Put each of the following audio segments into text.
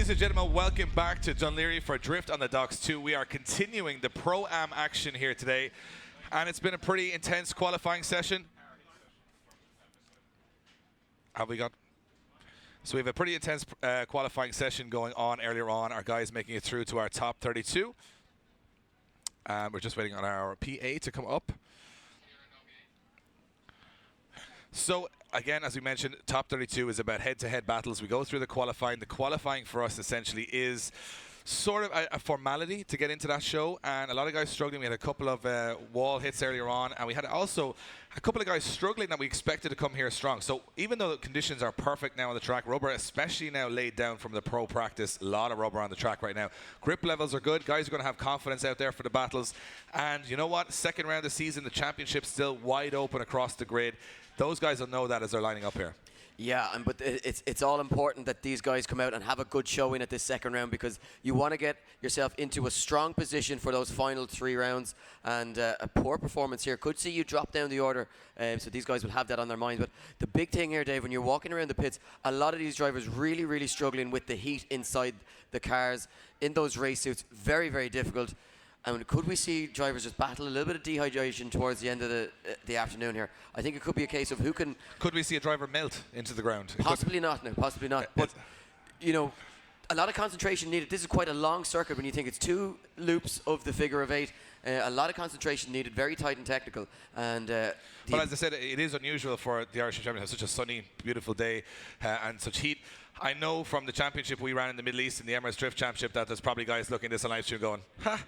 Ladies and gentlemen, welcome back to Dunleary for Drift on the Docks 2. We are continuing the Pro-Am action here today, and it's been a pretty intense qualifying session. Have we got? So we have a pretty intense qualifying session going on earlier on. Our guys making it through to our top 32. We're just waiting on our PA to come up. So again, as we mentioned, top 32 is about head-to-head battles. We go through the qualifying. The qualifying for us essentially is sort of a formality to get into that show, and a lot of guys struggling. We had a couple of wall hits earlier on, and we had also a couple of guys struggling that we expected to come here strong. So even though the conditions are perfect now on the track, rubber especially now laid down from the pro practice, a lot of rubber on the track right now. Grip levels are good. Guys are going to have confidence out there for the battles. And you know what? Second round of the season, the championship's still wide open across the grid. Those guys will know that as they're lining up here. Yeah, but it's all important that these guys come out and have a good showing at this second round, because you want to get yourself into a strong position for those final 3 rounds. And a poor performance here could see you drop down the order, so these guys will have that on their minds. But the big thing here, Dave, when you're walking around the pits, a lot of these drivers really struggling with the heat inside the cars in those race suits. Very, very difficult. And could we see drivers just battle a little bit of dehydration towards the end of the afternoon here? I think it could be a case of who can... Could we see a driver melt into the ground? Possibly not, no, possibly not. But, you know, a lot of concentration needed. This is quite a long circuit when you think it's 2 loops of the figure of 8. A lot of concentration needed, very tight and technical. And well, as I said, it is unusual for the Irish Championship to have such a sunny, beautiful day and such heat. I know from the championship we ran in the Middle East in the Emirates Drift Championship that there's probably guys looking at this on live stream going, ha,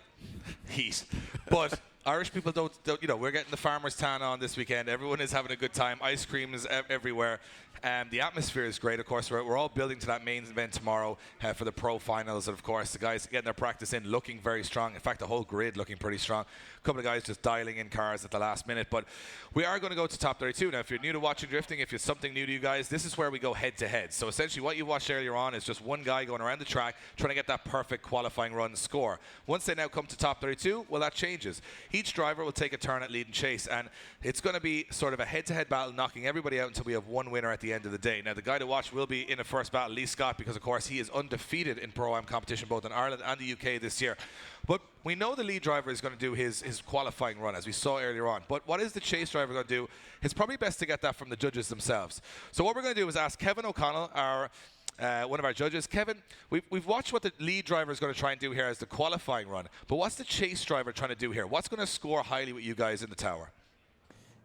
heat. But Irish people don't, you know, we're getting the farmer's tan on this weekend. Everyone is having a good time. Ice cream is everywhere. The atmosphere is great, of course. We're all building to that main event tomorrow for the pro finals. And, of course, the guys getting their practice in, looking very strong. In fact, the whole grid looking pretty strong. A couple of guys just dialing in cars at the last minute. But we are going to go to top 32. Now, if you're new to watching drifting, if it's something new to you guys, this is where we go head-to-head. So, essentially, what you watched earlier on is just one guy going around the track trying to get that perfect qualifying run score. Once they now come to top 32, well, that changes. Each driver will take a turn at lead and chase, and it's going to be sort of a head-to-head battle, knocking everybody out until we have one winner at the end of the day. Now, the guy to watch will be in the first battle, Lee Scott, because, of course, he is undefeated in Pro-Am competition both in Ireland and the UK this year. But we know the lead driver is going to do his qualifying run, as we saw earlier on. But what is the chase driver going to do? It's probably best to get that from the judges themselves. So what we're going to do is ask Kevin O'Connell, one of our judges. Kevin, we've watched what the lead driver is going to try and do here as the qualifying run, but what's the chase driver trying to do here? What's going to score highly with you guys in the tower?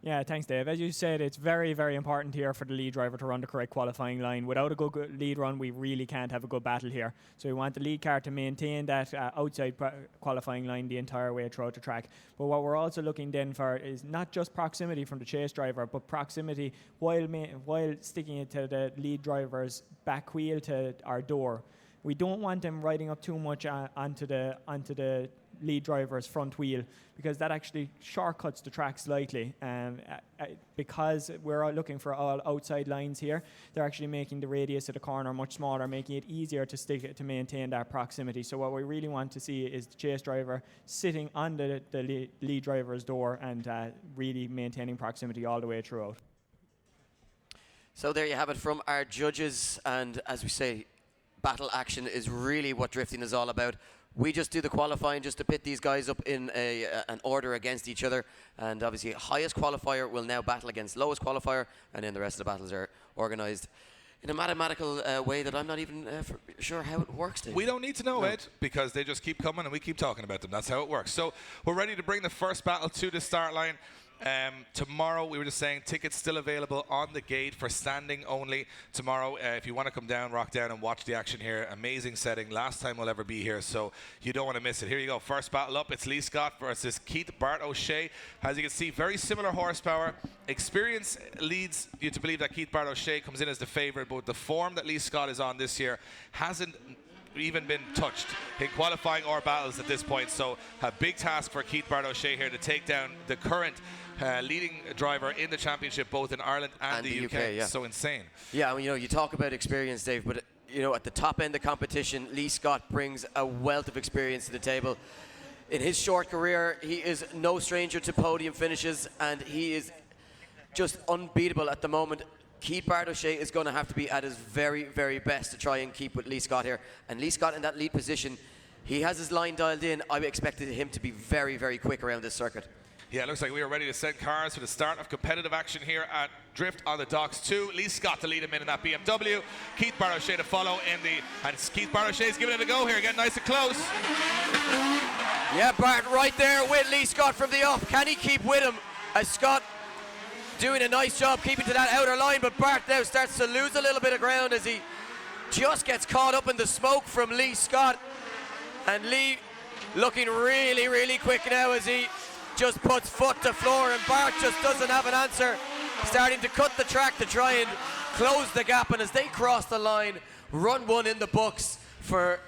Yeah, thanks, Dave. As you said, it's very, very important here for the lead driver to run the correct qualifying line. Without a good lead run, we really can't have a good battle here. So we want the lead car to maintain that outside qualifying line the entire way throughout the track. But what we're also looking then for is not just proximity from the chase driver, but proximity while sticking it to the lead driver's back wheel to our door. We don't want them riding up too much onto the lead driver's front wheel, because that actually shortcuts the track slightly. Because we're looking for all outside lines here, they're actually making the radius of the corner much smaller, making it easier to maintain that proximity. So what we really want to see is the chase driver sitting on the lead driver's door and really maintaining proximity all the way throughout. So there you have it from our judges, and as we say, battle action is really what drifting is all about. We just do the qualifying just to pit these guys up in an order against each other, and obviously highest qualifier will now battle against lowest qualifier, and then the rest of the battles are organised in a mathematical way that I'm not even sure how it works, Dave. We don't need to know, Ed, because they just keep coming and we keep talking about them. That's how it works. So we're ready to bring the first battle to the start line. Tomorrow, we were just saying, tickets still available on the gate for standing only tomorrow. If you want to come down, rock down and watch the action here. Amazing setting. Last time we'll ever be here, so you don't want to miss it. Here you go. First battle up. It's Lee Scott versus Keith Bart O'Shea. As you can see, very similar horsepower. Experience leads you to believe that Keith Bart O'Shea comes in as the favorite, but the form that Lee Scott is on this year hasn't even been touched in qualifying or battles at this point. So a big task for Keith Bart O'Shea here to take down the current leading driver in the championship, both in Ireland and the UK. Yeah. So insane. Yeah, you know, you talk about experience, Dave, but you know, at the top end of competition, Lee Scott brings a wealth of experience to the table. In his short career, he is no stranger to podium finishes, and he is just unbeatable at the moment. Keith O'Shea is going to have to be at his very, very best to try and keep with Lee Scott here. And Lee Scott in that lead position, he has his line dialed in. I expected him to be very, very quick around this circuit. Yeah, it looks like we are ready to send cars for the start of competitive action here at Drift on the Docks 2. Lee Scott to lead him in that BMW. Keith O'Shea to follow in the... And Keith O'Shea's giving it a go here, getting nice and close. Yeah, Bart right there with Lee Scott from the off. Can he keep with him? As Scott doing a nice job keeping to that outer line, but Bart now starts to lose a little bit of ground as he just gets caught up in the smoke from Lee Scott. And Lee looking really, really quick now as he just puts foot to floor, and Bart just doesn't have an answer, starting to cut the track to try and close the gap. And as they cross the line, run one in the books for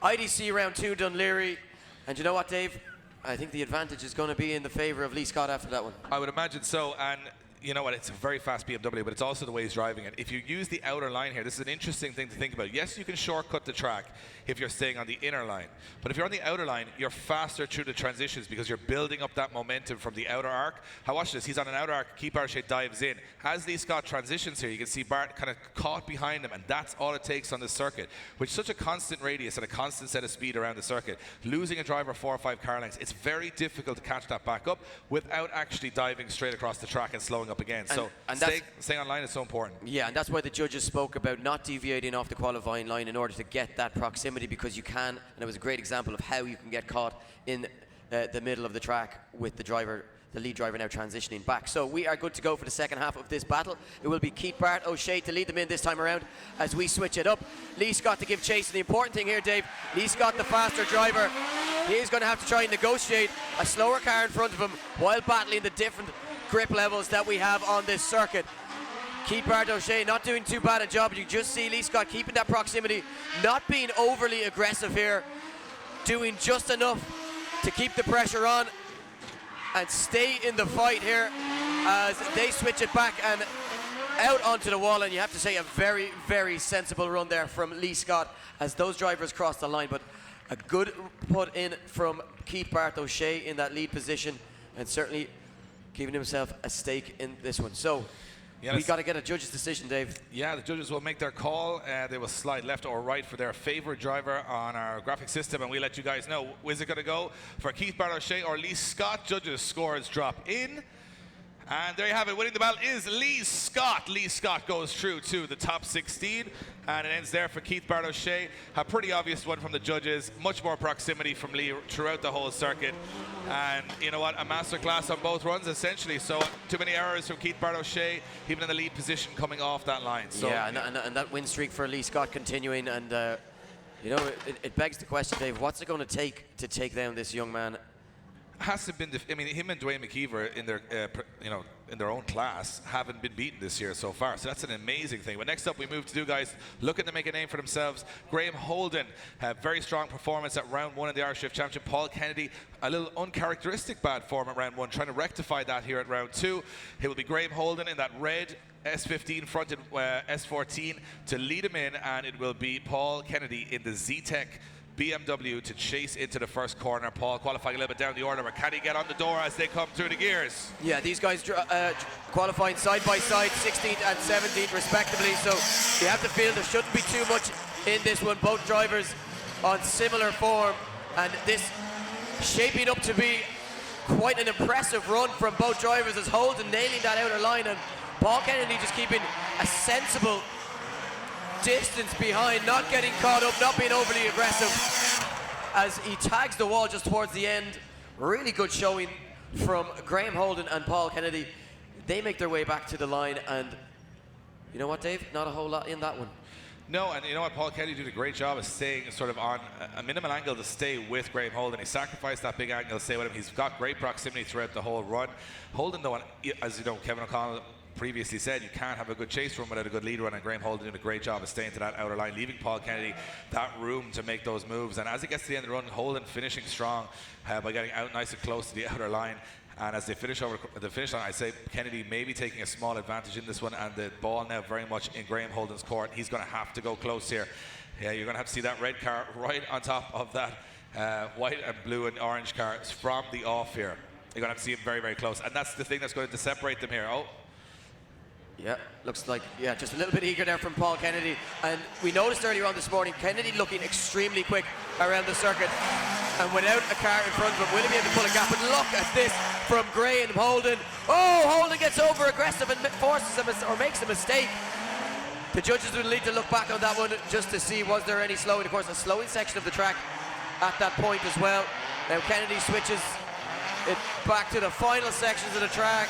IDC Round 2 Dunleary. And you know what, Dave? I think the advantage is going to be in the favour of Lee Scott after that one. I would imagine so, and you know what, it's a very fast BMW, but it's also the way he's driving it. If you use the outer line here, this is an interesting thing to think about. Yes, you can shortcut the track if you're staying on the inner line, but if you're on the outer line, you're faster through the transitions because you're building up that momentum from the outer arc. Now watch this, he's on an outer arc, Keith O'Shea dives in. As Lee Scott transitions here, you can see Bart kind of caught behind him, and that's all it takes on the circuit, which is such a constant radius and a constant set of speed around the circuit. Losing a driver 4 or 5 car lengths, it's very difficult to catch that back up without actually diving straight across the track and slowing up again. So staying online is so important. Yeah, and that's why the judges spoke about not deviating off the qualifying line in order to get that proximity, because you can, and it was a great example of how you can get caught in the middle of the track with the lead driver now transitioning back. So we are good to go for the second half of this battle. It will be Keith O'Shea to lead them in this time around as we switch it up. Lee Scott to give chase. And the important thing here, Dave, Lee Scott, the faster driver, he's going to have to try and negotiate a slower car in front of him while battling the different grip levels that we have on this circuit. Keith O'Shea not doing too bad a job. You just see Lee Scott keeping that proximity, not being overly aggressive here, doing just enough to keep the pressure on and stay in the fight here as they switch it back and out onto the wall. And you have to say a very, very sensible run there from Lee Scott as those drivers cross the line. But a good put in from Keith O'Shea in that lead position, and certainly giving himself a stake in this one. So we got to get a judge's decision, Dave. Yeah, the judges will make their call. They will slide left or right for their favorite driver on our graphic system, and we'll let you guys know. Is it going to go for Keith O'Shea or Lee Scott? Judges' scores drop in. And there you have it. Winning the battle is Lee Scott. Lee Scott goes through to the top 16, and it ends there for Keith O'Shea. A pretty obvious one from the judges. Much more proximity from Lee throughout the whole circuit. And you know what? A masterclass on both runs, essentially. So too many errors from Keith O'Shea, even in the lead position coming off that line. So, yeah, and that win streak for Lee Scott continuing. And, you know, it begs the question, Dave, what's it going to take down this young man? Hasn't been. I mean, him and Dwayne McKeever in their, in their own class haven't been beaten this year so far. So that's an amazing thing. But next up, we move to two guys looking to make a name for themselves. Graham Holden, very strong performance at round 1 in the Irish Drift Championship. Paul Kennedy, a little uncharacteristic bad form at round 1, trying to rectify that here at round 2. It will be Graham Holden in that red S15 fronted S14 to lead him in, and it will be Paul Kennedy in the Z-Tech BMW to chase into the first corner. Paul qualifying a little bit down the order, but can he get on the door as they come through the gears? Yeah, these guys qualifying side by side, 16th and 17th respectively, so you have to feel there shouldn't be too much in this one. Both drivers on similar form, and this shaping up to be quite an impressive run from both drivers as Holden nailing that outer line and Paul Kennedy just keeping a sensible distance behind, not getting caught up, not being overly aggressive as he tags the wall just towards the end. Really good showing from Graham Holden and Paul Kennedy. They make their way back to the line, and you know what, Dave? Not a whole lot in that one. No, and you know what, Paul Kennedy did a great job of staying sort of on a minimal angle to stay with Graham Holden. He sacrificed that big angle to stay with him. He's got great proximity throughout the whole run. Holden, though, as you know, Kevin O'Connell previously said, you can't have a good chase run without a good lead run, and Graham Holden did a great job of staying to that outer line, leaving Paul Kennedy that room to make those moves. And as he gets to the end of the run, Holden finishing strong by getting out nice and close to the outer line. And as they finish over the finish line, I'd say Kennedy maybe taking a small advantage in this one, and the ball now very much in Graham Holden's court. He's going to have to go close here. Yeah, you're going to have to see that red car right on top of that white and blue and orange car from the off here. You're going to have to see him very, very close. And that's the thing that's going to separate them here. Oh, Yeah, looks like, just a little bit eager there from Paul Kennedy. And we noticed earlier on this morning, Kennedy looking extremely quick around the circuit. And without a car in front of him, will he be able to pull a gap? But look at this from Graham Holden. Oh, Holden gets over aggressive and forces him or makes a mistake. The judges will need to look back on that one just to see was there any slowing. Of course, a slowing section of the track at that point as well. Now Kennedy switches it back to the final sections of the track.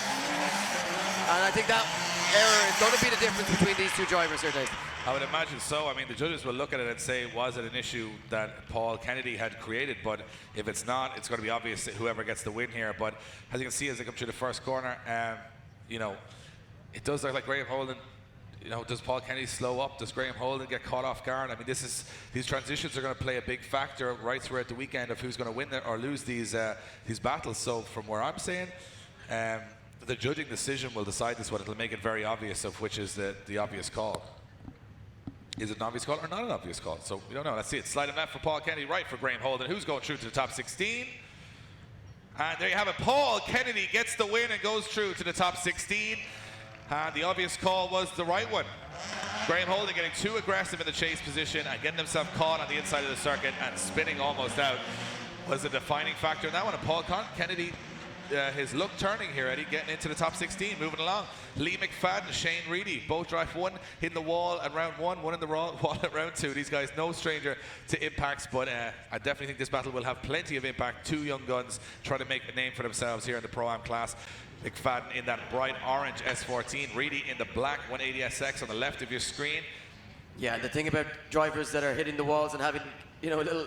And I think that error is going to be the difference between these two drivers here, Dave. I would imagine so. I mean, the judges will look at it and say, was it an issue that Paul Kennedy had created? But if it's not, it's going to be obvious that whoever gets the win here. But as you can see, as they come through the first corner, you know, it does look like Graham Holden. You know, does Paul Kennedy slow up? Does Graham Holden get caught off guard? I mean, these transitions are going to play a big factor right throughout the weekend of who's going to win or lose these battles. So from where I'm saying, the judging decision will decide this one. It'll make it very obvious of which is the obvious call. Is it an obvious call or not an obvious call? So we don't know. Let's see it. Sliding left for Paul Kennedy, right for Graham Holden, who's going through to the top 16. And there you have it. Paul Kennedy gets the win and goes through to the top 16. And the obvious call was the right one. Graham Holden getting too aggressive in the chase position and getting himself caught on the inside of the circuit and spinning almost out was the defining factor in that one. And Paul Kennedy, his look turning here, Eddie, getting into the top 16, moving along. Lee McFadden, Shane Reedy, both drive one hitting the wall at round one in the wall at round two. These guys no stranger to impacts, but I definitely think this battle will have plenty of impact. Two young guns trying to make a name for themselves here in the Pro-Am class. McFadden in that bright orange S14, Reedy in the black 180SX on the left of your screen. Yeah, the thing about drivers that are hitting the walls and having, you know, little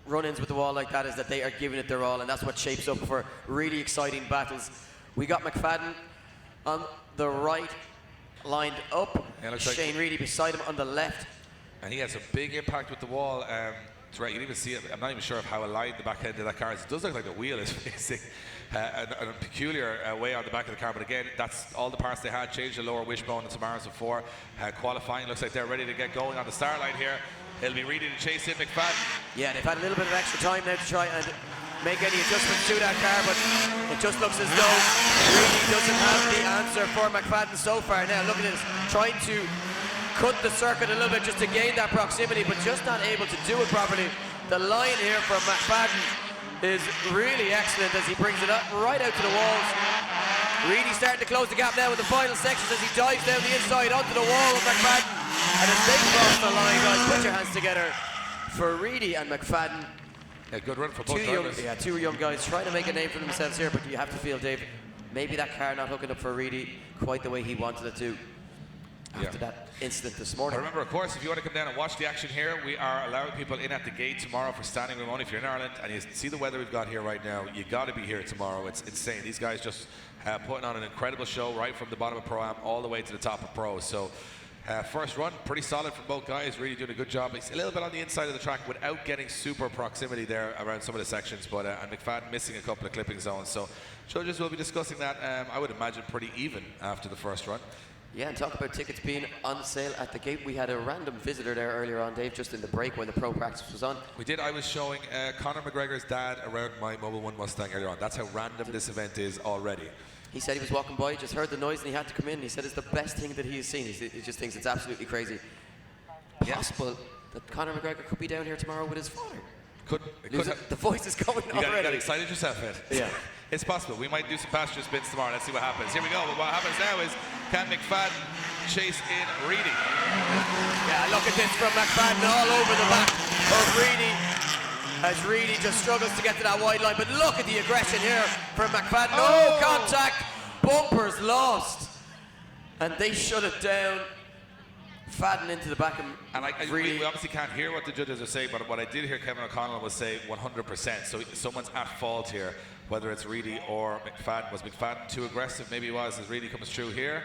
run-ins with the wall like that is that they are giving it their all, and that's what shapes up for really exciting battles. We got McFadden on the right, lined up. Yeah, Shane Reedy beside him on the left. And he has a big impact with the wall. It's right, you can even see it. I'm not even sure of how aligned the back end of that car is. It does look like the wheel is facing a peculiar way on the back of the car, but again, that's all the parts they had. Changed the lower wishbone and some arms before. Qualifying looks like they're ready to get going on the start line here. It'll be Reedy to chase in McFadden. Yeah, they've had a little bit of extra time now to try and make any adjustments to that car, but it just looks as though Reedy doesn't have the answer for McFadden so far. Now look at this, trying to cut the circuit a little bit just to gain that proximity, but just not able to do it properly. The line here from McFadden is really excellent as he brings it up right out to the walls. Reedy starting to close the gap now in the final sections as he dives down the inside onto the wall of McFadden. And as they cross the line, guys, put your hands together for Reedy and McFadden. Yeah, good run for both drivers. Two young guys trying to make a name for themselves here, but you have to feel, Dave, maybe that car not hooking up for Reedy quite the way he wanted it to after that incident this morning. Remember, of course, if you want to come down and watch the action here, we are allowing people in at the gate tomorrow for standing room only. If you're in Ireland and you see the weather we've got here right now, you got to be here tomorrow. It's insane. These guys just putting on an incredible show right from the bottom of Pro-Am all the way to the top of Pro. So first run, pretty solid from both guys, really doing a good job. He's a little bit on the inside of the track without getting super proximity there around some of the sections, but and McFadden missing a couple of clipping zones. So judges will be discussing that, I would imagine, pretty even after the first run. Yeah, and talk about tickets being on sale at the gate. We had a random visitor there earlier on, Dave, just in the break when the pro practice was on. We did. I was showing Conor McGregor's dad around my Mobil 1 Mustang earlier on. That's how random this event is already. He said he was walking by, just heard the noise and he had to come in. He said it's the best thing that he has seen. He just thinks it's absolutely crazy. Possible that Conor McGregor could be down here tomorrow with his father. The voice is going already. You got excited yourself, Ed. Yeah. It's possible. We might do some passenger spins tomorrow. Let's see what happens. Here we go. But what happens now is, can McFadden chase in Reedy? Yeah, look at this from McFadden all over the back of Reedy as Reedy just struggles to get to that wide line. But look at the aggression here from McFadden. No contact. Bumpers lost. And they shut it down. Fadden into the back and we obviously can't hear what the judges are saying, but what I did hear Kevin O'Connell was say 100%. So someone's at fault here, whether it's Reedy or McFadden. Was McFadden too aggressive? Maybe he was, as Reedy comes through here.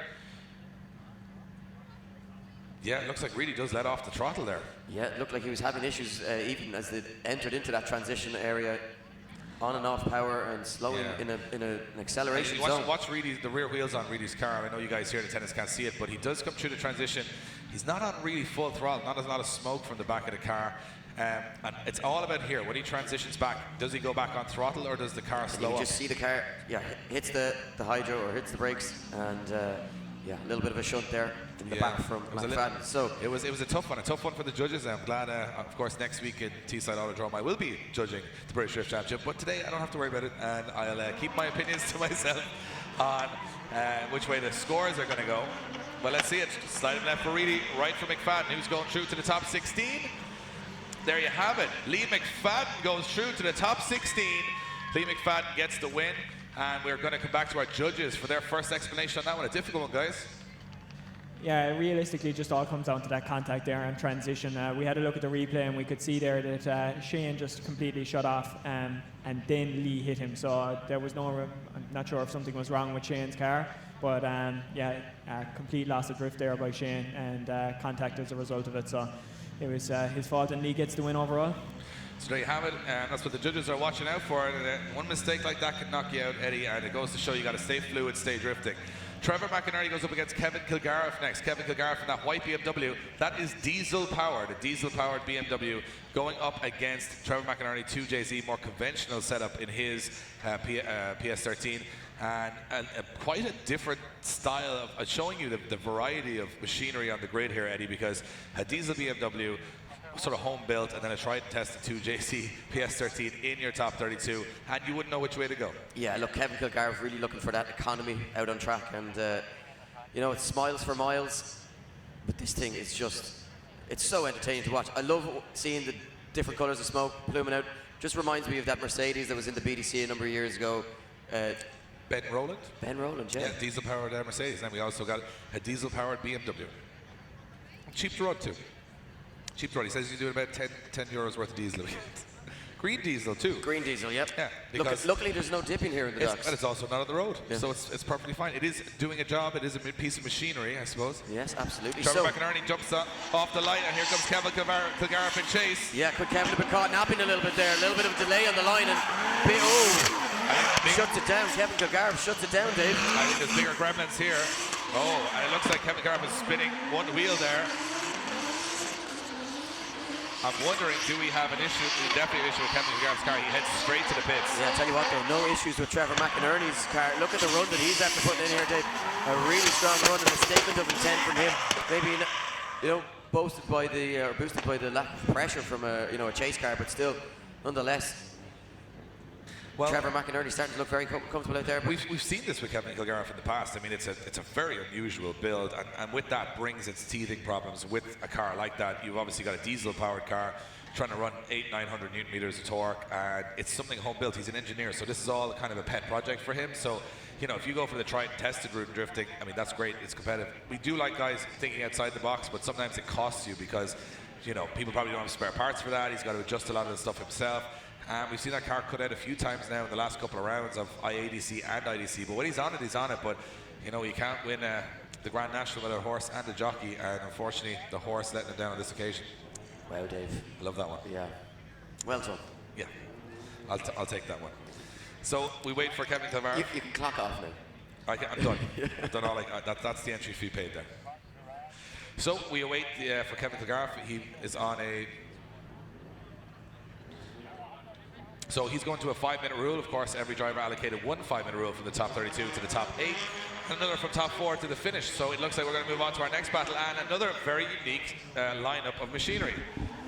Yeah, it looks like Reedy does let off the throttle there. Yeah, it looked like he was having issues even as they entered into that transition area. On and off power and slowing in an acceleration zone. Watch Reedy's, the rear wheels on Reedy's car. I know you guys here in the tennis can't see it, but he does come through the transition. He's not on really full throttle, not a lot of smoke from the back of the car. And it's all about here. When he transitions back, does he go back on throttle or does the car slow up? You just see the car, hits the hydro or hits the brakes, and Yeah, a little bit of a shunt there in the back from McFadden. So it was a tough one for the judges. I'm glad, of course, next week in Teesside Autodrome I will be judging the British Drift Championship, but today I don't have to worry about it, and I'll keep my opinions to myself on which way the scores are going to go. But let's see it. Sliding left for Reedy, right for McFadden, who's going through to the top 16. There you have it. Lee McFadden goes through to the top 16. Lee McFadden gets the win. And we're going to come back to our judges for their first explanation on that one. A difficult one, guys. Yeah, realistically, it just all comes down to that contact there and transition. We had a look at the replay and we could see there that Shane just completely shut off and then Lee hit him. So there was no, I'm not sure if something was wrong with Shane's car, but complete loss of drift there by Shane and contact as a result of it. So it was his fault and Lee gets the win overall. So there you have it, and that's what the judges are watching out for. One mistake like that can knock you out, Eddie, and it goes to show you got to stay fluid, stay drifting. Trevor McInerney goes up against Kevin Kilgariff next. Kevin Kilgariff in that white BMW. That is diesel-powered, a diesel-powered BMW going up against Trevor McInerney 2JZ, more conventional setup in his PS13. And quite a different style of showing you the variety of machinery on the grid here, Eddie, because a diesel BMW, sort of home built, and then a tried and tested 2JZ PS13 in your top 32, and you wouldn't know which way to go. Yeah, look, Kevin Kilgariff really looking for that economy out on track, and you know, it smiles for miles, but this thing is just, it's so entertaining to watch. I love seeing the different colours of smoke pluming out. Just reminds me of that Mercedes that was in the BDC a number of years ago. Ben Rowland? Ben Rowland, yeah. Yeah, diesel-powered Mercedes, and we also got a diesel-powered BMW. Cheap to run too. Cheap run. He says he's doing about 10 euros worth of diesel. Green diesel too. Green diesel, yep. Yeah. Because luckily there's no dipping here in the docks. And it's also not on the road, so it's perfectly fine. It is doing a job. It is a piece of machinery, I suppose. Yes, absolutely. Trevor McInerney jumps off the line, and here comes Kevin Kilgariff in chase. Yeah, could Kevin have been caught napping a little bit there. A little bit of delay on the line, and shuts it down. Kevin Kilgariff shuts it down, Dave. I think there's bigger gremlins here. Oh, and it looks like Kevin Kilgariff is spinning one wheel there. I'm wondering, do we have an issue? We definitely have an issue with Kevin Kilgariff's car. He heads straight to the pits. Yeah, I tell you what though, no issues with Trevor McInerney's car. Look at the run that he's after putting in here, Dave. A really strong run and a statement of intent from him. Maybe, you know, boosted by the lack of pressure from a chase car, but still, nonetheless. Well, Trevor McInerney starting to look very comfortable out there. We've seen this with Kevin Kilgariff in the past. I mean, it's a very unusual build, and with that brings its teething problems. With a car like that, you've obviously got a diesel-powered car trying to run 800-900 newton meters of torque, and it's something home built. He's an engineer, so this is all kind of a pet project for him. So, you know, if you go for the tried and tested route in drifting, I mean, that's great. It's competitive. We do like guys thinking outside the box, but sometimes it costs you because, you know, people probably don't have spare parts for that. He's got to adjust a lot of the stuff himself. We've seen that car cut out a few times now in the last couple of rounds of IADC and IDC. But when he's on it, he's on it. But, you know, you can't win the Grand National with a horse and a jockey. And unfortunately, the horse letting him down on this occasion. Wow, Dave. I love that one. Yeah. Well done. Yeah. I'll take that one. So we wait for Kevin Kilgariff. You can clock off now. I'm done. I've done all that's the entry fee paid there. So we await for Kevin Kilgariff. He is on a... So he's going to a 5-minute rule. Of course, every driver allocated one 5-minute rule from the top 32 to the top 8, and another from top 4 to the finish. So it looks like we're going to move on to our next battle, and another very unique lineup of machinery.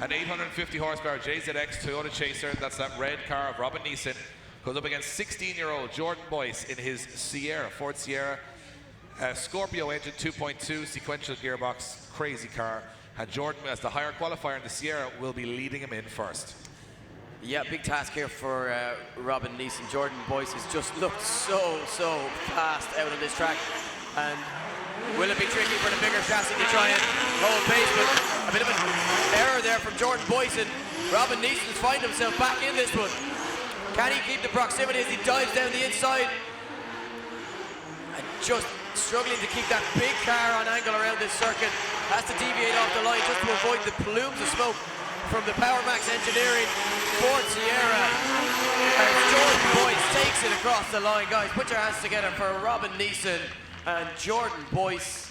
An 850 horsepower JZX Toyota Chaser, that's that red car of Robin Eason, goes up against 16-year-old Jordan Boyce in his Sierra, Ford Sierra. Scorpio engine, 2.2, sequential gearbox, crazy car. And Jordan, as the higher qualifier in the Sierra, will be leading him in first. Yeah, big task here for Robin Eason. Jordan Boyce has just looked so fast out on this track. And will it be tricky for the bigger chassis to try and hold pace? But a bit of an error there from Jordan Boyce, and Robin Eason's find himself back in this one. Can he keep the proximity as he dives down the inside? And just struggling to keep that big car on angle around this circuit. Has to deviate off the line just to avoid the plumes of smoke from the PowerMax Engineering Ford Sierra. And Jordan Boyce takes it across the line. Guys, put your hands together for Robin Eason and Jordan Boyce.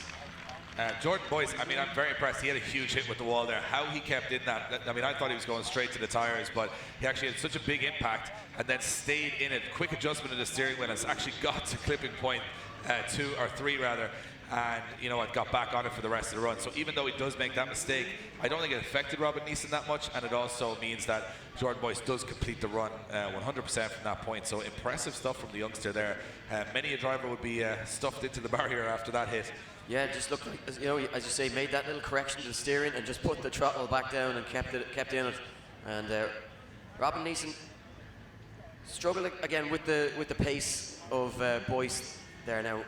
Jordan Boyce, I mean, I'm very impressed. He had a huge hit with the wall there. How he kept in that, I mean, I thought he was going straight to the tires, but he actually had such a big impact and then stayed in it. Quick adjustment of the steering wheel has actually got to clipping point 2 or 3 rather, and you know what, got back on it for the rest of the run. So even though he does make that mistake, I don't think it affected Robin Eason that much, and it also means that Jordan Boyce does complete the run 100% from that point. So impressive stuff from the youngster there. Many a driver would be stuffed into the barrier after that hit. Yeah, it just looked like, you know, as you say, made that little correction to the steering and just put the throttle back down and kept in it. And Robin Eason struggled again with the pace of Boyce there now.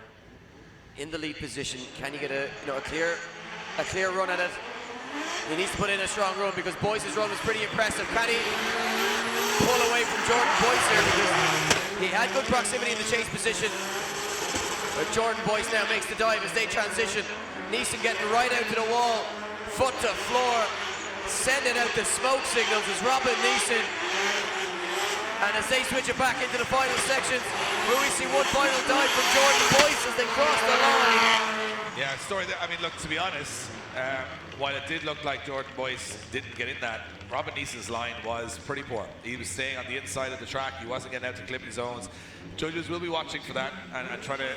In the lead position, can you get a clear run at it? He needs to put in a strong run because Boyce's run was pretty impressive. Can he pull away from Jordan Boyce here, because he had good proximity in the chase position. But Jordan Boyce now makes the dive as they transition. Neeson getting right out to the wall, foot to floor, sending out the smoke signals as Robin Eason. And as they switch it back into the final sections, we see one final dive from Jordan Boyce as they cross the line. Yeah, story there. I mean, look, to be honest, while it did look like Jordan Boyce didn't get in that, Robin Eason's line was pretty poor. He was staying on the inside of the track. He wasn't getting out to clipping zones. Judges will be watching for that and trying to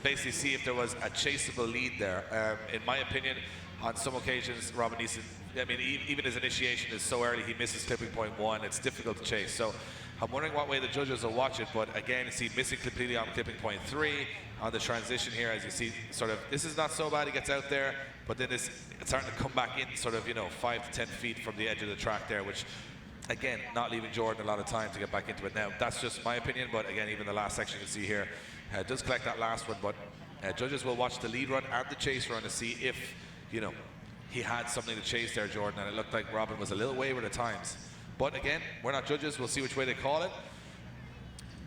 basically see if there was a chaseable lead there. In my opinion, on some occasions, Robin Eason, I mean, even his initiation is so early, he misses clipping point 1. It's difficult to chase. So I'm wondering what way the judges will watch it, but again, you see missing completely on clipping point 3 on the transition here, as you see, sort of, this is not so bad, he gets out there, but then it's starting to come back in sort of, 5 to 10 feet from the edge of the track there, which, again, not leaving Jordan a lot of time to get back into it. Now, that's just my opinion, but again, even the last section you can see here, does collect that last one, but judges will watch the lead run and the chase run to see if, he had something to chase there, Jordan, and it looked like Robin was a little wayward at times. But again, we're not judges, we'll see which way they call it.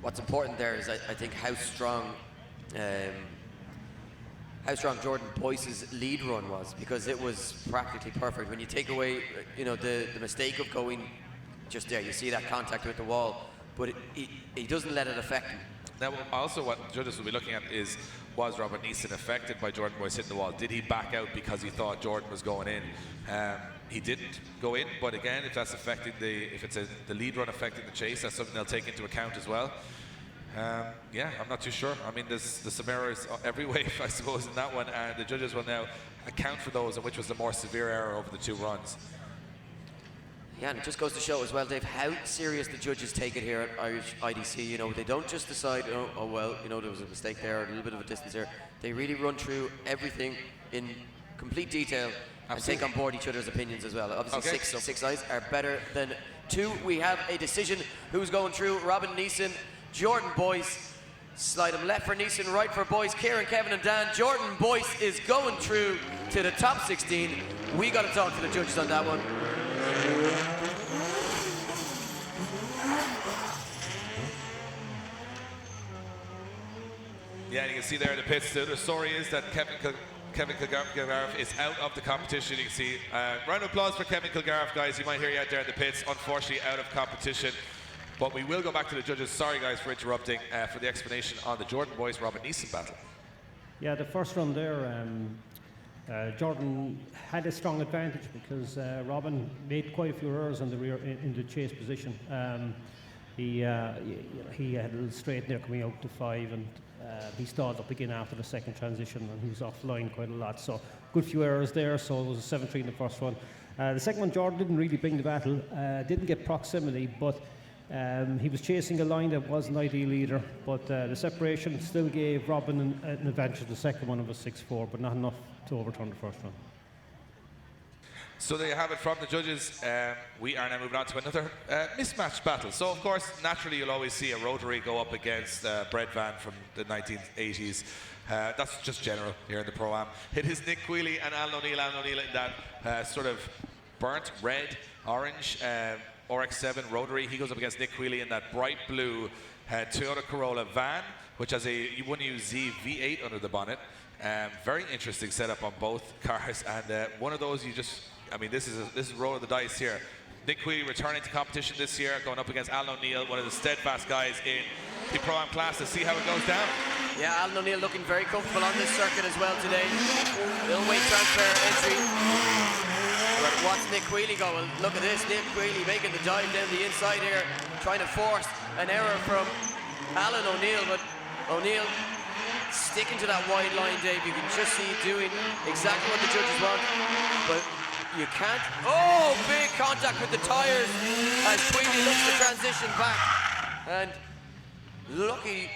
What's important there is, I think, how strong Jordan Boyce's lead run was, because it was practically perfect. When you take away, the mistake of going just there, you see that contact with the wall, but he doesn't let it affect him. Now, also what judges will be looking at is, was Robin Eason affected by Jordan Boyce hitting the wall? Did he back out because he thought Jordan was going in? He didn't go in, but again, if that's affecting if it's the lead run affecting the chase, that's something they'll take into account as well. Yeah, I'm not too sure. I mean, there's some errors every way, I suppose, in that one, and the judges will now account for those, and which was the more severe error over the 2 runs. Yeah, and it just goes to show as well, Dave, how serious the judges take it here at Irish IDC. They don't just decide, oh well, there was a mistake there, a little bit of a distance there. They really run through everything in complete detail. Absolutely. And take on board each other's opinions as well. Obviously, okay. six eyes are better than 2. We have a decision. Who's going through? Robin Eason, Jordan Boyce. Slide him left for Eason, right for Boyce. Kieran, Kevin and Dan. Jordan Boyce is going through to the top 16. We got to talk to the judges on that one. Yeah, you can see there in the pits, the story is that Kevin Galbraith is out of the competition. You can see, round of applause for Kevin Galbraith, guys. You might hear you out there in the pits. Unfortunately, out of competition. But we will go back to the judges. Sorry, guys, for interrupting, for the explanation on the Jordan Boyce Robin Eason battle. Yeah, the first run there, Jordan had a strong advantage because Robin made quite a few errors on the rear in the chase position. He had a little straight there coming out to 5, and he stalled up again after the second transition, and he was offline quite a lot. So good few errors there. So it was a 7-3 in the first one. The second one, Jordan didn't really bring the battle. Didn't get proximity, but he was chasing a line that wasn't ideal either. But the separation still gave Robin an advantage. The second one was 6-4, but not enough to overturn the first one. So there you have it from the judges. We are now moving on to another mismatched battle. So of course, naturally, you'll always see a rotary go up against Brett Van from the 1980s. That's just general here in the Pro-Am. It is Nick Wheelie and Alan O'Neill. Alan O'Neill in that sort of burnt red, orange RX-7 rotary. He goes up against Nick Wheelie in that bright blue Toyota Corolla van, which has a 1UZ V8 under the bonnet. Very interesting setup on both cars, and one of those this is roll of the dice here. Nick Wheelie returning to competition this year, going up against Alan O'Neill, one of the steadfast guys in the Pro-Am class. Let's see how it goes down. Yeah, Alan O'Neill looking very comfortable on this circuit as well today. Little weight transfer entry. But what's Nick Wheelie going? Look at this, Nick Wheelie making the dive down the inside here, trying to force an error from Alan O'Neill, but O'Neill sticking to that wide line, Dave. You can just see doing exactly what the judges want, but you can't. Oh, big contact with the tyres as Wheelie looks to transition back. And lucky,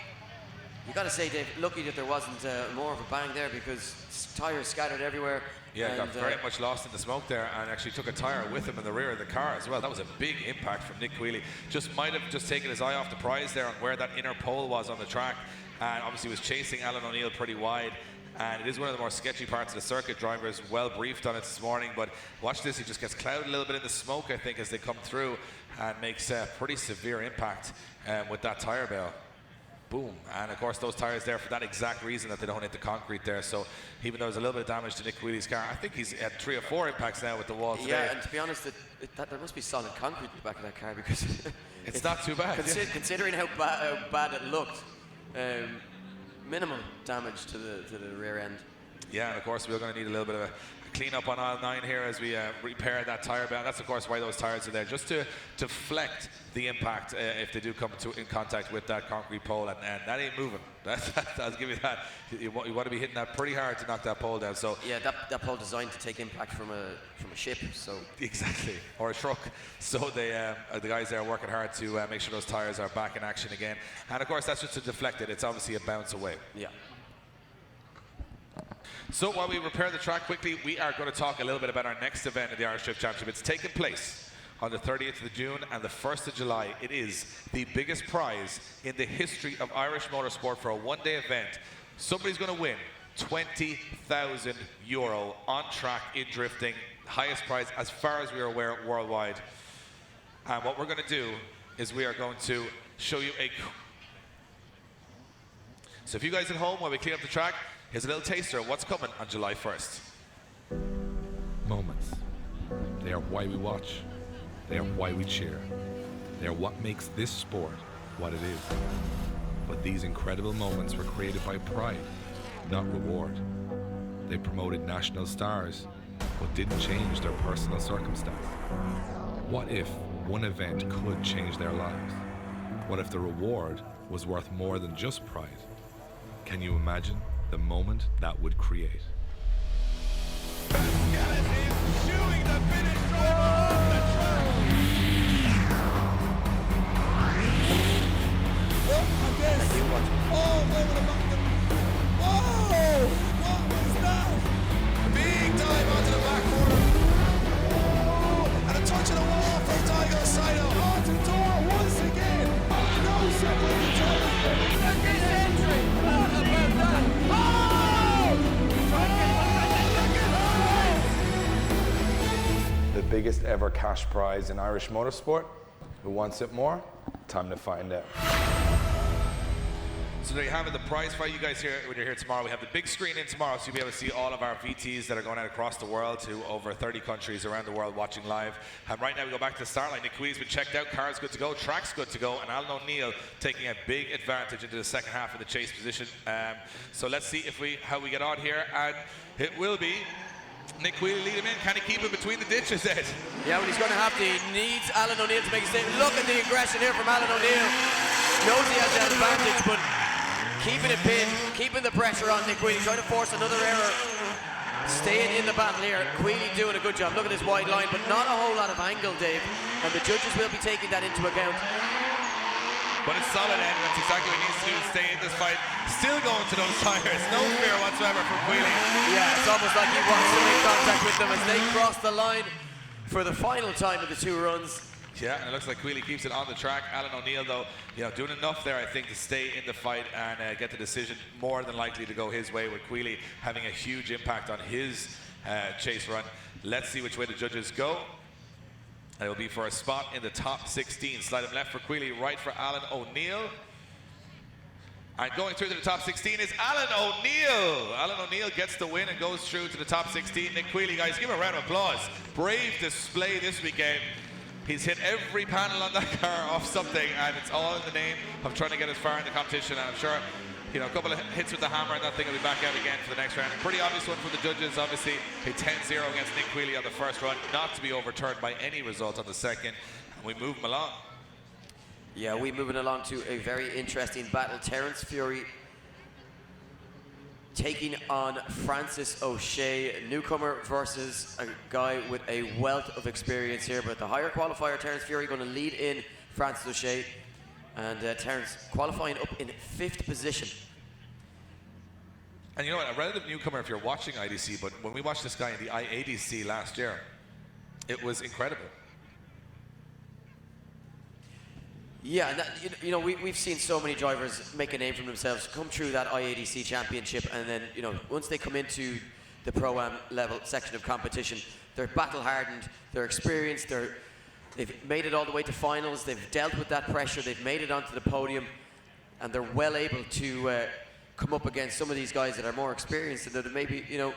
you got to say, Dave, lucky that there wasn't more of a bang there, because tyres scattered everywhere. Yeah, got very much lost in the smoke there, and actually took a tyre with him in the rear of the car as well. That was a big impact from Nick Wheelie. Just might have just taken his eye off the prize there on where that inner pole was on the track, and obviously was chasing Alan O'Neill pretty wide. And it is one of the more sketchy parts of the circuit. Drivers well briefed on it this morning, but watch this, he just gets clouded a little bit in the smoke, I think, as they come through, and makes a pretty severe impact with that tyre bale. Boom. And of course those tyres there for that exact reason, that they don't hit the concrete there. So even though there's a little bit of damage to Nick Wheelie's car, I think he's had 3 or 4 impacts now with the wall today. Yeah, and to be honest, there must be solid concrete in the back of that car, because it's not too bad. Considering how bad it looked, minimal damage to the rear end. Yeah, and of course we're going to need a little bit of a clean up on aisle 9 here as we repair that tyre belt. That's of course why those tyres are there, just to deflect the impact if they do come in contact with that concrete pole, and that ain't moving. I'll give you that. You want to be hitting that pretty hard to knock that pole down. So yeah, that pole designed to take impact from a ship. So exactly, or a truck. So they the guys there are working hard to make sure those tyres are back in action again. And of course that's just to deflect it. It's obviously a bounce away. Yeah. So while we repair the track quickly, we are going to talk a little bit about our next event in the Irish Drift Championship. It's taking place on the 30th of June and the 1st of July. It is the biggest prize in the history of Irish motorsport for a one-day event. Somebody's going to win €20,000 on track in drifting, highest prize as far as we are aware worldwide. And what we're going to do is we are going to show you so if you guys at home, while we clean up the track, here's a little taster of what's coming on July 1st. Moments. They are why we watch. They are why we cheer. They are what makes this sport what it is. But these incredible moments were created by pride, not reward. They promoted national stars, but didn't change their personal circumstance. What if one event could change their lives? What if the reward was worth more than just pride? Can you imagine the moment that would create? The biggest ever cash prize in Irish motorsport. Who wants it more? Time to find out. So there you have it, the prize fight. You guys here, when you're here tomorrow, we have the big screen in tomorrow, so you'll be able to see all of our VTs that are going out across the world to over 30 countries around the world watching live. And right now we go back to the start line. Nick Wheelie's been checked out, car's good to go, track's good to go, and Alan O'Neill taking a big advantage into the second half of the chase position. So let's see how we get on here, and it will be Nick Wheelie lead him in. Can he keep it between the ditches, Ed? Yeah, well, he's going to have to. He needs Alan O'Neill to make a statement. Look at the aggression here from Alan O'Neill. Knows he has that advantage, but keeping it pinned, keeping the pressure on Nick Wheelie, trying to force another error. Staying in the battle here. Wheelie doing a good job. Look at this wide line, but not a whole lot of angle, Dave. And the judges will be taking that into account. But it's solid, Ed. That's exactly what he needs to do to stay in this fight. Still going to those tires. No fear whatsoever from Wheelie. Yeah, it's almost like he wants to make contact with them as they cross the line for the final time of the 2 runs. Yeah, and it looks like Wheelie keeps it on the track. Alan O'Neill, though, doing enough there, I think, to stay in the fight and get the decision more than likely to go his way, with Wheelie having a huge impact on his chase run. Let's see which way the judges go. It will be for a spot in the top 16. Slide him left for Wheelie, right for Alan O'Neill. And going through to the top 16 is Alan O'Neill. Alan O'Neill gets the win and goes through to the top 16. Nick Wheelie, guys, give him a round of applause. Brave display this weekend. He's hit every panel on that car off something, and it's all in the name of trying to get as far in the competition. And I'm sure, a couple of hits with the hammer and that thing will be back out again for the next round. A pretty obvious one for the judges, obviously. A 10-0 against Nick Wheelie on the first run, not to be overturned by any result on the second. And we move him along. Yeah, we're moving along to a very interesting battle. Terence Fury taking on Francis O'Shea, newcomer versus a guy with a wealth of experience here. But the higher qualifier, Terence Fury, going to lead in Francis O'Shea. And Terence qualifying up in 5th position. And you know what, a relative newcomer if you're watching IDC, but when we watched this guy in the IADC last year, it was incredible. Yeah, and that, you know, we've seen so many drivers make a name for themselves, come through that IADC championship, and then, you know, once they come into the Pro-Am level section of competition, they're battle-hardened, they're experienced, they've made it all the way to finals, they've dealt with that pressure, they've made it onto the podium, and they're well able to come up against some of these guys that are more experienced and that have maybe, you know,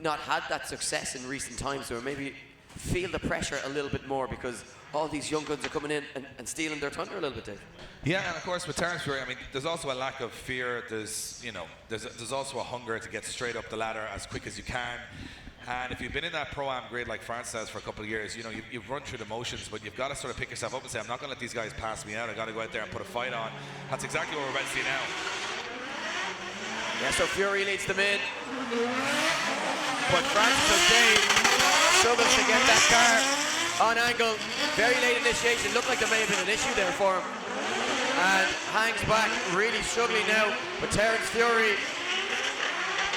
not had that success in recent times, or maybe feel the pressure a little bit more because all these young guns are coming in and stealing their thunder a little bit, Dave. Yeah, and of course with Terence Fury, I mean, there's also a lack of fear. There's, you know, there's also a hunger to get straight up the ladder as quick as you can. And if you've been in that Pro-Am grid like France has for a couple of years, you know, you've run through the motions, but you've got to sort of pick yourself up and say, I'm not going to let these guys pass me out. I've got to go out there and put a fight on. That's exactly what we're about to see now. Yeah, so Fury leads them in. But Francis O'Shea struggles to get that car on angle. Very late initiation. Looked like there may have been an issue there for him. And hangs back, really struggling now. But Terence Fury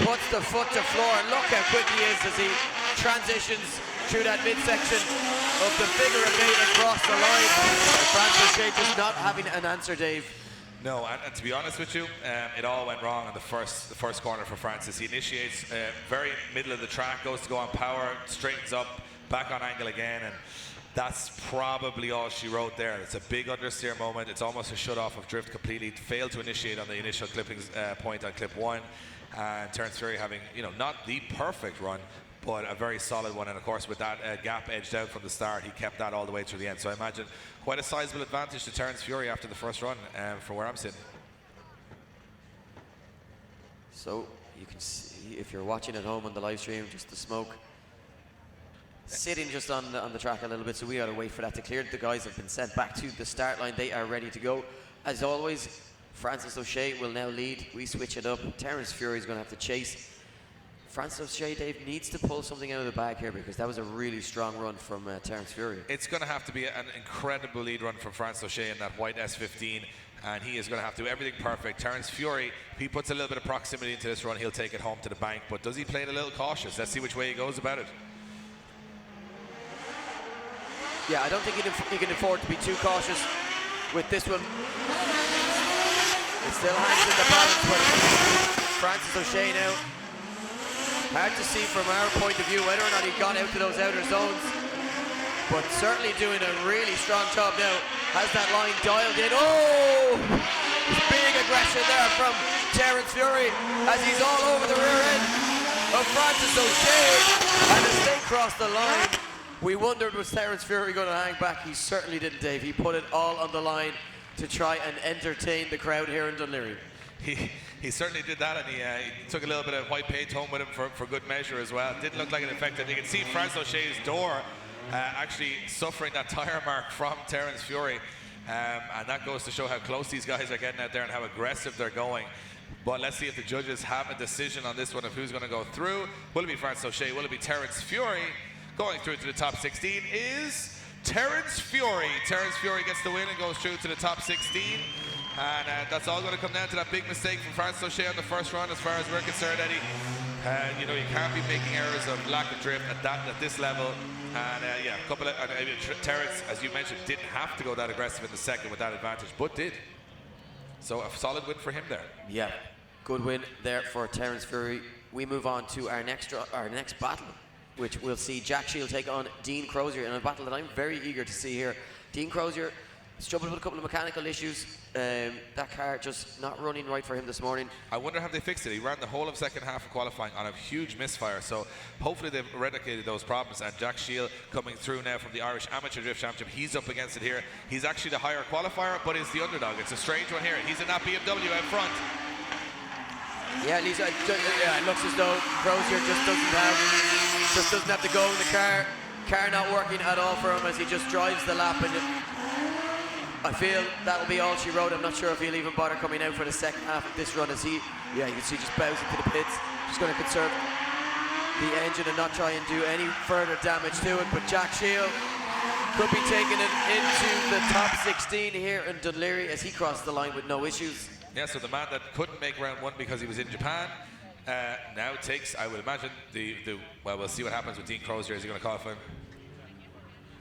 puts the foot to floor, and look how quick he is as he transitions through that midsection of the figure of 8 across the line. Francis O'Shea just not having an answer, Dave. No, and to be honest with you, it all went wrong on the first corner for Francis. He initiates very middle of the track, goes to go on power, straightens up, back on angle again, and that's probably all she wrote there. It's a big understeer moment. It's almost a shut off of drift completely. Failed to initiate on the initial clipping point on clip 1. And Terence Fury having, you know, not the perfect run, but a very solid one. And of course, with that gap edged out from the start, he kept that all the way through the end. So I imagine quite a sizable advantage to Terence Fury after the first run, from where I'm sitting. So you can see, if you're watching at home on the live stream, just the smoke sitting just on the track a little bit. So we got to wait for that to clear. The guys have been sent back to the start line. They are ready to go. As always, Francis O'Shea will now lead. We switch it up. Terence Fury is going to have to chase. Francis O'Shea, Dave, needs to pull something out of the bag here because that was a really strong run from Terence Fury. It's going to have to be an incredible lead run from Francis O'Shea in that white S15, and he is going to have to do everything perfect. Terence Fury, if he puts a little bit of proximity into this run, he'll take it home to the bank, but does he play it a little cautious? Let's see which way he goes about it. Yeah, I don't think he can afford to be too cautious with this one. It still hangs in the balance, but Francis O'Shea now. Hard to see from our point of view whether or not he got out to those outer zones, but certainly doing a really strong job now. Has that line dialed in. Oh! Big aggression there from Terence Fury as he's all over the rear end of Francis O'Shea, and as they cross the line, we wondered, was Terence Fury going to hang back? He certainly didn't, Dave. He put it all on the line to try and entertain the crowd here in Dunleary. He certainly did that, and he took a little bit of white paint home with him for good measure as well. It didn't look like it affected. You can see Francis O'Shea's door actually suffering that tire mark from Terence Fury, and that goes to show how close these guys are getting out there and how aggressive they're going. But let's see if the judges have a decision on this one of who's going to go through. Will it be Francis O'Shea? Will it be Terence Fury? Going through to the top 16 is Terence Fury. Terence Fury gets the win and goes through to the top 16. And that's all going to come down to that big mistake from Francis O'Shea on the first run, as far as we're concerned, Eddie. You know, you can't be making errors of lack of drift at this level. And yeah, a couple of Terence, as you mentioned, didn't have to go that aggressive in the second with that advantage, but did. So a solid win for him there. Yeah, good win there for Terence Fury. We move on to our next battle, which we'll see Jack Shield take on Dean Crozier in a battle that I'm very eager to see here. Dean Crozier struggled with a couple of mechanical issues. That car just not running right for him this morning. I wonder have they fixed it. He ran the whole of second half of qualifying on a huge misfire, so hopefully they've eradicated those problems. And Jack Shield coming through now from the Irish Amateur Drift Championship. He's up against it here. He's actually the higher qualifier, but is the underdog. It's a strange one here. He's in that BMW out front. Yeah, Lisa, it looks as though Crozier just doesn't have to go in the car. Car not working at all for him as he just drives the lap, and I feel that'll be all she wrote. I'm not sure if he'll even bother coming out for the second half of this run as he, yeah, you can see just bows into the pits. Just going to conserve the engine and not try and do any further damage to it. But Jack Shield could be taking it into the top 16 here in Dún Laoghaire as he crossed the line with no issues. Yeah, so the man that couldn't make round one because he was in Japan now takes, I would imagine, well, we'll see what happens with Dean Crozier. Is he going to qualify?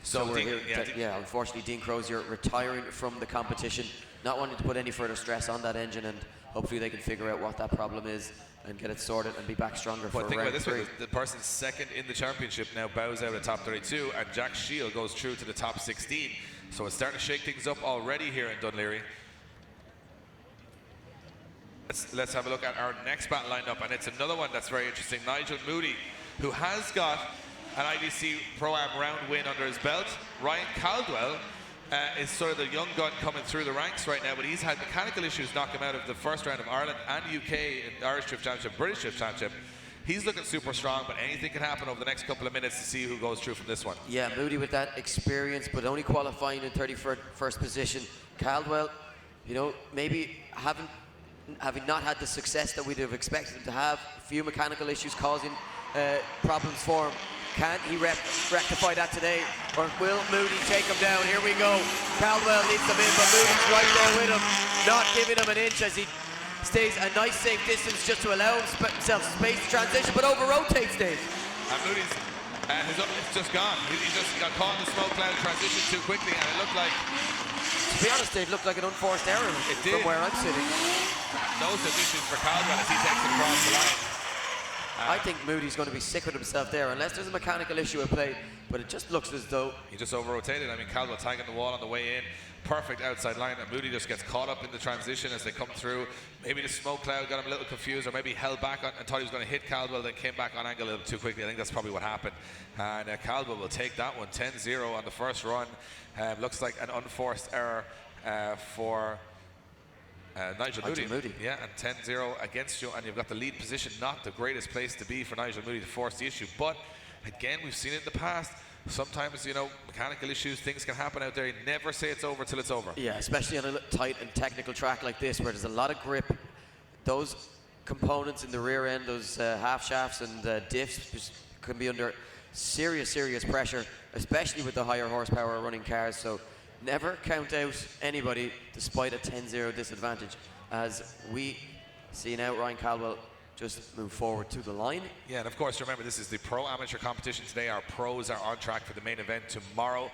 So we're here, yeah, unfortunately, Dean Crozier retiring from the competition, not wanting to put any further stress on that engine, and hopefully they can figure out what that problem is and get it sorted and be back stronger for think round about this 3. one, the person second in the championship now bows out of top 32, and Jack Shield goes through to the top 16. So it's starting to shake things up already here in Dún Laoghaire. Let's have a look at our next battle lineup, and it's another one that's very interesting. Nigel Moody, who has got an IDC Pro-Am round win under his belt. Ryan Caldwell is sort of the young gun coming through the ranks right now, but he's had mechanical issues knock him out of the first round of Ireland and UK in the Irish Drift Championship, British Drift Championship. He's looking super strong, but anything can happen over the next couple of minutes to see who goes through from this one. Yeah, Moody with that experience, but only qualifying in 31st position. Caldwell, you know, maybe having not had the success that we'd have expected him to have, a few mechanical issues causing problems for him. Can he rectify that today, or will Moody take him down? Here we go. Caldwell leads them in, but Moody's right there with him, not giving him an inch as he stays a nice safe distance just to allow himself space to transition, but over-rotates Dave. And Moody's, it's just gone. He just got caught in the smoke cloud, transitioned too quickly, and it looked like... To be honest, Dave, looked like an unforced error from where I'm sitting. No submissions for Caldwell as he takes it across the line. I think Moody's going to be sick with himself there, unless there's a mechanical issue at play, but it just looks as though... He just over-rotated. I mean, Caldwell tagging the wall on the way in. Perfect outside line, and Moody just gets caught up in the transition as they come through. Maybe the smoke cloud got him a little confused, or maybe held back on, and thought he was going to hit Caldwell, then came back on angle a little too quickly. I think that's probably what happened. And Caldwell will take that one, 10-0 on the first run. Looks like an unforced error for... Nigel Moody. Yeah, and 10-0 against you, and you've got the lead position. Not the greatest place to be for Nigel Moody to force the issue, but again, we've seen it in the past. Sometimes, you know, mechanical issues, things can happen out there. You never say it's over till it's over. Yeah, especially on a tight and technical track like this, where there's a lot of grip. Those components in the rear end, those half shafts and diffs, can be under serious pressure, especially with the higher horsepower running cars. So never count out anybody despite a 10-0 disadvantage, as we see now Ryan Caldwell just move forward to the line. Yeah, and of course, remember, this is the pro-amateur competition today. Our pros are on track for the main event tomorrow.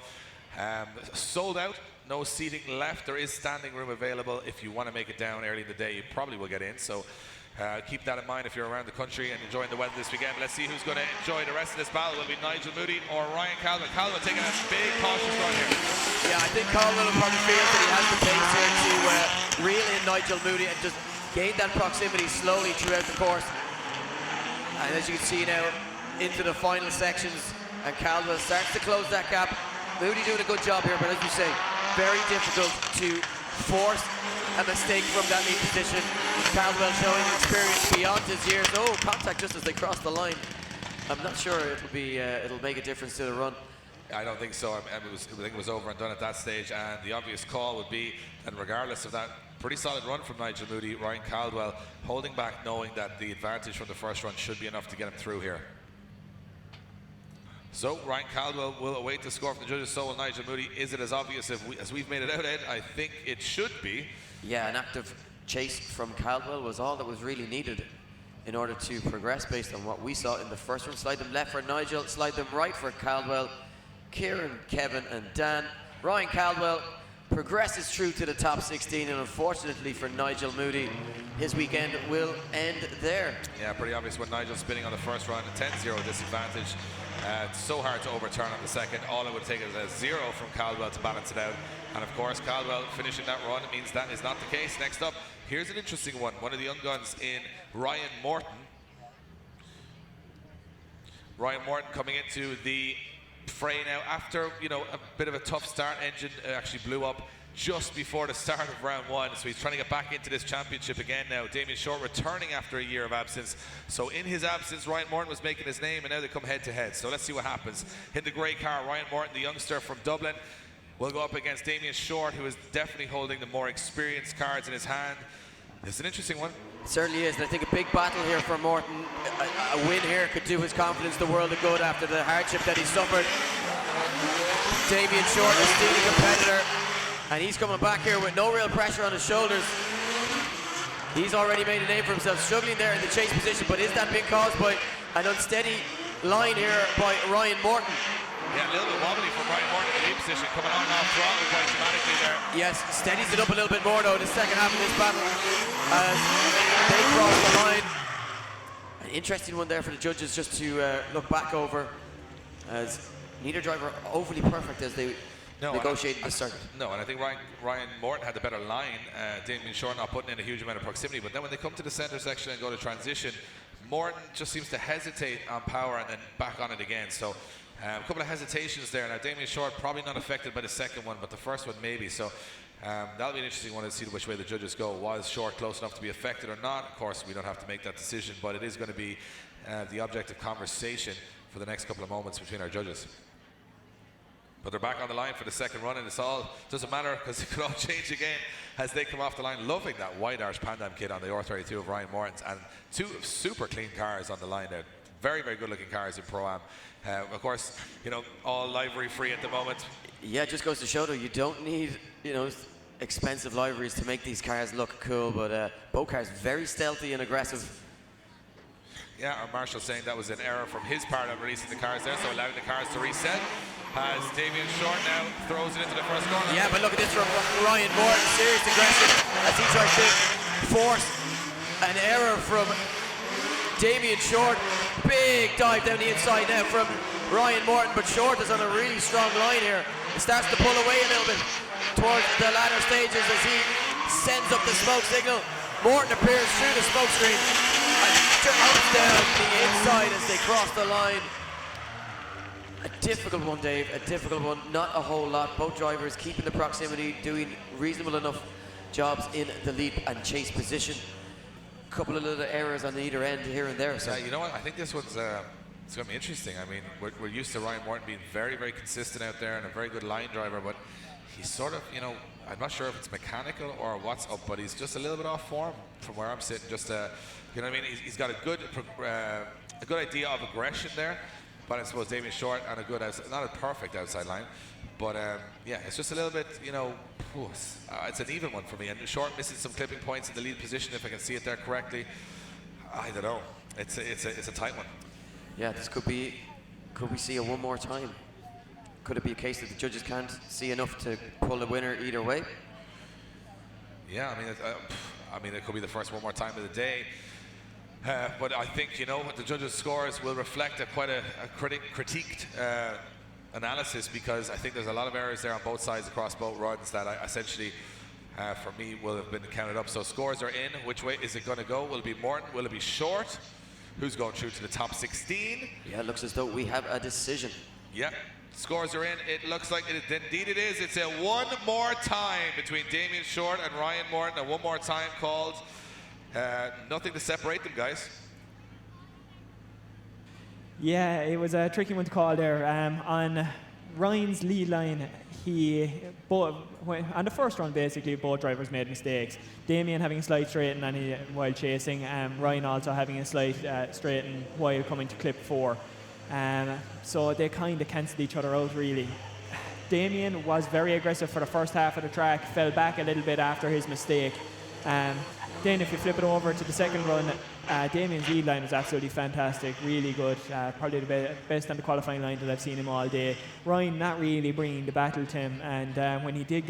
Sold out, no seating left. There is standing room available if you want to make it down early in the day. You probably will get in, so keep that in mind if you're around the country and enjoying the weather this weekend. Let's see who's going to enjoy the rest of this battle. Will it be Nigel Moody or Ryan Caldwell? Caldwell taking a big cautious run here. Yeah, I think Caldwell will probably feel that he has the pace here to reel in Nigel Moody and just gain that proximity slowly throughout the course. And as you can see now, into the final sections, and Caldwell starts to close that gap. Moody doing a good job here, but as you say, very difficult to force a mistake from that lead position. Caldwell showing experience beyond his years. Oh, contact just as they cross the line. I'm not sure it'll make a difference to the run. I don't think so. I think it was over and done at that stage, and the obvious call would be, and regardless of that pretty solid run from Nigel Moody, Ryan Caldwell holding back, knowing that the advantage from the first run should be enough to get him through here. So Ryan Caldwell will await the score from the judges. So will Nigel Moody. Is it as obvious as we've made it out, Ed? I think it should be. Yeah, an active chase from Caldwell was all that was really needed in order to progress based on what we saw in the first run. Slide them left for Nigel, slide them right for Caldwell. Kieran, Kevin and Dan. Ryan Caldwell progresses through to the top 16, and unfortunately for Nigel Moody, his weekend will end there. Yeah, pretty obvious when Nigel's spinning on the first run, a 10-0 disadvantage. It's so hard to overturn on the second. All it would take is a 0 from Caldwell to balance it out. And of course, Caldwell finishing that run means that is not the case. Next up, here's an interesting one. One of the young guns in Ryan Morton. Ryan Morton coming into the fray now after, you know, a bit of a tough start. Engine actually blew up just before the start of round one, so he's trying to get back into this championship again now. Damien Short returning after a year of absence, so in his absence Ryan Morton was making his name, and now they come head to head. So let's see what happens. In the grey car, Ryan Morton, the youngster from Dublin. will go up against Damien Short, who is definitely holding the more experienced cards in his hand. It's an interesting one. It certainly is, and I think a big battle here for Morton. A win here could do his confidence the world of good after the hardship that he suffered. Damien Short, a steely competitor, and he's coming back here with no real pressure on his shoulders. He's already made a name for himself, struggling there in the chase position, but is that being caused by an unsteady line here by Ryan Morton? Yeah, a little bit wobbly from Ryan Morton in the lead position, coming on and off throttle quite dramatically there. Yes, steadies it up a little bit more though in the second half of this battle as they cross the line. An interesting one there for the judges just to look back over, as neither driver overly perfect as they negotiated the circuit. No, and I think Ryan Morton had the better line. Damien Short not putting in a huge amount of proximity, but then when they come to the center section and go to transition, Morton just seems to hesitate on power and then back on it again. So a couple of hesitations there. Now Damien Short probably not affected by the second one, but the first one maybe. So that'll be an interesting one to see which way the judges go. Was Short close enough to be affected or not? Of course, we don't have to make that decision, but it is going to be the object of conversation for the next couple of moments between our judges. But they're back on the line for the second run, and it's all doesn't matter because it could all change again as they come off the line. Loving that white Arch Pandam kit on the R32 of Ryan Morton's, and two super clean cars on the line there. Very, very good looking cars in Pro-Am. Of course, you know, all livery free at the moment. Yeah, it just goes to show though, you don't need, you know, expensive liveries to make these cars look cool, but both cars very stealthy and aggressive. Yeah, our Marshal saying that was an error from his part of releasing the cars there, so allowing the cars to reset. As Damien Short now throws it into the first corner. Yeah, but look at this from Ryan Morton, serious aggression as he tries to force an error from Damien Short. Big dive down the inside now from Ryan Morton, but Short is on a really strong line here. He starts to pull away a little bit towards the latter stages as he sends up the smoke signal. Morton appears through the smoke screen and jumps down the inside as they cross the line. A difficult one, Dave, a difficult one, not a whole lot. Both drivers keeping the proximity, doing reasonable enough jobs in the lead and chase position. A couple of little errors on either end here and there. So. Yeah, you know what, I think this one's it's going to be interesting. I mean, we're used to Ryan Morton being very, very consistent out there and a very good line driver, but he's sort of, you know, I'm not sure if it's mechanical or what's up, but he's just a little bit off form from where I'm sitting. Just, you know what I mean? He's got a good idea of aggression there. But I suppose Damien Short on a good, not a perfect outside line, but yeah, it's just a little bit, you know, it's an even one for me. And Short missing some clipping points in the lead position, if I can see it there correctly. I don't know. It's a tight one. Yeah, this could we see it one more time? Could it be a case that the judges can't see enough to pull a winner either way? Yeah, I mean, it could be the first one more time of the day. But I think, you know, the judges' scores will reflect quite a critiqued analysis, because I think there's a lot of errors there on both sides across both runs that essentially, for me, will have been counted up. So scores are in. Which way is it going to go? Will it be Morton? Will it be Short? Who's going through to the top 16? Yeah, it looks as though we have a decision. Yeah, scores are in. It looks like indeed it is. It's a one more time between Damien Short and Ryan Morton. A one more time called. Nothing to separate them, guys. Yeah, it was a tricky one to call there. On Ryan's lead line, on the first run, basically, both drivers made mistakes. Damien having a slight straighten while chasing, Ryan also having a slight straighten while coming to clip 4. So they kind of cancelled each other out, really. Damien was very aggressive for the first half of the track, fell back a little bit after his mistake. Then if you flip it over to the second run, Damien's lead line was absolutely fantastic, really good, probably the best on the qualifying line that I've seen him all day. Ryan not really bringing the battle to him, and when he did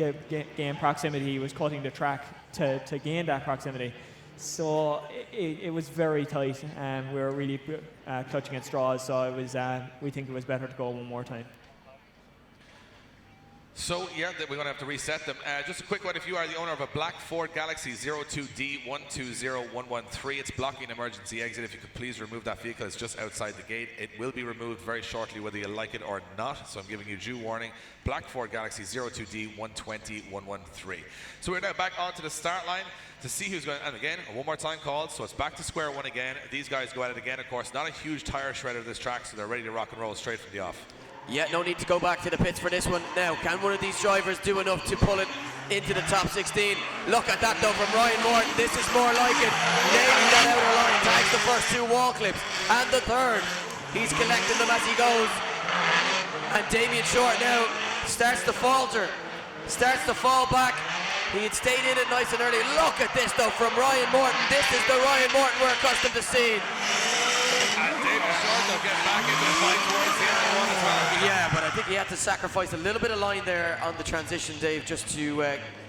gain proximity, he was cutting the track to gain that proximity. So it was very tight, and we were really clutching at straws, so we think it was better to go one more time. So yeah, we're going to have to reset them. Just a quick one, if you are the owner of a black Ford Galaxy 02D120113, it's blocking an emergency exit. If you could please remove that vehicle, it's just outside the gate. It will be removed very shortly, whether you like it or not, so I'm giving you due warning. Black Ford Galaxy 02D120113. So we're now back onto the start line to see who's going, and again, a one more time called, so it's back to square one again. These guys go at it again, of course, not a huge tire shredder this track, so they're ready to rock and roll straight from the off. Yeah, no need to go back to the pits for this one. Now, can one of these drivers do enough to pull it into the top 16? Look at that though from Ryan Morton. This is more like it. Nailing that outer line. Tags the first 2 wall clips and the third. He's collecting them as he goes. And Damien Short now starts to falter. Starts to fall back. He had stayed in it nice and early. Look at this though from Ryan Morton. This is the Ryan Morton we're accustomed to seeing. And David Short will get back into the fight towards the end of the run as well. Yeah, but I think he had to sacrifice a little bit of line there on the transition, Dave, just to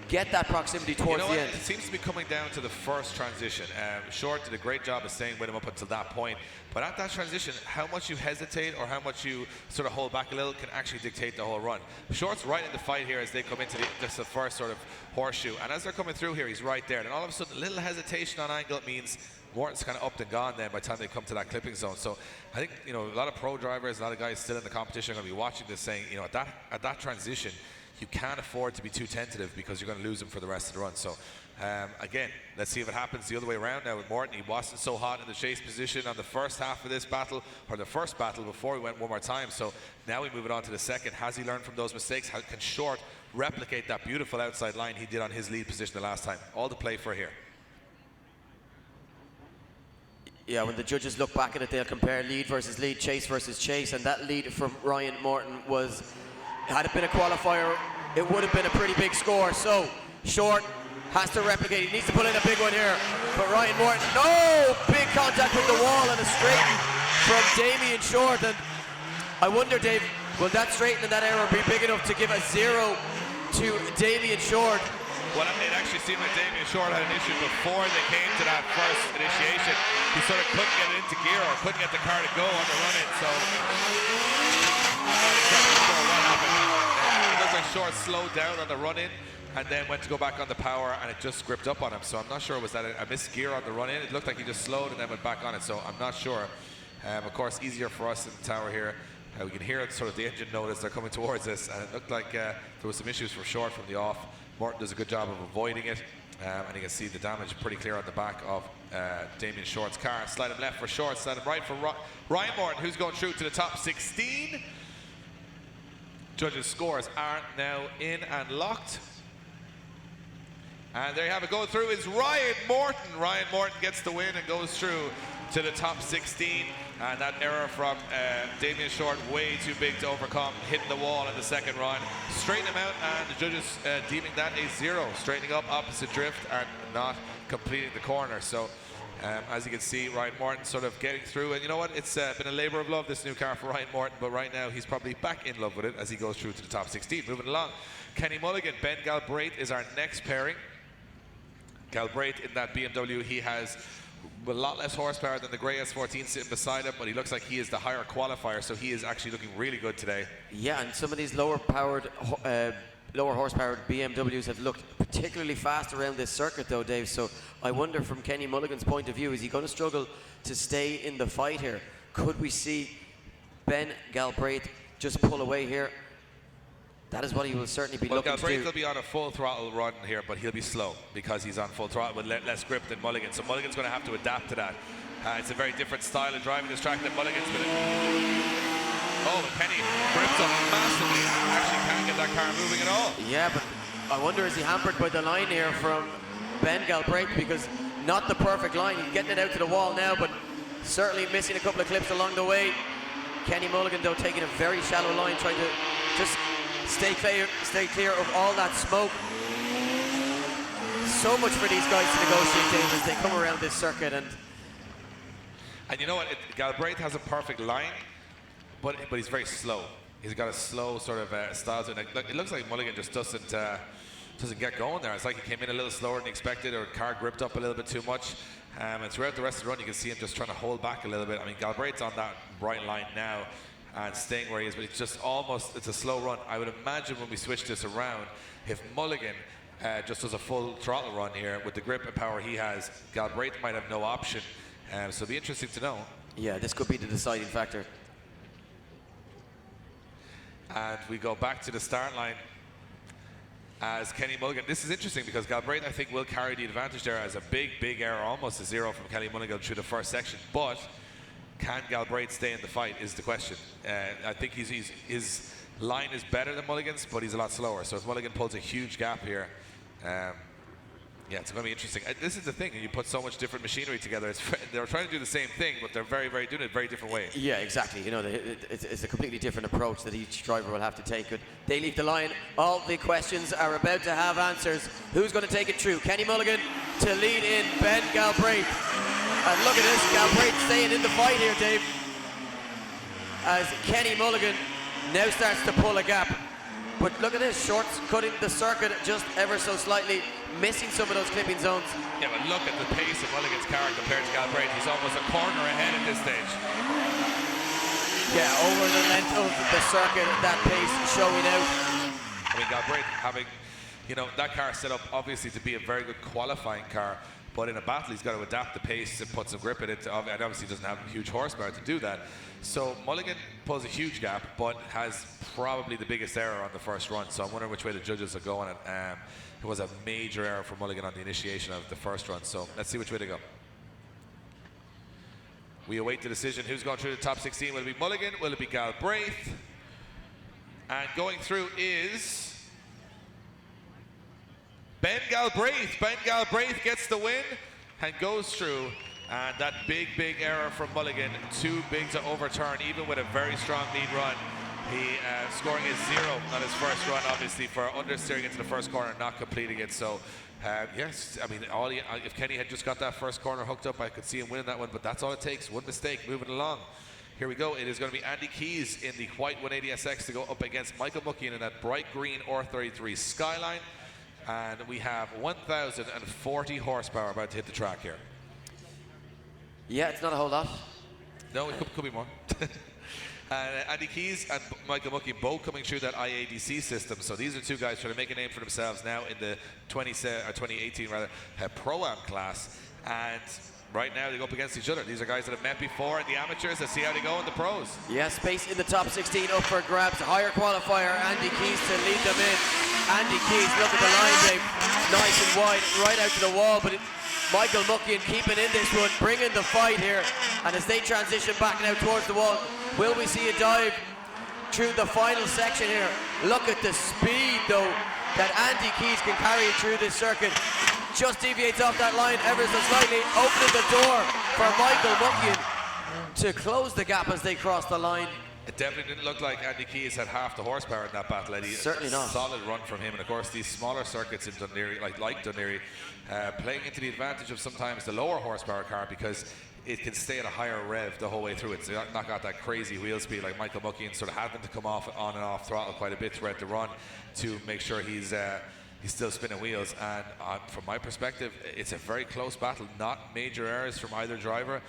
get that proximity towards the end. It seems to be coming down to the first transition. Short did a great job of staying with him up until that point. But at that transition, how much you hesitate or how much you sort of hold back a little can actually dictate the whole run. Short's right in the fight here as they come into just the first sort of horseshoe. And as they're coming through here, he's right there. And all of a sudden, a little hesitation on angle means Morton's kind of upped and gone then by the time they come to that clipping zone. So I think, you know, a lot of pro drivers, a lot of guys still in the competition are going to be watching this saying, you know, at that transition, you can't afford to be too tentative because you're going to lose them for the rest of the run. So again, let's see if it happens the other way around now with Morton. He wasn't so hot in the chase position on the first half of this battle, or the first battle before he went one more time. So now we move it on to the second. Has he learned from those mistakes? How can Short replicate that beautiful outside line he did on his lead position the last time? All to play for here. Yeah, when the judges look back at it, they'll compare lead versus lead, chase versus chase, and that lead from Ryan Morton was, had it been a qualifier, it would have been a pretty big score. So Short has to replicate. He needs to put in a big one here. But Ryan Morton, no! Big contact with the wall and a straighten from Damien Short. And I wonder, Dave, will that straighten and that error be big enough to give a 0 to Damien Short? Well, it actually seemed like Damien Short had an issue before they came to that first initiation. He sort of couldn't get it into gear or couldn't get the car to go on the run-in, so I'm not exactly sure what happened. It looked like Short slowed down on the run-in and then went to go back on the power and it just gripped up on him. So I'm not sure, was that a missed gear on the run-in? It looked like he just slowed and then went back on it, so I'm not sure. Of course, easier for us in the tower here. We can hear sort of the engine note as they're coming towards us, and it looked like there was some issues for Short from the off. Morton does a good job of avoiding it, and you can see the damage pretty clear on the back of Damien Short's car. Slide him left for Short, slide him right for Ryan Morton, who's going through to the top 16. Judges' scores are now in and locked. And there you have it, going through is Ryan Morton. Ryan Morton gets the win and goes through to the top 16. And that error from Damien Short, way too big to overcome, hitting the wall in the second run. Straighten him out, and the judges deeming that a 0. Straightening up opposite drift and not completing the corner. So as you can see, Ryan Morton sort of getting through. And you know what? It's been a labor of love, this new car for Ryan Morton. But right now, he's probably back in love with it as he goes through to the top 16. Moving along, Kenny Mulligan, Ben Galbraith is our next pairing. Galbraith in that BMW, he has a lot less horsepower than the grey S14 sitting beside him, but he looks like he is the higher qualifier, so he is actually looking really good today. Yeah, and some of these lower horsepowered BMWs have looked particularly fast around this circuit though, Dave, so I wonder from Kenny Mulligan's point of view, is he going to struggle to stay in the fight here? Could we see Ben Galbraith just pull away here? That is what he will certainly be looking to do. Galbraith will be on a full throttle run here, but he'll be slow because he's on full throttle with less grip than Mulligan. So Mulligan's going to have to adapt to that. It's a very different style of driving this track than Mulligan's with it. Oh, but Kenny grips up massively. Actually can't get that car moving at all. Yeah, but I wonder, is he hampered by the line here from Ben Galbraith? Because not the perfect line. He's getting it out to the wall now, but certainly missing a couple of clips along the way. Kenny Mulligan, though, taking a very shallow line, trying to just stay clear of all that smoke. So much for these guys to negotiate, Dave, as they come around this circuit. And you know what? Galbraith has a perfect line, but he's very slow. He's got a slow sort of style to it. It looks like Mulligan just doesn't get going there. It's like he came in a little slower than expected, or the car gripped up a little bit too much. And throughout the rest of the run, you can see him just trying to hold back a little bit. I mean, Galbraith's on that bright line now and staying where he is, but it's just almost, it's a slow run. I would imagine when we switch this around, if Mulligan just does a full throttle run here with the grip and power he has, Galbraith might have no option. So it'll be interesting to know. Yeah, this could be the deciding factor. And we go back to the start line as Kenny Mulligan. This is interesting because Galbraith, I think, will carry the advantage there as a big error, almost a 0 from Kenny Mulligan through the first section. But Can Galbraith stay in the fight is the question. I think his line is better than Mulligan's, but he's a lot slower. So if Mulligan pulls a huge gap here, yeah, it's going to be interesting. This is the thing, you put so much different machinery together. They're trying to do the same thing, but they're doing it very different way. Yeah, exactly. You know, it's a completely different approach that each driver will have to take. They leave the line. All the questions are about to have answers. Who's going to take it through? Kenny Mulligan to lead in Ben Galbraith. And look at this, Galbraith staying in the fight here, Dave. As Kenny Mulligan now starts to pull a gap. But look at this, Shorts cutting the circuit just ever so slightly, missing some of those clipping zones. Yeah, but look at the pace of Mulligan's car compared to Galbraith. He's almost a corner ahead at this stage. Yeah, over the length of the circuit, that pace showing out. I mean, Galbraith having, you know, that car set up obviously to be a very good qualifying car, but in a battle he's got to adapt the pace and put some grip in it, and obviously doesn't have huge horsepower to do that. So Mulligan pulls a huge gap, but has probably the biggest error on the first run. So I'm wondering which way the judges are going. It was a major error for Mulligan on the initiation of the first run. So let's see which way they go. We await the decision. Who's going through the top 16? Will it be Mulligan? Will it be Galbraith? And going through is Ben Galbraith. Ben Galbraith gets the win and goes through. And that big error from Mulligan, too big to overturn, even with a very strong lead run. He scoring a 0 on his first run, obviously, for understeering into the first corner, not completing it. So, yes, I mean, if Kenny had just got that first corner hooked up, I could see him winning that one, but that's all it takes. One mistake, moving along. Here we go. It is going to be Andy Keys in the white 180SX to go up against Michael McKean in that bright green R33 Skyline. And we have 1,040 horsepower about to hit the track here. Yeah, it's not a whole lot. No, it could be more. Andy Keys and Michael Muckie both coming through that IADC system. So these are two guys trying to make a name for themselves now in the 2018 Pro-Am class. And right now they go up against each other. These are guys that have met before in the amateurs. Let's see how they go in the pros. Yeah, space in the top 16 up for grabs. Higher qualifier, Andy Keys to lead them in. Andy Keys, look at the line, Dave. Nice and wide, right out to the wall, but Michael Muckian keeping in this one, bringing the fight here. And as they transition back now towards the wall, will we see a dive through the final section here? Look at the speed, though, that Andy Keys can carry through this circuit. Just deviates off that line ever so slightly, opening the door for Michael Muckian to close the gap as they cross the line. It definitely didn't look like Andy Keys had half the horsepower in that battle, Eddie. Certainly not. Solid run from him, and of course these smaller circuits in Dundee, like Dundee, playing into the advantage of sometimes the lower horsepower car because it can stay at a higher rev the whole way through it. So not got that crazy wheel speed like Michael Muckian, sort of having to come off on and off throttle quite a bit throughout the run to make sure he's still spinning wheels. And from my perspective, it's a very close battle. Not major errors from either driver.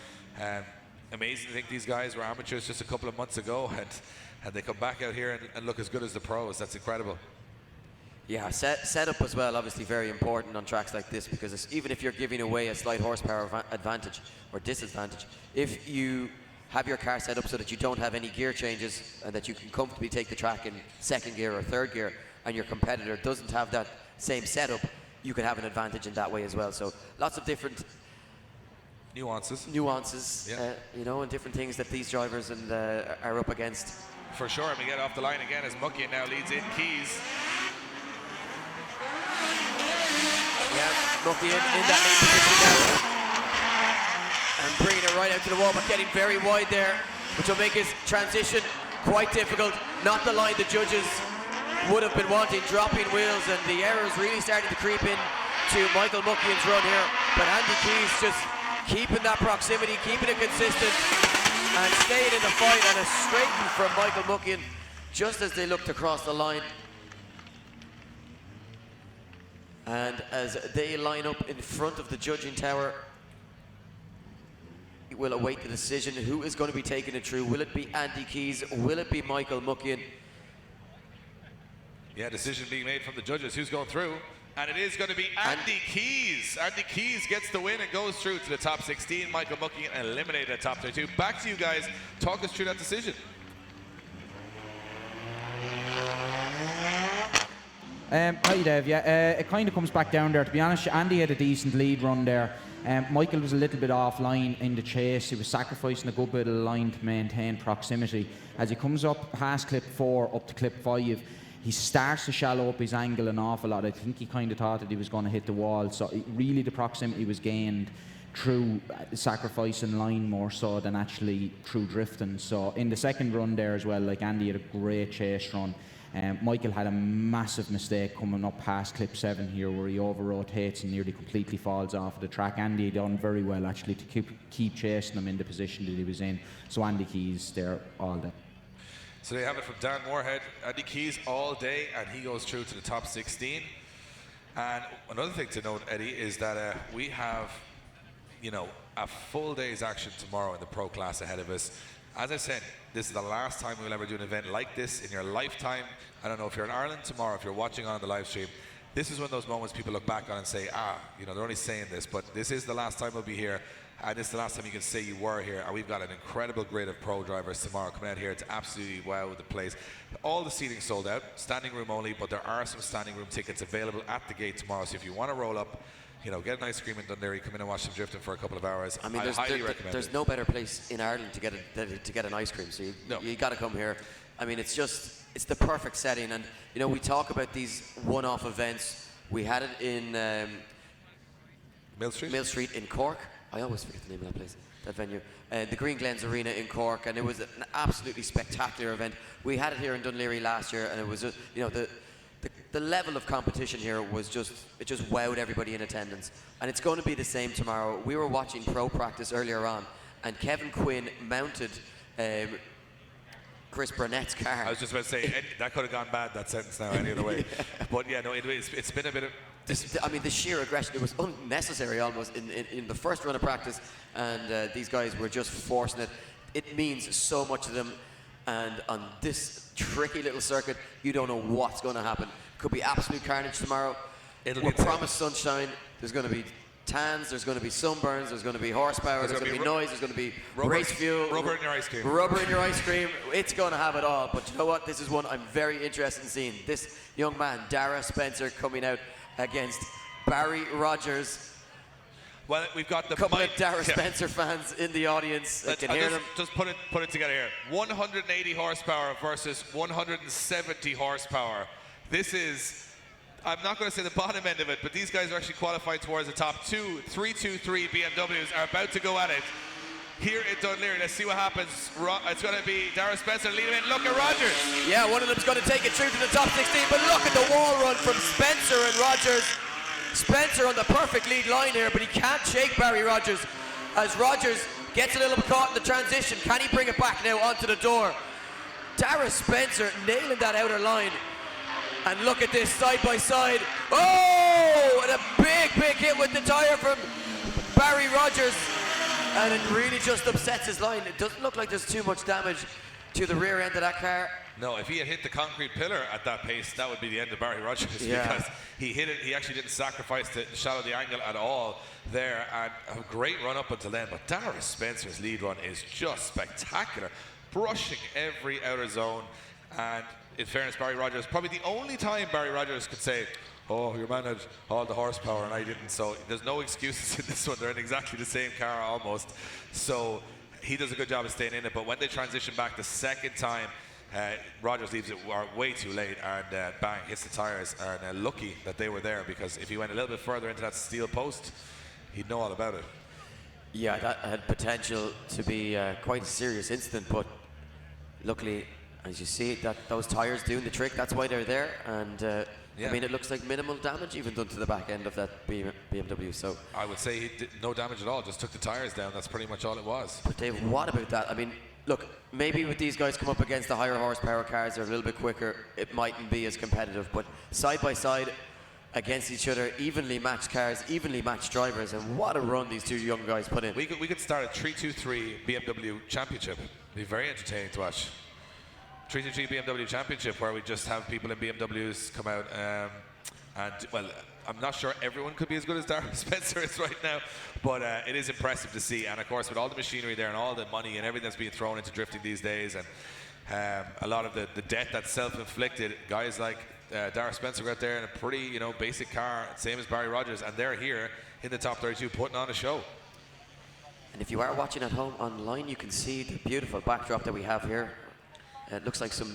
Amazing to think these guys were amateurs just a couple of months ago, and they come back out here and look as good as the pros. That's incredible. Yeah, setup as well, obviously very important on tracks like this, because even if you're giving away a slight horsepower advantage or disadvantage, if you have your car set up so that you don't have any gear changes and that you can comfortably take the track in second gear or third gear, and your competitor doesn't have that same setup, you can have an advantage in that way as well. So lots of different nuances, yeah. You know, and different things that these drivers are up against. For sure, and we get off the line again as Muckian now leads in Keys. Yeah, Muckian in that lead position now. And bringing it right out to the wall, but getting very wide there, which will make his transition quite difficult. Not the line the judges would have been wanting, dropping wheels, and the errors really starting to creep in to Michael Muckian's run here. But Andy Keys just keeping that proximity, keeping it consistent, and staying in the fight, and a straighten from Michael Muckian just as they look to cross the line. And as they line up in front of the judging tower, we'll await the decision. Who is going to be taking it through? Will it be Andy Keys? Will it be Michael Muckian? Yeah, decision being made from the judges. Who's going through? And it is going to be Andy Keys. Andy Keys gets the win and goes through to the top 16. Michael Muckian eliminated at top 32. Back to you guys. Talk us through that decision. Hi Dave, yeah, it kind of comes back down there. To be honest, Andy had a decent lead run there. Michael was a little bit offline in the chase. He was sacrificing a good bit of the line to maintain proximity. As he comes up past clip 4 up to clip 5, he starts to shallow up his angle an awful lot. I think he kind of thought that he was going to hit the wall. So really the proximity was gained through sacrificing line more so than actually through drifting. So in the second run there as well, like Andy had a great chase run. Michael had a massive mistake coming up past clip 7 here where he over-rotates and nearly completely falls off of the track. Andy done very well actually to keep chasing him in the position that he was in. So Andy Keys there all day. So they have it from Dan Moorhead. Andy Keys all day, and he goes through to the top 16. And another thing to note, Eddie, is that we have, you know, a full day's action tomorrow in the pro class ahead of us. As I said, this is the last time we'll ever do an event like this in your lifetime. I don't know if you're in Ireland tomorrow, if you're watching on the live stream. This is one of those moments people look back on and say, you know, they're only saying this, but this is the last time we'll be here. And this is the last time you can say you were here. And we've got an incredible grid of pro drivers tomorrow coming out here to absolutely wow the place. All the seating sold out, standing room only, but there are some standing room tickets available at the gate tomorrow. So if you want to roll up, you know, get an ice cream in Dundee, come in and watch some drifting for a couple of hours. I mean, there's no better place in Ireland to get an ice cream. So you got to come here. I mean, it's the perfect setting. And you know, we talk about these one-off events. We had it in Mill Street in Cork. I always forget the name of that place, that venue. The Green Glens Arena in Cork, and it was an absolutely spectacular event. We had it here in Dunleary last year, and it was, you know, the level of competition here was just wowed everybody in attendance. And it's going to be the same tomorrow. We were watching pro practice earlier on, and Kevin Quinn mounted Chris Burnett's car. I was just about to say, that could have gone bad, that sentence now, any other way. But yeah, no, it's been a bit of... I mean, the sheer aggression, it was unnecessary almost in the first run of practice, and these guys were just forcing it. It means so much to them, and on this tricky little circuit, you don't know what's going to happen. Could be absolute carnage tomorrow. We're promised sunshine. There's going to be tans, there's going to be sunburns, there's going to be horsepower, there's going to be noise, there's going to be race fuel. Rubber in your ice cream. Rubber in your ice cream. It's going to have it all. But you know what? This is one I'm very interested in seeing. This young man, Dara Spencer, coming out against Barry Rogers. Well, we've got the couple of Dara Spencer fans in the audience. I can hear them. Just put it together here. 180 horsepower versus 170 horsepower. This is, I'm not going to say the bottom end of it, but these guys are actually qualified towards the top 323 BMWs are about to go at it here in Dunleary. Let's see what happens. It's going to be Dara Spencer leading in. Look at Rogers. Yeah, one of them's going to take it through to the top 16, but look at the wall run from Spencer and Rogers. Spencer on the perfect lead line here, but he can't shake Barry Rogers as Rogers gets a little bit caught in the transition. Can he bring it back now onto the door? Dara Spencer nailing that outer line. And look at this side by side. Oh, and a big hit with the tyre from Barry Rogers. And it really just upsets his line. It doesn't look like there's too much damage to the rear end of that car. No, if he had hit the concrete pillar at that pace, that would be the end of Barry Rogers, because he hit it. He actually didn't sacrifice to shallow the angle at all there, and a great run up until then. But Dara Spencer's lead run is just spectacular, brushing every outer zone. And in fairness, Barry Rogers, probably the only time Barry Rogers could say, oh, your man had all the horsepower and I didn't. So there's no excuses in this one. They're in exactly the same car almost. So he does a good job of staying in it. But when they transition back the second time, Rogers leaves it way too late, and bang, hits the tyres. And lucky that they were there, because if he went a little bit further into that steel post, he'd know all about it. Yeah, that had potential to be quite a serious incident, but luckily, as you see, that those tyres doing the trick, that's why they're there. And I mean, it looks like minimal damage even done to the back end of that BMW. So I would say he did no damage at all, just took the tyres down. That's pretty much all it was. But Dave, what about that? I mean, look, maybe with these guys come up against the higher horsepower cars, they're a little bit quicker, it mightn't be as competitive, but side by side against each other, evenly matched cars, evenly matched drivers, and what a run these two young guys put in. We could start a 323 BMW Championship. It'd be very entertaining to watch. 323 BMW Championship, where we just have people in BMWs come out, and well, I'm not sure everyone could be as good as Dara Spencer is right now, but it is impressive to see. And of course, with all the machinery there and all the money and everything that's being thrown into drifting these days, and a lot of the debt that's self-inflicted, guys like Dara Spencer got there in a pretty, basic car, same as Barry Rogers, and they're here in the top 32, putting on a show. And if you are watching at home online, you can see the beautiful backdrop that we have here. It looks like some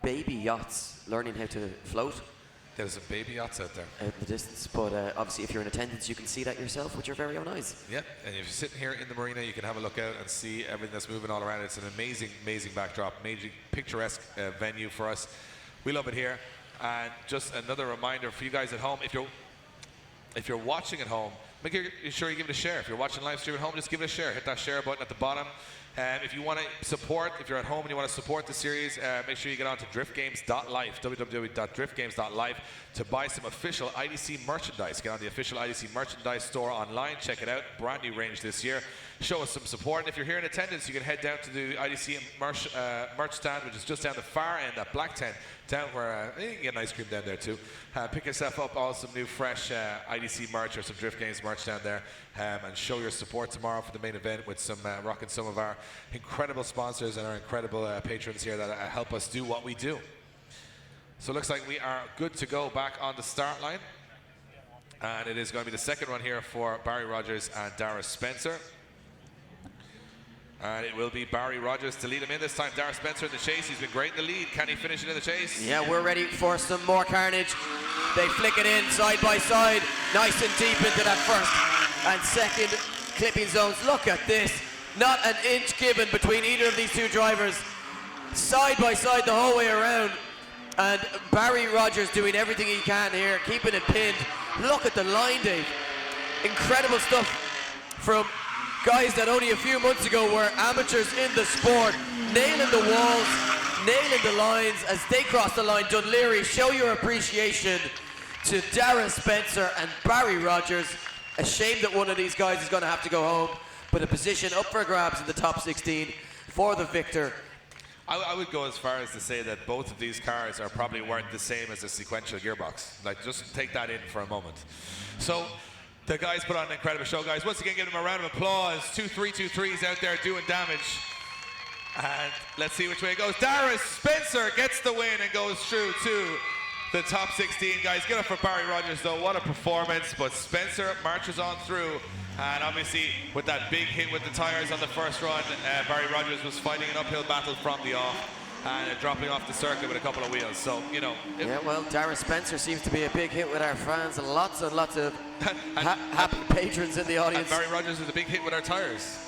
baby yachts learning how to float. There's some baby yachts out there. Out in the distance, but obviously if you're in attendance, you can see that yourself with your very own eyes. Yeah, and if you're sitting here in the marina, you can have a look out and see everything that's moving all around. It's an amazing, amazing backdrp, amazing, picturesque venue for us. We love it here. And just another reminder for you guys at home, if you're watching at home, make sure you give it a share. If you're watching live stream at home, just give it a share. Hit that share button at the bottom. If you want to support, if you're at home and you want to support the series, make sure you get on to driftgames.life, www.driftgames.life, to buy some official IDC merchandise. Get on the official IDC merchandise store online, check it out, brand new range this year. Show us some support, and if you're here in attendance, you can head down to the IDC merch stand, which is just down the far end, that black tent, down where you can get an ice cream down there too. Pick yourself up all some new fresh IDC merch or some Drift Games merch down there, and show your support tomorrow for the main event with some rocking some of our incredible sponsors and our incredible patrons here that help us do what we do. So it looks like we are good to go back on the start line, and it is going to be the second run here for Barry Rogers and Dara Spencer. And it will be Barry Rogers to lead him in this time. Dara Spencer in the chase. He's been great in the lead. Can he finish it in the chase? Yeah, we're ready for some more carnage. They flick it in side by side, nice and deep into that first and second clipping zones. Look at this. Not an inch given between either of these two drivers. Side by side the whole way around. And Barry Rogers doing everything he can here, keeping it pinned. Look at the line, Dave. Incredible stuff from guys that only a few months ago were amateurs in the sport, nailing the walls, nailing the lines as they cross the line. Dunleary, show your appreciation to Dara Spencer and Barry Rogers. A shame that one of these guys is going to have to go home, but a position up for grabs in the top 16 for the victor. I would go as far as to say that both of these cars are probably weren't the same as a sequential gearbox. Like, just take that in for a moment. So the guys put on an incredible show, guys. Once again, give them a round of applause. 2 3-2-3s out there doing damage. And let's see which way it goes. Dara Spencer gets the win and goes through to the top 16. Guys, get up for Barry Rogers, though. What a performance. But Spencer marches on through. And obviously, with that big hit with the tires on the first run, Barry Rogers was fighting an uphill battle from the off and dropping off the circuit with a couple of wheels. So, you know. Yeah, well, Dara Spencer seems to be a big hit with our fans and lots of happy patrons in the audience. And Barry Rogers is a big hit with our tires.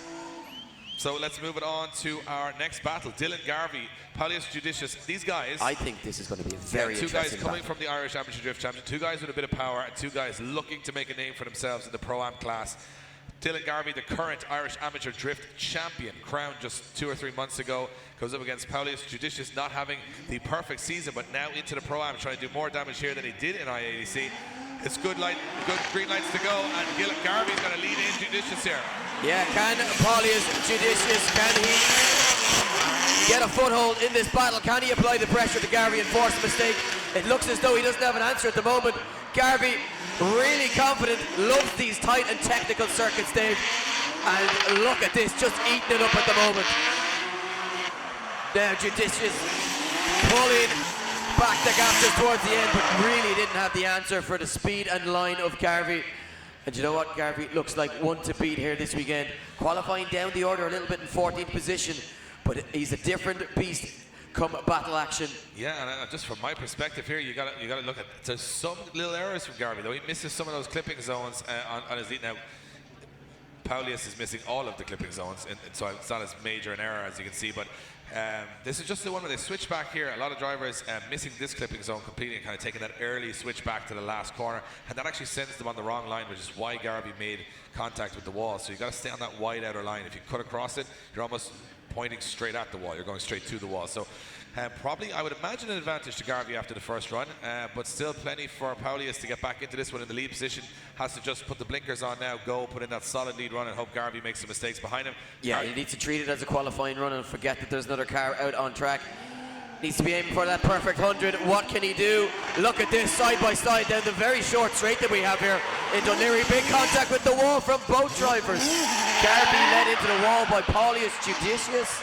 So let's move it on to our next battle. Dylan Garvey, Paulius Judicious. These guys, I think this is going to be a very two interesting guys coming battle. from the Irish Amateur Drift Championship, two guys with a bit of power, and two guys looking to make a name for themselves in the Pro-Am class. Dylan Garvey, the current Irish Amateur Drift Champion, crowned just 2 or 3 months ago, goes up against Paulius Judicious, not having the perfect season, but now into the Pro-Am, trying to do more damage here than he did in IADC. It's good green lights to go, and Dylan Garvey's going to lead in Judicious here. Yeah, can Paulius Judicious, can he get a foothold in this battle? Can he apply the pressure to Garvey and force a mistake? It looks as though he doesn't have an answer at the moment. Garvey, really confident, loves these tight and technical circuits, Dave. And look at this, just eating it up at the moment. Now Judicious pulling back the gap just towards the end, but really didn't have the answer for the speed and line of Garvey. And you know what, Garvey looks like one to beat here this weekend. Qualifying down the order a little bit in 14th position, but he's a different beast come battle action. Yeah, and just from my perspective here, you got to look at, there's some little errors from Garvey, though. He misses some of those clipping zones on his lead. Now, Paulius is missing all of the clipping zones, and so it's not as major an error as you can see, but this is just the one where they switch back here. A lot of drivers missing this clipping zone completely and kind of taking that early switch back to the last corner, and that actually sends them on the wrong line, which is why Garvey made contact with the wall. So you got to stay on that wide outer line. If you cut across it, you're almost pointing straight at the wall. You're going straight to the wall. So probably, I would imagine, an advantage to Garvey after the first run, but still plenty for Paulius to get back into this one in the lead position. Has to just put the blinkers on now, go, put in that solid lead run and hope Garvey makes some mistakes behind him. Yeah, he needs to treat it as a qualifying run and forget that there's another car out on track. Needs to be aiming for that perfect 100. What can he do? Look at this, side by side down the very short straight that we have here in Dunleary. Big contact with the wall from both drivers. Garvey led into the wall by Paulius Judicious.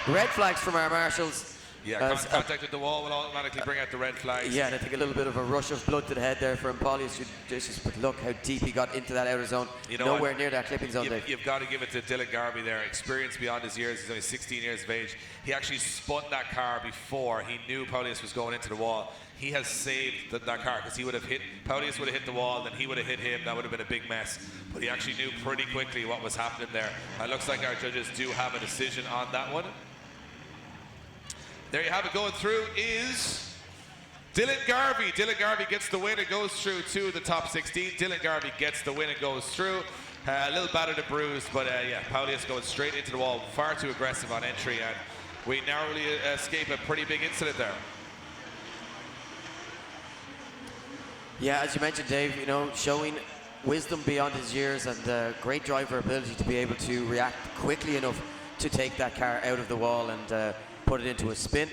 Red flags from our marshals. Yeah, contact with the wall will automatically bring out the red flags. Yeah, and I think a little bit of a rush of blood to the head there from Paulius Judicious, but look how deep he got into that outer zone. You know Nowhere near that clipping zone, Dave. You've got to give it to Dylan Garvey there. Experience beyond his years. He's only 16 years of age. He actually spun that car before he knew Paulius was going into the wall. He has saved that car because he would have hit, Paulius would have hit the wall, then he would have hit him. That would have been a big mess. But he actually knew pretty quickly what was happening there. It looks like our judges do have a decision on that one. There you have it. Going through is Dylan Garvey. Dylan Garvey gets the win and goes through to the top 16. Dylan Garvey gets the win and goes through. A little battered and bruised, but yeah, Paulius going straight into the wall. Far too aggressive on entry, and we narrowly escape a pretty big incident there. Yeah, as you mentioned, Dave, you know, showing wisdom beyond his years and great driver ability to be able to react quickly enough to take that car out of the wall and put it into a spin.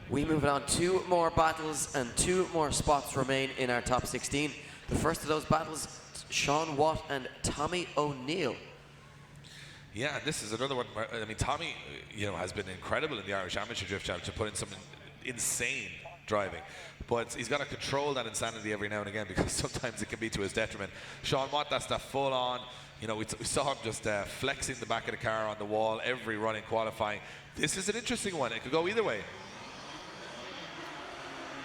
We move on. 2 more battles and 2 more spots remain in our top 16. The first of those battles, Sean Watt and Tommy O'Neill. Yeah, this is another one where, I mean, Tommy, you know, has been incredible in the Irish Amateur Drift Championship, put in some insane driving. But he's got to control that insanity every now and again because sometimes it can be to his detriment. Sean Watt, that's that full on, you know, we saw him just flexing the back of the car on the wall every run in qualifying. This is an interesting one. It could go either way.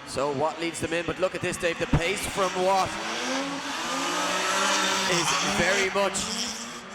So Watt leads them in, but look at this, Dave. The pace from Watt is very much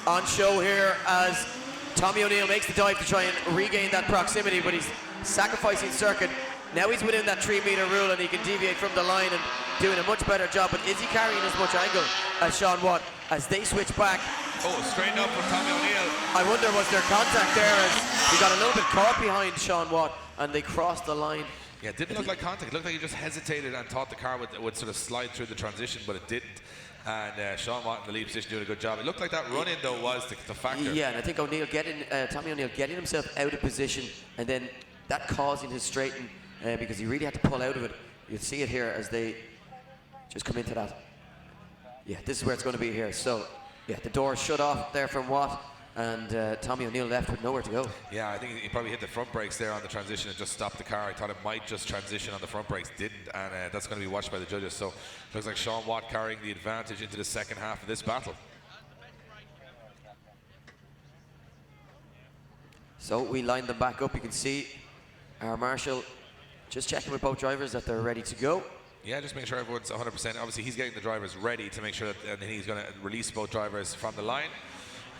on show here as Tommy O'Neill makes the dive to try and regain that proximity, but he's sacrificing circuit. Now he's within that 3-meter rule and he can deviate from the line and doing a much better job. But is he carrying as much angle as Sean Watt as they switch back? Oh, straighten up from Tommy O'Neill. I wonder, was there contact there as he got a little bit caught behind Sean Watt and they crossed the line? Yeah, it didn't look like contact. It looked like he just hesitated and thought the car would sort of slide through the transition, but it didn't. And Sean Watt in the lead position doing a good job. It looked like that run-in, though, was the factor. Yeah, and I think Tommy O'Neill getting himself out of position and then that causing his straighten because he really had to pull out of it. You'll see it here as they just come into that. Yeah, this is where it's going to be here. So, yeah, the door shut off there from Watt, and Tommy O'Neill left with nowhere to go. Yeah, I think he probably hit the front brakes there on the transition and just stopped the car. I thought it might just transition on the front brakes, didn't, and that's going to be watched by the judges. So, looks like Sean Watt carrying the advantage into the second half of this battle. So, we line them back up. You can see our marshal just checking with both drivers that they're ready to go. Yeah, just make sure everyone's 100%. Obviously, he's getting the drivers ready to make sure that and then he's going to release both drivers from the line.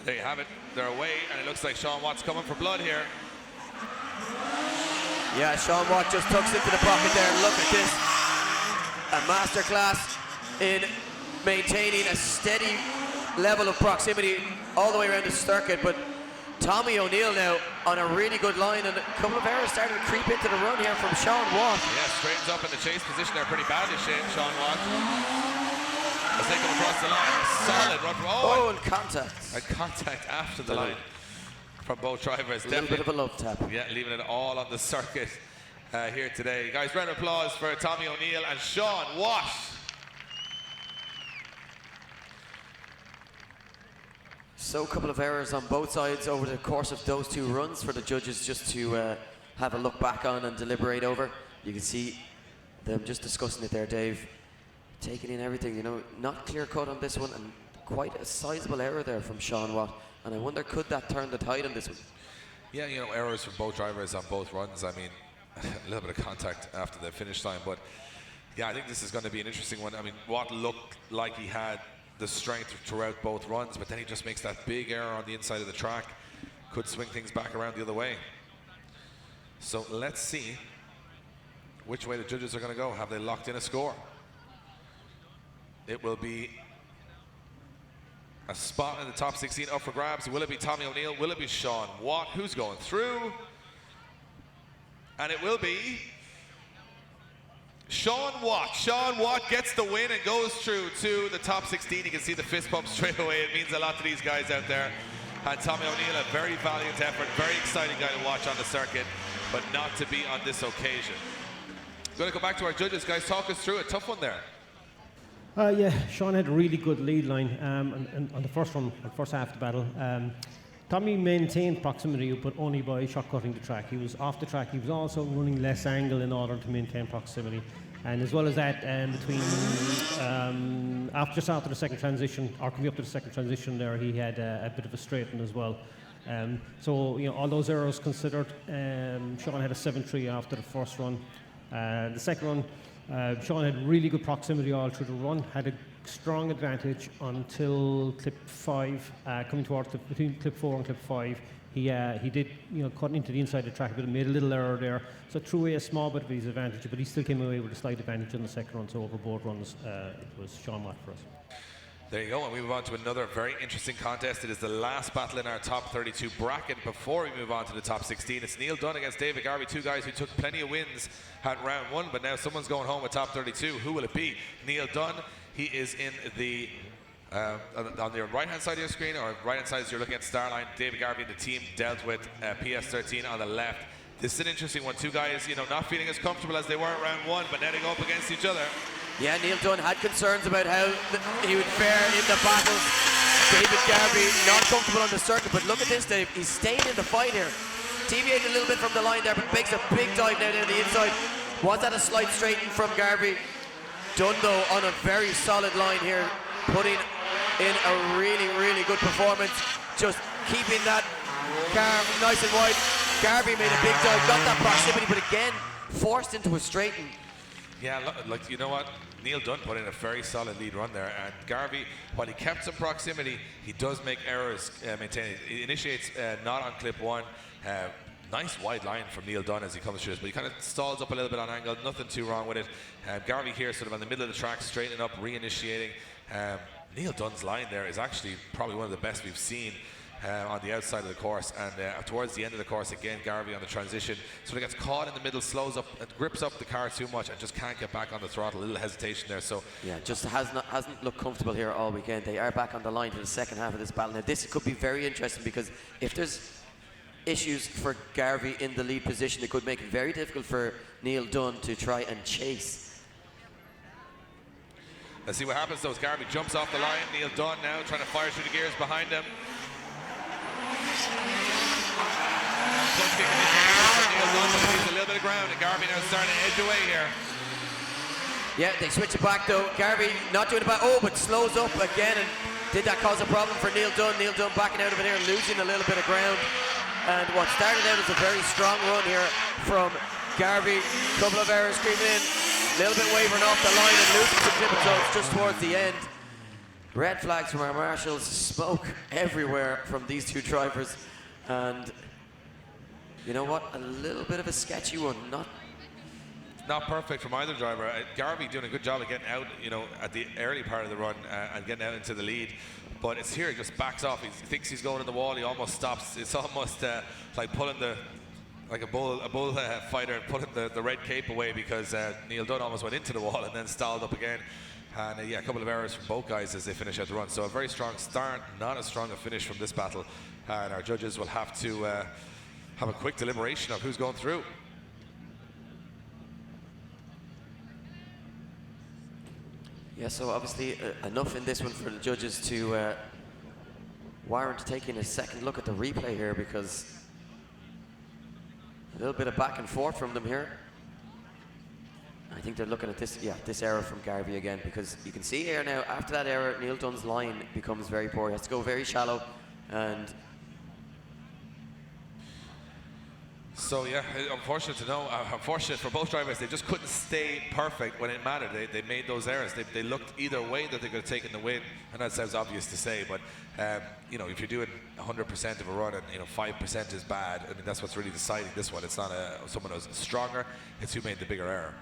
There you have it. They're away, and it looks like Sean Watt's coming for blood here. Yeah, Sean Watt just tucks into the pocket there. Look at this. A masterclass in maintaining a steady level of proximity all the way around the circuit. But Tommy O'Neill now on a really good line, and a couple of errors starting to creep into the run here from Sean Watt. Yeah, straightens up in the chase position there pretty badly, Sean Watt. As they come across the line, solid run from and contact. And contact after the line from both drivers. A little bit of a love tap. Yeah, leaving it all on the circuit here today. Guys, round of applause for Tommy O'Neill and Sean Watt. So a couple of errors on both sides over the course of those 2 runs for the judges just to have a look back on and deliberate over. You can see them just discussing it there, Dave. Taking in everything, you know, not clear cut on this one, and quite a sizable error there from Sean Watt. And I wonder, could that turn the tide on this one? Yeah, you know, errors from both drivers on both runs. I mean, a little bit of contact after the finish line, but yeah, I think this is going to be an interesting one. I mean, Watt looked like he had the strength throughout both runs, but then he just makes that big error on the inside of the track. Could swing things back around the other way. So let's see which way the judges are going to go. Have they locked in a score? It will be a spot in the top 16 up for grabs. Will it be Tommy O'Neill? Will it be Sean Watt? Who's going through? And it will be Sean Watt. Sean Watt gets the win and goes through to the top 16. You can see the fist bump straight away. It means a lot to these guys out there. And Tommy O'Neill, a very valiant effort, very exciting guy to watch on the circuit, but not to be on this occasion. Going to go back to our judges, guys. Talk us through a tough one there. Yeah, Sean had a really good lead line on the first half of the battle. Tommy maintained proximity, but only by shortcutting the track. He was off the track. He was also running less angle in order to maintain proximity. And as well as that, just after the second transition, or coming up to the second transition there, he had a bit of a straighten as well. So, all those errors considered, Sean had a 7.3 after the first run. The second run, Sean had really good proximity all through the run, had a strong advantage until clip 5, coming towards between clip 4 and clip 5. He did, cut into the inside of the track, but made a little error there. So threw away a small bit of his advantage, but he still came away with a slight advantage in the second run. So over both runs, it was Sean Watt for us. There you go, and we move on to another very interesting contest. It is the last battle in our top 32 bracket before we move on to the top 16. It's Neil Dunn against David Garvey, two guys who took plenty of wins at round 1, but now someone's going home with top 32. Who will it be? Neil Dunn, he is in the on the right-hand side of your screen, or right-hand side as you're looking at Starline. David Garvey, the team, dealt with PS13 on the left. This is an interesting one. Two guys, not feeling as comfortable as they were at round 1, but now they go up against each other. Yeah, Neil Dunn had concerns about how he would fare in the battles. David Garvey not comfortable on the circuit, but look at this, Dave. He's staying in the fight here. Deviated a little bit from the line there, but makes a big dive now down the inside. Was that a slight straighten from Garvey? Dunn, though, on a very solid line here, putting in a really, really good performance. Just keeping that car nice and wide. Garvey made a big dive, got that proximity, but again, forced into a straighten. Yeah, you know what? Neil Dunn put in a very solid lead run there, and Garvey, while he kept some proximity, he does make errors maintaining. He initiates not on clip 1. Nice wide line from Neil Dunn as he comes through this, but he kind of stalls up a little bit on angle, nothing too wrong with it. Garvey here sort of in the middle of the track, straightening up, reinitiating. Neil Dunn's line there is actually probably one of the best we've seen on the outside of the course, and towards the end of the course again, Garvey on the transition sort of gets caught in the middle, slows up, grips up the car too much and just can't get back on the throttle. A little hesitation there. So yeah, just hasn't looked comfortable here all weekend. They are back on the line for the second half of this battle. Now this could be very interesting, because if there's issues for Garvey in the lead position, it could make it very difficult for Neil Dunn to try and chase. Let's see what happens though. As Garvey jumps off the line, Neil Dunn now trying to fire through the gears behind him. Neil Dunn needs a little bit of ground, and Garvey now starting to edge away here. Yeah, they switch it back though. Garvey not doing it back, but slows up again, and did that cause a problem for Neil Dunn? Neil Dunn backing out of it here, losing a little bit of ground. And what started out as a very strong run here from Garvey, couple of errors creeping in, a little bit wavering off the line and losing some clipping zones just towards the end. Red flags from our marshals, smoke everywhere from these two drivers, and you know what, a little bit of a sketchy one, not perfect from either driver. Garvey doing a good job of getting out, at the early part of the run and getting out into the lead. But it's here, he just backs off. He thinks he's going in the wall. He almost stops. It's almost like pulling like a bull fighter and pulling the red cape away, because Neil Dunn almost went into the wall and then stalled up again. And a couple of errors from both guys as they finish out the run. So a very strong start, not as strong a finish from this battle. And our judges will have to have a quick deliberation of who's going through. Yeah, so obviously enough in this one for the judges to warrant taking a second look at the replay here, because a little bit of back and forth from them here. I think they're looking at this error from Garvey again, because you can see here now, after that error, Neil Dunn's line becomes very poor. He has to go very shallow, and so yeah, unfortunate for both drivers. They just couldn't stay perfect when it mattered. They made those errors. They looked either way that they could have taken the win, and that sounds obvious to say, but if you're doing 100% of a run and 5% is bad, I mean that's what's really deciding this one. It's not someone who's stronger, it's who made the bigger error.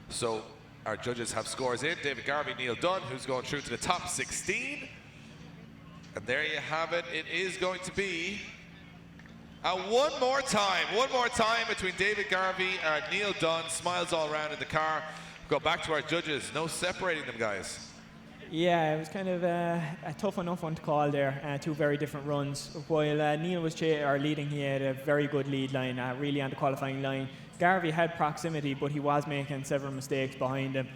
So our judges have scores in. David Garvey, Neil Dunn, who's going through to the top 16, and there you have it. It is going to be one more time between David Garvey and Neil Dunn. Smiles all around in the car. Go back to our judges. No separating them, guys. Yeah, it was kind of a tough enough one to call there. Two very different runs. While Neil was leading, he had a very good lead line, really on the qualifying line. Garvey had proximity, but he was making several mistakes behind him.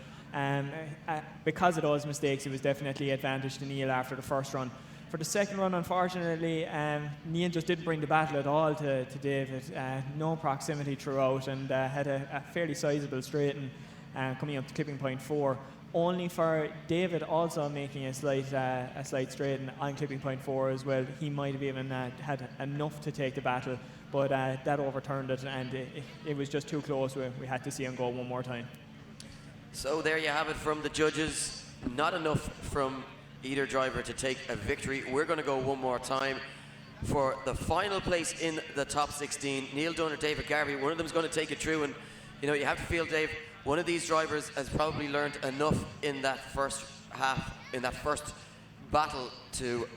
Because of those mistakes, it was definitely advantage to Neil after the first run. For the second run, unfortunately, Neil just didn't bring the battle at all to David. No proximity throughout, and had a fairly sizable straighten coming up to clipping point 4. Only for David also making a slight straighten on clipping point 4 as well. He might have even had enough to take the battle, but that overturned it, and it was just too close. We had to see him go one more time. So there you have it from the judges. Not enough from either driver to take a victory. We're going to go one more time for the final place in the top 16. Neil Dunn or David Garvey, one of them's going to take it through, and you know, you have to feel, Dave, one of these drivers has probably learned enough in that first half, in that first battle, to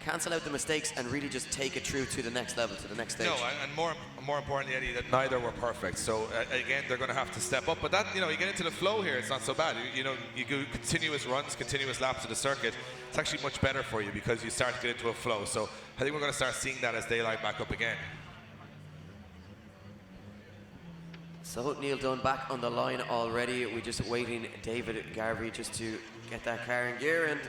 cancel out the mistakes and really just take it through to the next level, to the next stage. No, and more importantly, Eddie, that neither were perfect. So again, they're going to have to step up. But that, you know, you get into the flow here, it's not so bad. You know, you do continuous runs, continuous laps of the circuit. It's actually much better for you because you start to get into a flow. So I think we're going to start seeing that as daylight back up again. So Neil Dunn back on the line already. We're just waiting David Garvey just to get that car in gear. And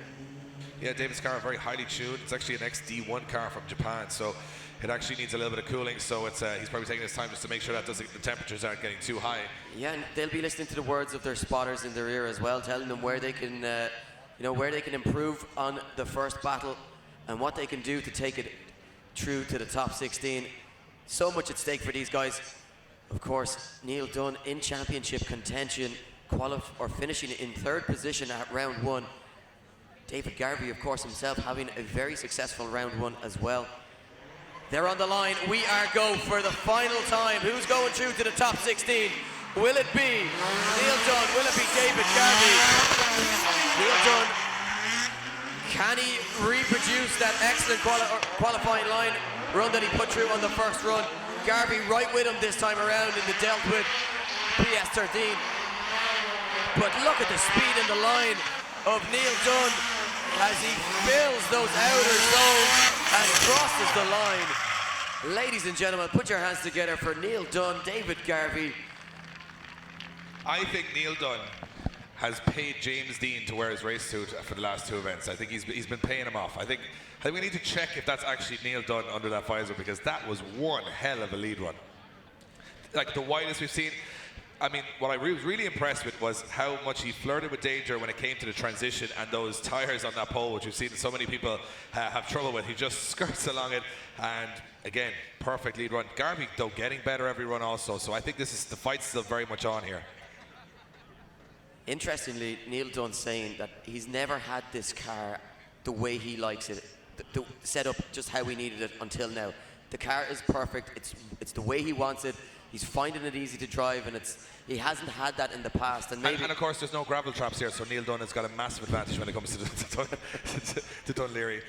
yeah, David's car is very highly tuned. It's actually an XD1 car from Japan, so it actually needs a little bit of cooling. So it's he's probably taking his time just to make sure that the temperatures aren't getting too high. yeah, and they'll be listening to the words of their spotters in their ear as well, telling them where they can, you know, where they can improve on the first battle and what they can do to take it through to the top 16. So much at stake for these guys. Of course, Neil Dunn in championship contention, finishing in 3rd position at round 1. David Garvey, of course, himself having a very successful round 1 as well. They're on the line. We are go for the final time. Who's going through to the top 16? Will it be Neil Dunn? Will it be David Garvey? Neil Dunn, can he reproduce that excellent qualifying line run that he put through on the first run? Garvey right with him this time around in the dealt with PS13. But look at the speed in the line of Neil Dunn as he fills those outer zones and crosses the line. Ladies and gentlemen, put your hands together for Neil Dunn, David Garvey. I think Neil Dunn has paid James Dean to wear his race suit for the last 2 events. I think he's been paying him off. I think we need to check if that's actually Neil Dunn under that visor, because that was one hell of a lead run. Like the widest we've seen. I mean, what I was really impressed with was how much he flirted with danger when it came to the transition and those tires on that pole, which we've seen so many people have trouble with. He just skirts along it, and again, perfect lead run. Garvey, though, getting better every run also, so I think the fight's still very much on here. Interestingly, Neil Dunn saying that he's never had this car the way he likes it, the set up just how he needed it until now. The car is perfect. It's the way he wants it. He's finding it easy to drive, and he hasn't had that in the past. And of course, there's no gravel traps here, so Neil Dunn has got a massive advantage when it comes to Dunleary.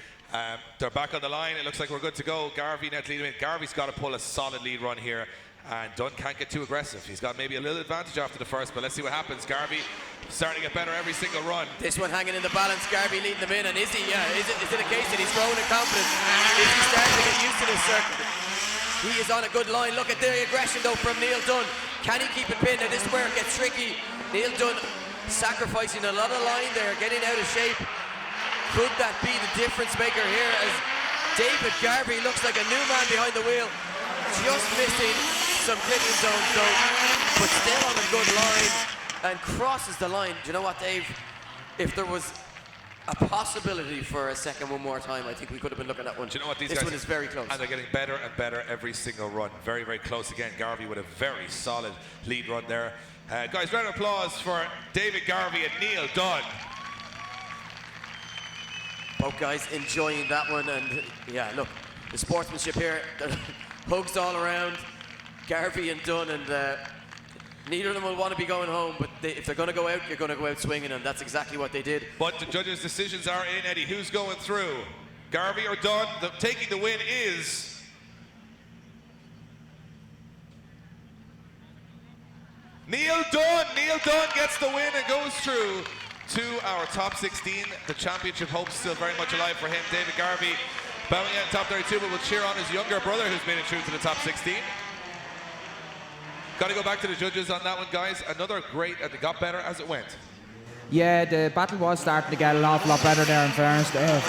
They're back on the line. It looks like we're good to go. Garvey net leading. Garvey's got to pull a solid lead run here, and Dunn can't get too aggressive. He's got maybe a little advantage after the first, but let's see what happens. Garvey starting to get better every single run. This one hanging in the balance. Garvey leading them in, and is it a case that he's growing in confidence? Is he starting to get used to this circuit? He is on a good line. Look at the aggression though from Neil Dunn. Can he keep it pinned? Now this is where it gets tricky. Neil Dunn sacrificing a lot of line there, getting out of shape. Could that be the difference maker here, as David Garvey looks like a new man behind the wheel? Just missing some clipping zones though, but still on a good line and crosses the line. Do you know what, Dave? If there was a possibility for a second one more time, I think we could have been looking at one. Do you know what, this one is very close. And they're getting better and better every single run. Very, very close again. Garvey with a very solid lead run there. Guys, round of applause for David Garvey and Neil Dunn. Both guys enjoying that one, and yeah, look, the sportsmanship here, hugs all around. Garvey and Dunn, and neither of them will want to be going home, but if they're going to go out, you're going to go out swinging, and that's exactly what they did. But the judges' decisions are in, Eddie. Who's going through? Garvey or Dunn? Taking the win is Neil Dunn. Neil Dunn gets the win and goes through to our top 16. The championship hope's still very much alive for him. David Garvey bowing out top 32, but will cheer on his younger brother who's made it through to the top 16. Got to go back to the judges on that one, guys. Another great, and it got better as it went. Yeah, the battle was starting to get an awful lot better there, in fairness, Dave.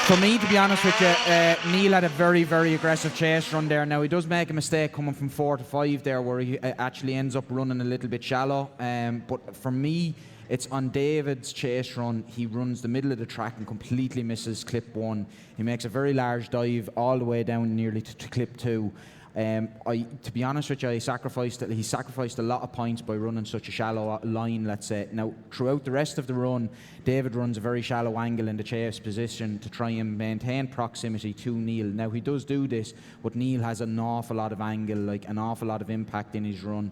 For me, to be honest with you, Neil had a very, very aggressive chase run there. Now, he does make a mistake coming from 4 to 5 there, where he actually ends up running a little bit shallow. But for me, it's on David's chase run. He runs the middle of the track and completely misses clip 1. He makes a very large dive all the way down nearly to clip 2. To be honest with you, he sacrificed a lot of points by running such a shallow line, let's say. Now, throughout the rest of the run, David runs a very shallow angle in the chase position to try and maintain proximity to Neil. Now, he does do this, but Neil has an awful lot of angle, like an awful lot of impact in his run.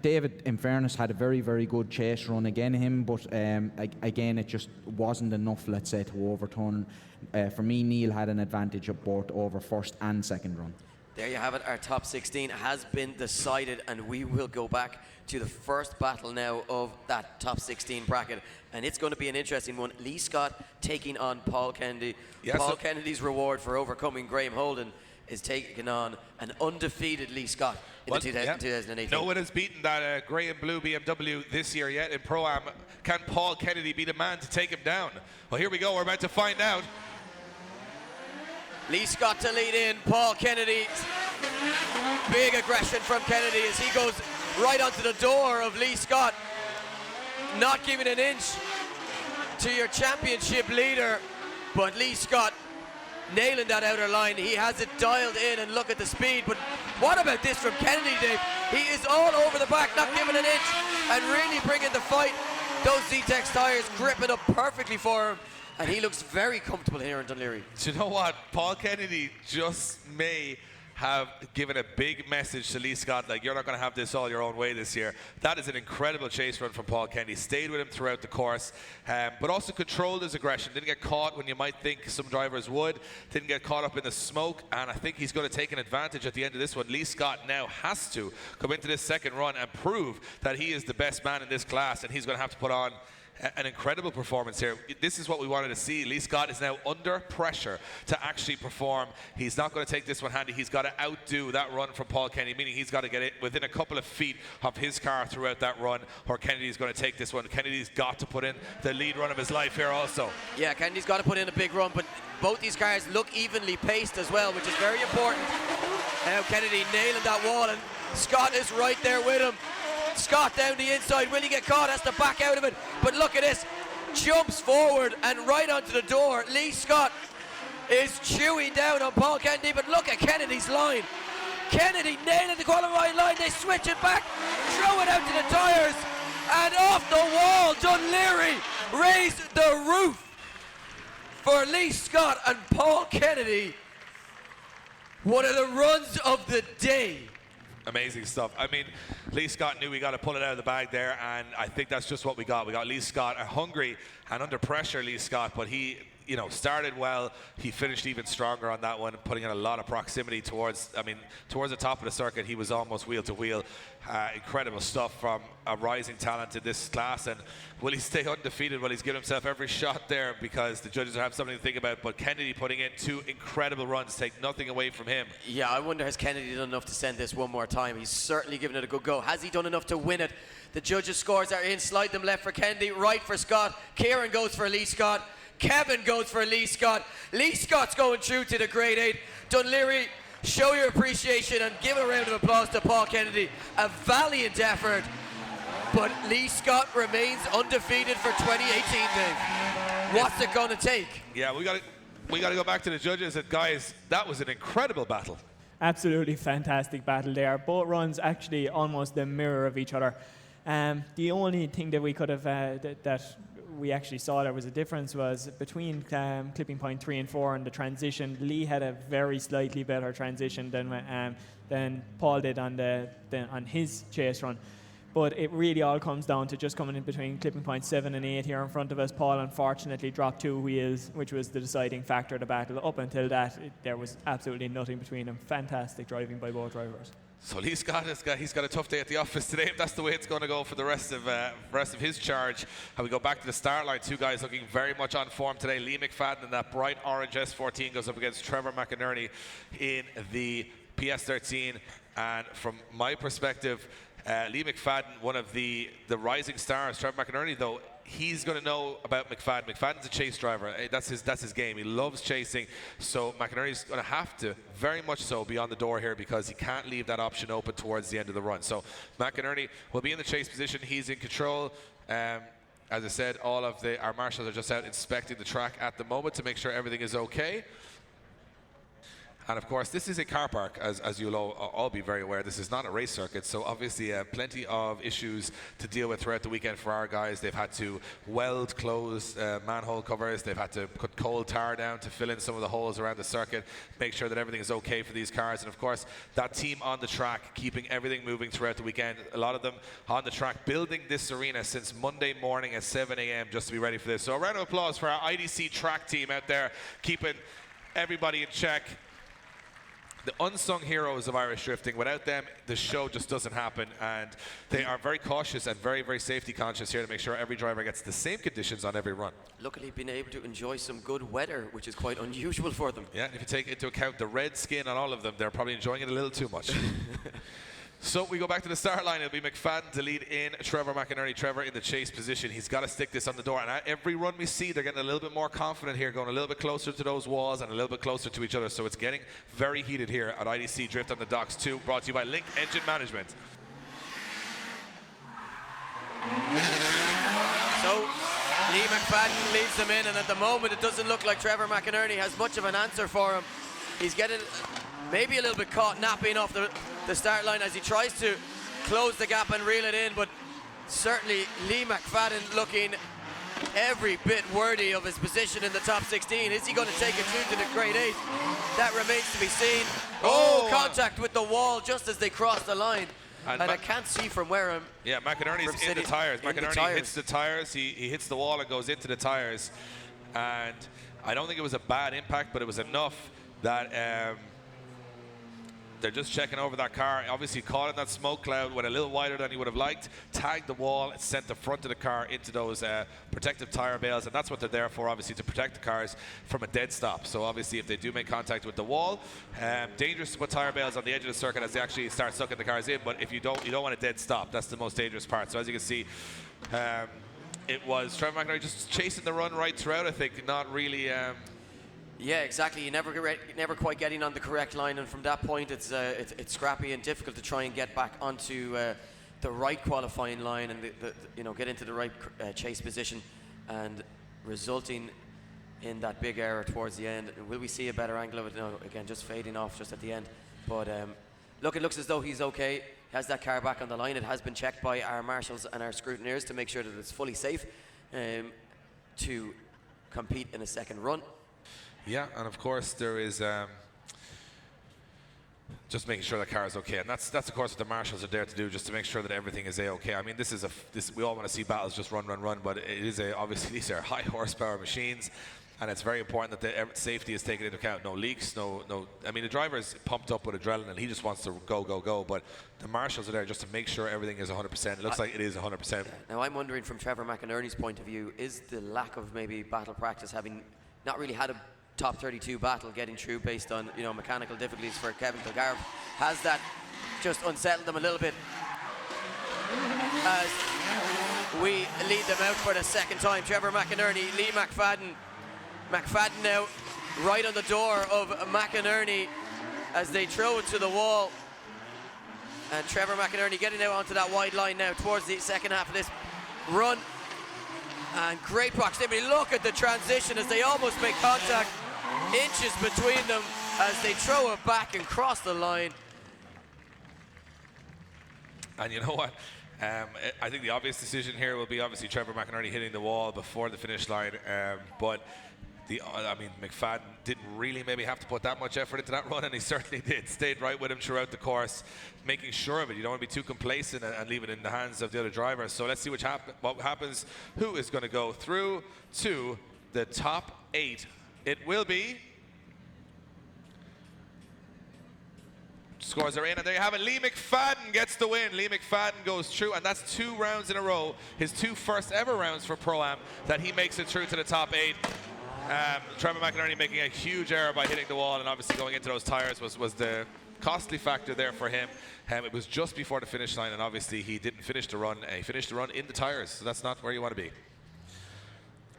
David, in fairness, had a very, very good chase run again, but again, it just wasn't enough, let's say, to overturn. For me, Neil had an advantage of both over first and second run. There you have it. Our top 16 has been decided, and we will go back to the first battle now of that top 16 bracket, and it's going to be an interesting one. Lee Scott taking on Paul Kennedy. Yes, Paul Kennedy's reward for overcoming Graham Holden is taking on an undefeated Lee Scott in 2018. No one has beaten that grey and blue BMW this year yet in Pro-Am. Can Paul Kennedy be the man to take him down? Well, here we go. We're about to find out. Lee Scott to lead in. Paul Kennedy. Big aggression from Kennedy as he goes right onto the door of Lee Scott. Not giving an inch to your championship leader, but Lee Scott nailing that outer line. He has it dialed in, and look at the speed. But what about this from Kennedy, Dave? He is all over the back, not giving an inch, and really bringing the fight. Those Z-Tex tires gripping up perfectly for him. And he looks very comfortable here in Dunleary. Do you know what? Paul Kennedy just may have given a big message to Lee Scott, like, you're not going to have this all your own way this year. That is an incredible chase run from Paul Kennedy. Stayed with him throughout the course, but also controlled his aggression. Didn't get caught when you might think some drivers would. Didn't get caught up in the smoke, and I think he's going to take an advantage at the end of this one. Lee Scott now has to come into this second run and prove that he is the best man in this class, and he's going to have to put on an incredible performance here. This is what we wanted to see. Lee Scott is now under pressure to actually perform. He's not going to take this one handy. He's got to outdo that run from Paul Kennedy, meaning he's got to get it within a couple of feet of his car throughout that run, or Kennedy's going to take this one. Kennedy's got to put in the lead run of his life here also. Yeah, Kennedy's got to put in a big run, but both these cars look evenly paced as well, which is very important. Now Kennedy nailing that wall, and Scott is right there with him. Scott down the inside. Will he get caught? Has to back out of it. But look at this. Jumps forward and right onto the door. Lee Scott is chewing down on Paul Kennedy, but look at Kennedy's line. Kennedy nailing the qualifying line. They switch it back, throw it out to the tyres, and off the wall. Dunleary raised the roof for Lee Scott and Paul Kennedy. One of the runs of the day. Amazing stuff. I mean, Lee Scott knew we got to pull it out of the bag there, and I think that's just what we got. We got Lee Scott, hungry and under pressure, Lee Scott, but he, started well. He finished even stronger on that one, putting in a lot of proximity towards the top of the circuit. He was almost wheel to wheel. Incredible stuff from a rising talent in this class. And will he stay undefeated? Well, he's given himself every shot there, because the judges have something to think about. But Kennedy putting in 2 incredible runs, take nothing away from him. Yeah, I wonder, has Kennedy done enough to send this one more time? He's certainly given it a good go. Has he done enough to win it? The judges' scores are in. Slide them left for Kennedy, right for Scott. Kieran goes for Lee Scott. Kevin goes for Lee Scott. Lee Scott's going through to the grade 8. Dunleary, show your appreciation and give a round of applause to Paul Kennedy. A valiant effort, but Lee Scott remains undefeated for 2018, Dave. What's it going to take? Yeah, we got to go back to the judges. And guys, that was an incredible battle. Absolutely fantastic battle there. Both runs actually almost the mirror of each other. The only thing that we could have that we actually saw there was a difference was between clipping point 3 and 4 and the transition. Lee had a very slightly better transition than Paul did on his chase run. But it really all comes down to just coming in between clipping point 7 and 8 here in front of us. Paul unfortunately dropped 2 wheels, which was the deciding factor of the battle. Up until that, there was absolutely nothing between them. Fantastic driving by both drivers. So Lee Scott he's got a tough day at the office today. If that's the way it's going to go for the rest of his charge. And we go back to the start line. 2 guys looking very much on form today. Lee McFadden in that bright orange S14 goes up against Trevor McInerney in the PS13. And from my perspective, Lee McFadden, one of the rising stars. Trevor McInerney, though, he's going to know about McFadden. McFadden's a chase driver. That's his game. He loves chasing. So McInerney's going to have to, very much so, be on the door here because he can't leave that option open towards the end of the run. So McInerney will be in the chase position. He's in control. As I said, all of our marshals are just out inspecting the track at the moment to make sure everything is okay. And of course, this is a car park, as you'll all be very aware. This is not a race circuit, so obviously plenty of issues to deal with throughout the weekend for our guys. They've had to weld closed manhole covers. They've had to put coal tar down to fill in some of the holes around the circuit, make sure that everything is okay for these cars. And of course, that team on the track, keeping everything moving throughout the weekend. A lot of them on the track, building this arena since Monday morning at 7 a.m. just to be ready for this. So a round of applause for our IDC track team out there, keeping everybody in check. The unsung heroes of Irish drifting. Without them, the show just doesn't happen, and they are very cautious and very, very safety conscious here to make sure every driver gets the same conditions on every run. Luckily, been able to enjoy some good weather, which is quite unusual for them. Yeah, if you take into account the red skin on all of them, they're probably enjoying it a little too much. So we go back to the start line. It'll be McFadden to lead in Trevor McInerney. Trevor in the chase position. He's got to stick this on the door. And at every run we see, they're getting a little bit more confident here, going a little bit closer to those walls and a little bit closer to each other. So it's getting very heated here at IDC Drift on the Docks 2, brought to you by Link Engine Management. So Lee McFadden leads them in, and at the moment it doesn't look like Trevor McInerney has much of an answer for him. He's getting maybe a little bit caught napping off the start line as he tries to close the gap and reel it in, but certainly Lee McFadden looking every bit worthy of his position in the top 16. Is he going to take it through to the grade 8? That remains to be seen. Oh, contact with the wall just as they cross the line. And I can't see from where I'm. Yeah, McInerney's in the tires. McInerney hits the tires. He hits the wall and goes into the tires. And I don't think it was a bad impact, but it was enough that they're just checking over that car. Obviously caught in that smoke cloud, went a little wider than he would have liked, tagged the wall and sent the front of the car into those protective tire bales, and that's what they're there for, obviously, to protect the cars from a dead stop. So obviously if they do make contact with the wall, dangerous to put tire bales on the edge of the circuit as they actually start sucking the cars in, but if you don't want a dead stop. That's the most dangerous part. So as you can see, it was Trevor McInerney just chasing the run right throughout, I think, not really yeah, exactly. You never quite getting on the correct line, and from that point, it's scrappy and difficult to try and get back onto the right qualifying line and get into the right chase position, and resulting in that big error towards the end. Will we see a better angle of it? No, again, just fading off just at the end. But look, it looks as though he's okay. He has that car back on the line. It has been checked by our marshals and our scrutineers to make sure that it's fully safe to compete in a second run. Yeah, and of course there is just making sure the car is okay, and that's of course what the marshals are there to do, just to make sure that everything is okay. I mean, we all want to see battles just run, but it is obviously these are high horsepower machines, and it's very important that the safety is taken into account. No leaks, no. I mean, the driver is pumped up with adrenaline. He just wants to go, but the marshals are there just to make sure everything is 100%. It looks like it is 100%. Now, I'm wondering from Trevor McInerney's point of view, is the lack of maybe battle practice, having not really had a top 32 battle getting through based on mechanical difficulties for Kevin Kagera, has that just unsettled them a little bit as we lead them out for the second time? Trevor McInerney, Lee McFadden. McFadden now right on the door of McInerney as they throw it to the wall, and Trevor McInerney getting out onto that wide line now towards the second half of this run. And great proximity. Look at the transition as they almost make contact. Inches between them as they throw it back and cross the line. And you know what? I think the obvious decision here will be obviously Trevor McInerney hitting the wall before the finish line. But McFadden didn't really maybe have to put that much effort into that run, and he certainly did. Stayed right with him throughout the course, making sure of it. You don't want to be too complacent and leave it in the hands of the other driver. So let's see what happens. Who is going to go through to the top 8? It will be. Scores are in, and there you have it. Lee McFadden gets the win. Lee McFadden goes through, and that's 2 rounds in a row. His 2 first ever rounds for Pro-Am that he makes it through to the top 8. Trevor McInerney making a huge error by hitting the wall, and obviously going into those tires was the costly factor there for him. It was just before the finish line, and obviously he didn't finish the run. He finished the run in the tires, so that's not where you want to be.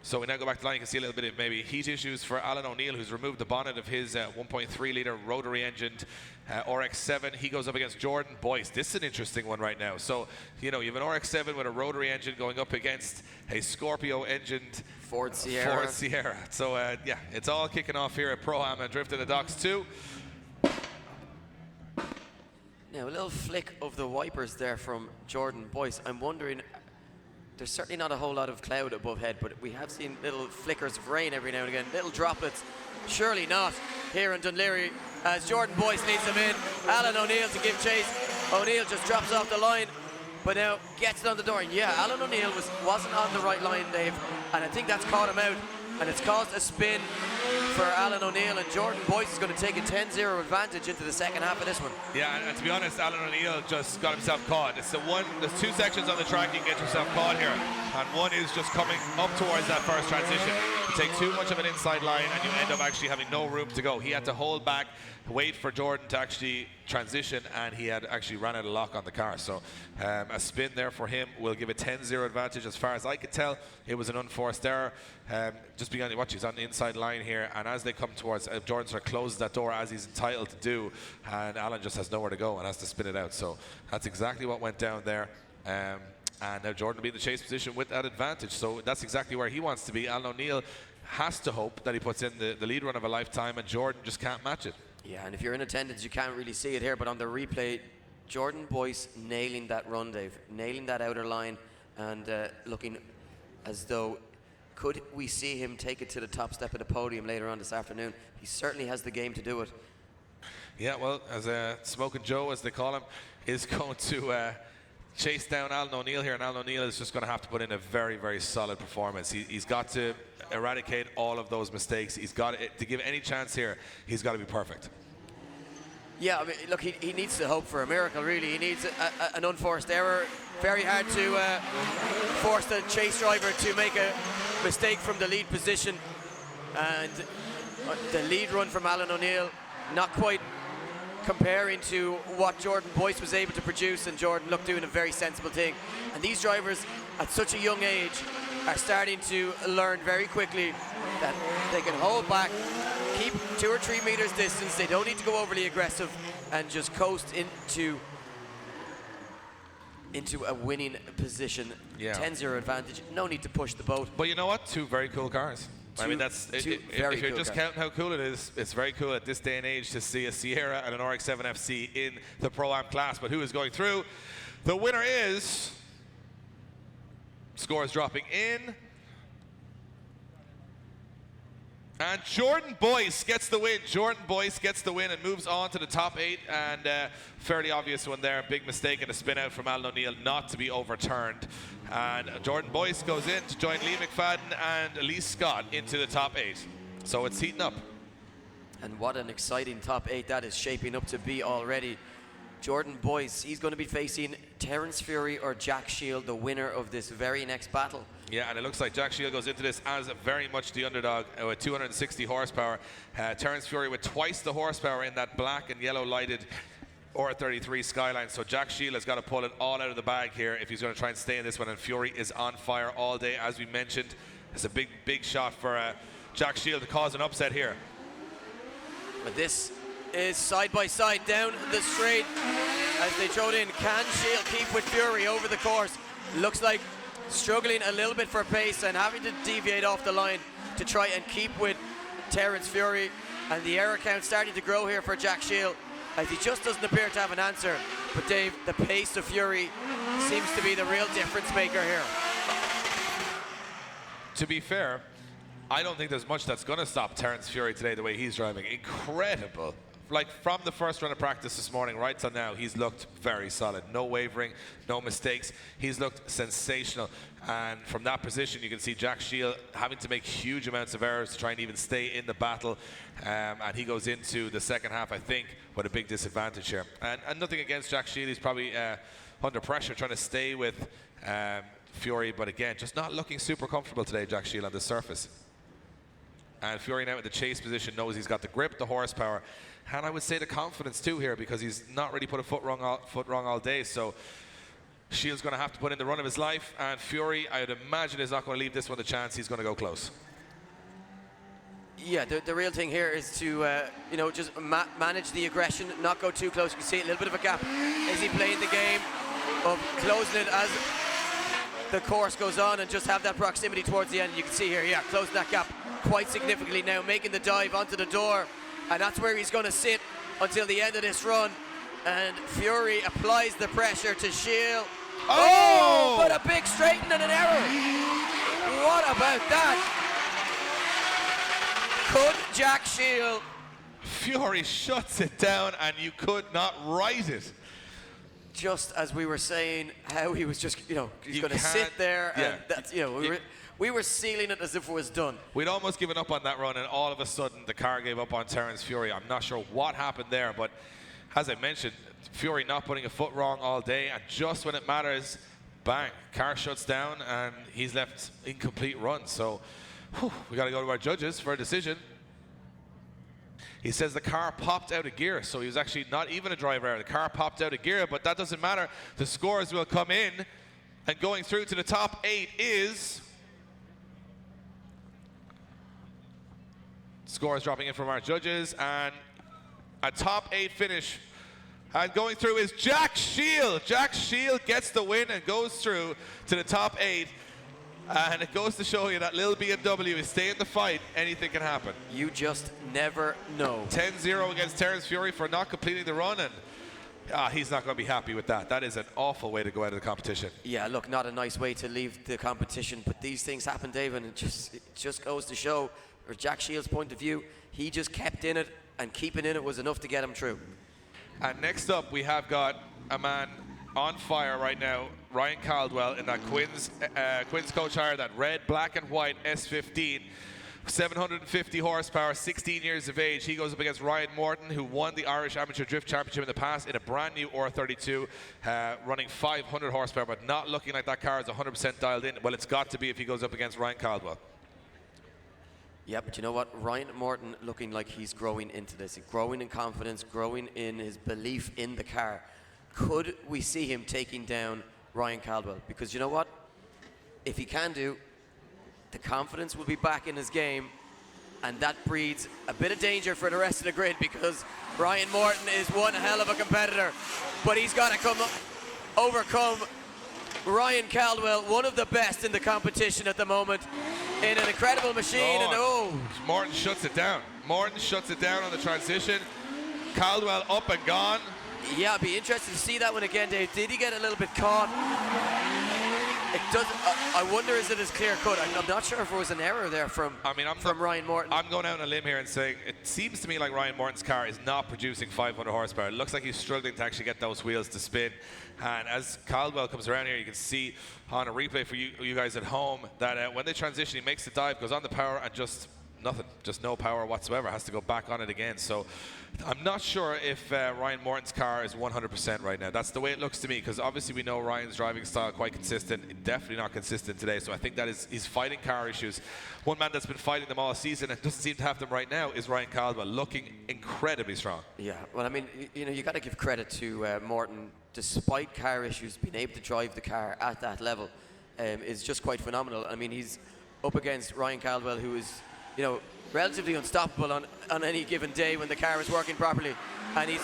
So we now go back to the line. You can see a little bit of maybe heat issues for Alan O'Neill, who's removed the bonnet of his 1.3 litre rotary engined RX-7. He goes up against Jordan Boyce. This is an interesting one right now. So, you know, you have an RX-7 with a rotary engine going up against a Scorpio engined Ford Sierra. So, yeah, it's all kicking off here at Pro-Am and Drift in the Docks 2. Now, a little flick of the wipers there from Jordan Boyce. I'm wondering, there's certainly not a whole lot of cloud above head, but we have seen little flickers of rain every now and again, little droplets. Surely not here in Dunleary as Jordan Boyce leads them in. Alan O'Neill to give chase. O'Neill just drops off the line, but now gets it on the door. Yeah, Alan O'Neill wasn't on the right line, Dave, and I think that's caught him out, and it's caused a spin for Alan O'Neill, and Jordan Boyce is going to take a 10-0 advantage into the second half of this one. Yeah, and to be honest, Alan O'Neill just got himself caught. It's there's 2 sections on the track you can get yourself caught here, and one is just coming up towards that first transition. You take too much of an inside line and you end up actually having no room to go. He had to hold back, wait for Jordan to actually transition, and he had actually run out of lock on the car. So a spin there for him will give a 10-0 advantage. As far as I could tell, it was an unforced error. Just beginning to watch, he's on the inside line here, and as they come towards, Jordan sort of closes that door as he's entitled to do, and Alan just has nowhere to go and has to spin it out. So that's exactly what went down there. And now Jordan will be in the chase position with that advantage. So that's exactly where he wants to be. Alan O'Neill has to hope that he puts in the lead run of a lifetime, and Jordan just can't match it. Yeah, and if you're in attendance, you can't really see it here, but on the replay, Jordan Boyce nailing that run, Dave, nailing that outer line, and looking as though, could we see him take it to the top step of the podium later on this afternoon? He certainly has the game to do it. Yeah, well, as Smoking Joe, as they call him, is going to chase down Alan O'Neill here, and Alan O'Neill is just going to have to put in a very, very solid performance. He's got to eradicate all of those mistakes. He's got to give any chance here, he's got to be perfect. Yeah, I mean, look, he needs to hope for a miracle, really. He needs an unforced error. Very hard to force the chase driver to make a mistake from the lead position. And the lead run from Alan O'Neill, not quite comparing to what Jordan Boyce was able to produce, and Jordan looked doing a very sensible thing. And these drivers at such a young age are starting to learn very quickly that they can hold back, keep 2 or 3 meters distance. They don't need to go overly aggressive and just coast into a winning position. Yeah. 10-0 advantage. No need to push the boat. But you know what? 2 very cool cars. I mean, that's if you're cool just counting how cool it is, it's very cool at this day and age to see a Sierra and an RX-7 FC in the Pro-Am class. But who is going through? The winner is, scores dropping in, and Jordan Boyce gets the win. Jordan Boyce gets the win and moves on to the top 8, and fairly obvious one there. Big mistake and a spin out from Alan O'Neill, not to be overturned. And Jordan Boyce goes in to join Lee McFadden and Lee Scott into the top 8. So it's heating up. And what an exciting top 8 that is shaping up to be already. Jordan Boyce, he's going to be facing Terence Fury or Jack Shield, the winner of this very next battle. Yeah, and it looks like Jack Shield goes into this as very much the underdog with 260 horsepower. Terence Fury with twice the horsepower in that black and yellow lighted R33 Skyline. So Jack Shield has got to pull it all out of the bag here if he's going to try and stay in this one. And Fury is on fire all day, as we mentioned. It's a big, big shot for Jack Shield to cause an upset here. But this is side by side down the straight as they throw it in. Can Shield keep with Fury over the course? Looks like struggling a little bit for pace and having to deviate off the line to try and keep with Terence Fury. And the error count starting to grow here for Jack Shield, as he just doesn't appear to have an answer. But Dave, the pace of Fury seems to be the real difference maker here. To be fair, I don't think there's much that's going to stop Terence Fury today the way he's driving. Incredible. Like from the first run of practice this morning right till now, he's looked very solid. No wavering, no mistakes. He's looked sensational. And from that position, you can see Jack Shield having to make huge amounts of errors to try and even stay in the battle. And he goes into the second half, I think, with a big disadvantage here. And nothing against Jack Shield. He's probably under pressure trying to stay with Fury. But again, just not looking super comfortable today, Jack Shield, on the surface. And Fury now in the chase position knows he's got the grip, the horsepower, and I would say the confidence too here, because he's not really put a foot wrong all day. So Shields going to have to put in the run of his life, and Fury, I would imagine, is not going to leave this one a chance. He's going to go close. Yeah, the real thing here is to, just manage the aggression, not go too close. You can see a little bit of a gap. Is he playing the game of closing it as the course goes on and just have that proximity towards the end? You can see here, yeah, closing that gap quite significantly now, making the dive onto the door, and that's where he's going to sit until the end of this run. And Fury applies the pressure to Shield. Oh! But a big straighten and an error. What about that? Could Jack Shield? Fury shuts it down, and you could not write it. Just as we were saying, how he was just, he's going to sit there, and that's, we were sealing it as if it was done. We'd almost given up on that run, and all of a sudden the car gave up on Terence Fury. I'm not sure what happened there, but as I mentioned, Fury not putting a foot wrong all day, and just when it matters, bang, car shuts down, and he's left incomplete run. So we got to go to our judges for a decision. He says the car popped out of gear, so he was actually not even a driver error. The car popped out of gear, but that doesn't matter. The scores will come in, and going through to the top 8 is... Scores dropping in from our judges, and a top 8 finish. And going through is Jack Shield. Jack Shield gets the win and goes through to the top 8. And it goes to show you that little BMW is staying in the fight. Anything can happen. You just never know. 10-0 against Terence Fury for not completing the run, and he's not going to be happy with that. That is an awful way to go out of the competition. Yeah, look, not a nice way to leave the competition, but these things happen, Dave, and it just goes to show, from Jack Shield's point of view, he just kept in it, and keeping in it was enough to get him through. And next up, we have got a man on fire right now, Ryan Caldwell, in that Quinn's coach hire, that red, black and white S15, 750 horsepower, 16 years of age. He goes up against Ryan Morton, who won the Irish Amateur Drift Championship in the past in a brand new R32, running 500 horsepower, but not looking like that car is 100% dialed in. Well, it's got to be if he goes up against Ryan Caldwell. Yeah, but you know what? Ryan Morton looking like he's growing into this, growing in confidence, growing in his belief in the car. Could we see him taking down Ryan Caldwell? Because you know what? If he can do, the confidence will be back in his game, and that breeds a bit of danger for the rest of the grid, because Ryan Morton is one hell of a competitor, but he's got to overcome Ryan Caldwell, one of the best in the competition at the moment, in an incredible machine. Morton shuts it down. Morton shuts it down on the transition. Caldwell up and gone. Yeah, I'd be interested to see that one again, Dave. Did he get a little bit caught? It doesn't. I wonder, is it as clear cut? I'm not sure if it was an error there from Ryan Morton. I'm going out on a limb here and saying it seems to me like Ryan Morton's car is not producing 500 horsepower. It looks like he's struggling to actually get those wheels to spin. And as Caldwell comes around here, you can see on a replay for you guys at home that when they transition, he makes the dive, goes on the power, and just nothing, just no power whatsoever, has to go back on it again. So I'm not sure if Ryan Morton's car is 100% right now. That's the way it looks to me, because obviously we know Ryan's driving style quite consistent, definitely not consistent today. So I think that he's fighting car issues. One man that's been fighting them all season and doesn't seem to have them right now is Ryan Caldwell, looking incredibly strong. Yeah, well, I mean, you got to give credit to Morton. Despite car issues, being able to drive the car at that level is just quite phenomenal. I mean, he's up against Ryan Caldwell, who is, relatively unstoppable on any given day when the car is working properly, and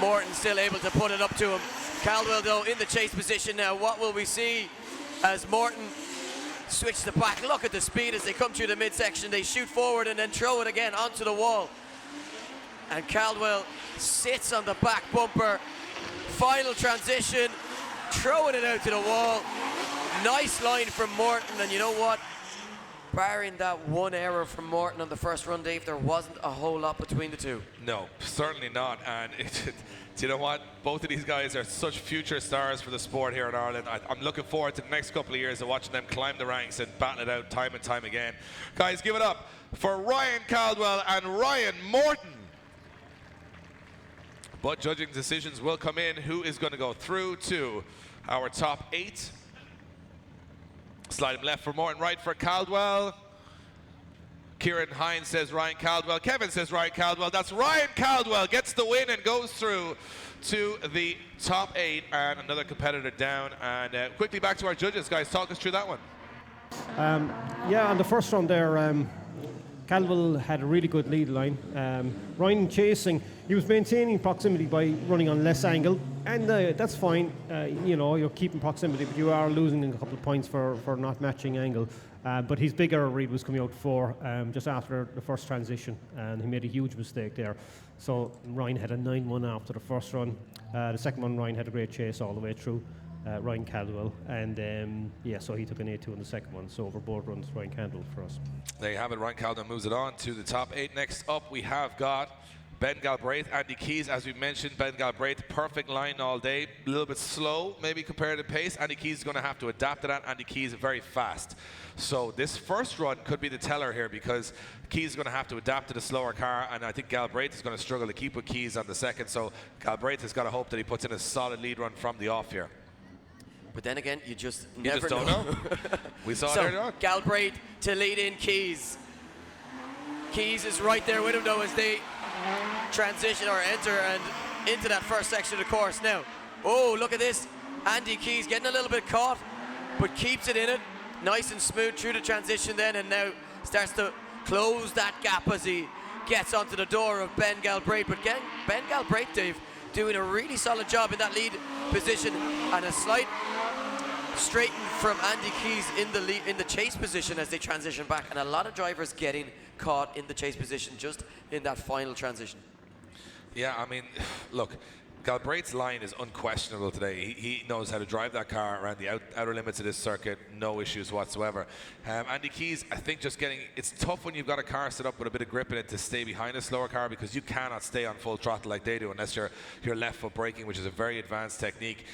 Morton still able to put it up to him. Caldwell, though, in the chase position now. What will we see as Morton switches the back? Look at the speed as they come through the midsection. They shoot forward and then throw it again onto the wall, and Caldwell sits on the back bumper. Final transition, throwing it out to the wall. Nice line from Morton, and you know what? Barring that one error from Morton on the first run, Dave, there wasn't a whole lot between the two. No, certainly not. And do you know what? Both of these guys are such future stars for the sport here in Ireland. I'm looking forward to the next couple of years of watching them climb the ranks and battle it out time and time again. Guys, give it up for Ryan Caldwell and Ryan Morton. But judging decisions will come in. Who is going to go through to our top 8? Slide him left for Morton, right for Caldwell. Kieran Hines says Ryan Caldwell. Kevin says Ryan Caldwell. That's Ryan Caldwell gets the win and goes through to the top 8 and another competitor down. And quickly back to our judges, guys. Talk us through that one. Yeah, on the first round there, Caldwell had a really good lead line. Ryan chasing, he was maintaining proximity by running on less angle, and that's fine. You know, you're keeping proximity, but you are losing a couple of points for not matching angle. But his bigger read was coming out 4 just after the first transition, and he made a huge mistake there. So Ryan had a 9-1 after the first run. The second one, Ryan had a great chase all the way through. Ryan Caldwell, and so he took an 8-2 in the second one. So over board runs, Ryan Caldwell for us. There you have it. Ryan Caldwell moves it on to the top 8. Next up, we have got Ben Galbraith, Andy Keys. As we mentioned, Ben Galbraith, perfect line all day. A little bit slow, maybe compared to pace. Andy Keys is going to have to adapt to that. Andy Keys is very fast. So this first run could be the teller here, because Keys is going to have to adapt to the slower car, and I think Galbraith is going to struggle to keep with Keys on the second. So Galbraith has got to hope that he puts in a solid lead run from the off here. But then again, you just You never just don't know. We saw so, it earlier on. Galbraith to lead in Keys. Keys is right there with him though as they transition or enter and into that first section of the course. Now, oh, look at this. Andy Keys getting a little bit caught, but keeps it in it. Nice and smooth through the transition then, and now starts to close that gap as he gets onto the door of Ben Galbraith. But again, Ben Galbraith, Dave, doing a really solid job in that lead position, and a slight straighten from Andy Keys in the chase position as they transition back, and a lot of drivers getting caught in the chase position just in that final transition. Yeah, I mean, look, Galbraith's line is unquestionable today. He knows how to drive that car around the outer limits of this circuit, no issues whatsoever. Andy Keys, I think it's tough when you've got a car set up with a bit of grip in it to stay behind a slower car, because you cannot stay on full throttle like they do unless you're left foot braking, which is a very advanced technique.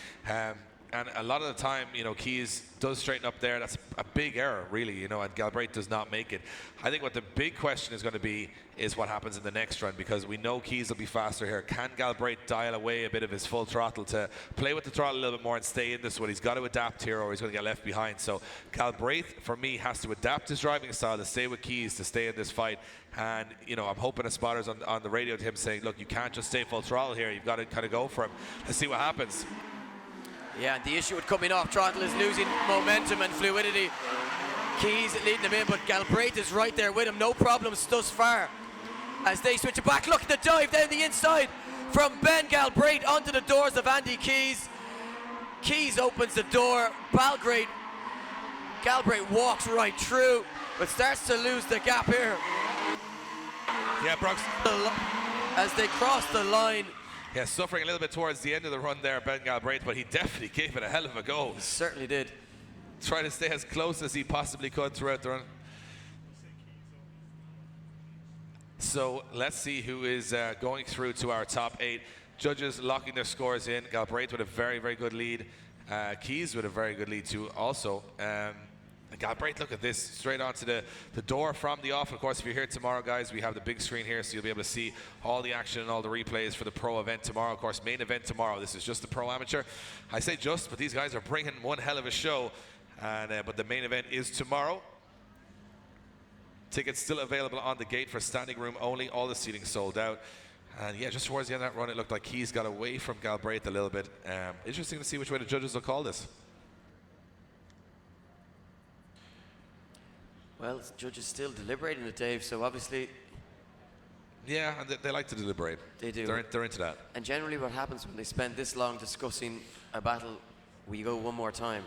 And a lot of the time, you know, Keys does straighten up there. That's a big error, really, you know, and Galbraith does not make it. I think what the big question is going to be is what happens in the next run, because we know Keys will be faster here. Can Galbraith dial away a bit of his full throttle to play with the throttle a little bit more and stay in this one? He's got to adapt here or he's going to get left behind. So Galbraith, for me, has to adapt his driving style to stay with Keys, to stay in this fight. And, you know, I'm hoping a spotter's on the radio to him saying, look, you can't just stay full throttle here. You've got to kind of go for him. Let's see what happens. Yeah, the issue with coming off throttle is losing momentum and fluidity. Keys leading him in, but Galbraith is right there with him. No problems thus far. As they switch it back, look at the dive down the inside from Ben Galbraith onto the doors of Andy Keys. Keys opens the door. Galbraith walks right through, but starts to lose the gap here. Yeah, Brooks. As they cross the line. Yeah, suffering a little bit towards the end of the run there, Ben Galbraith, but he definitely gave it a hell of a go. He certainly did. Trying to stay as close as he possibly could throughout the run. So let's see who is going through to our top 8. Judges locking their scores in. Galbraith with a very, very good lead. Keys with a very good lead too also. Galbraith, look at this, straight onto the door from the off. Of course, if you're here tomorrow, guys, we have the big screen here, so you'll be able to see all the action and all the replays for the pro event tomorrow. Of course, main event tomorrow. This is just the pro amateur. I say just, but these guys are bringing one hell of a show. And but the main event is tomorrow. Tickets still available on the gate for standing room only. All the seating sold out. And yeah, just towards the end of that run, it looked like Keys got away from Galbraith a little bit. Interesting to see which way the judges will call this. Well, the judges still deliberating it, Dave, so obviously... Yeah, and they like to deliberate. They do. They're into that. And generally what happens when they spend this long discussing a battle, we go one more time.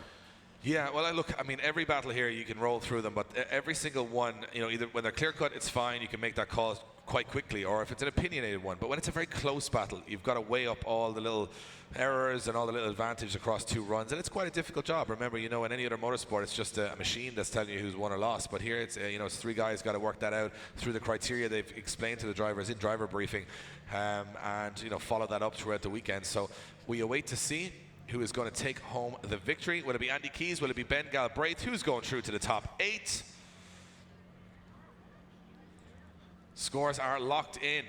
Yeah, well, I mean, every battle here, you can roll through them, but every single one, you know, either when they're clear-cut, it's fine, you can make that call quite quickly, or if it's an opinionated one. But when it's a very close battle, you've got to weigh up all the little errors and all the little advantage across 2 runs, and it's quite a difficult job. Remember, you know, in any other motorsport, it's just a machine that's telling you who's won or lost. But here, it's you know, it's 3 guys got to work that out through the criteria they've explained to the drivers in driver briefing, and you know, follow that up throughout the weekend. So we await to see who is going to take home the victory. Will it be Andy Keys? Will it be Ben Galbraith? Who's going through to the top 8? Scores are locked in.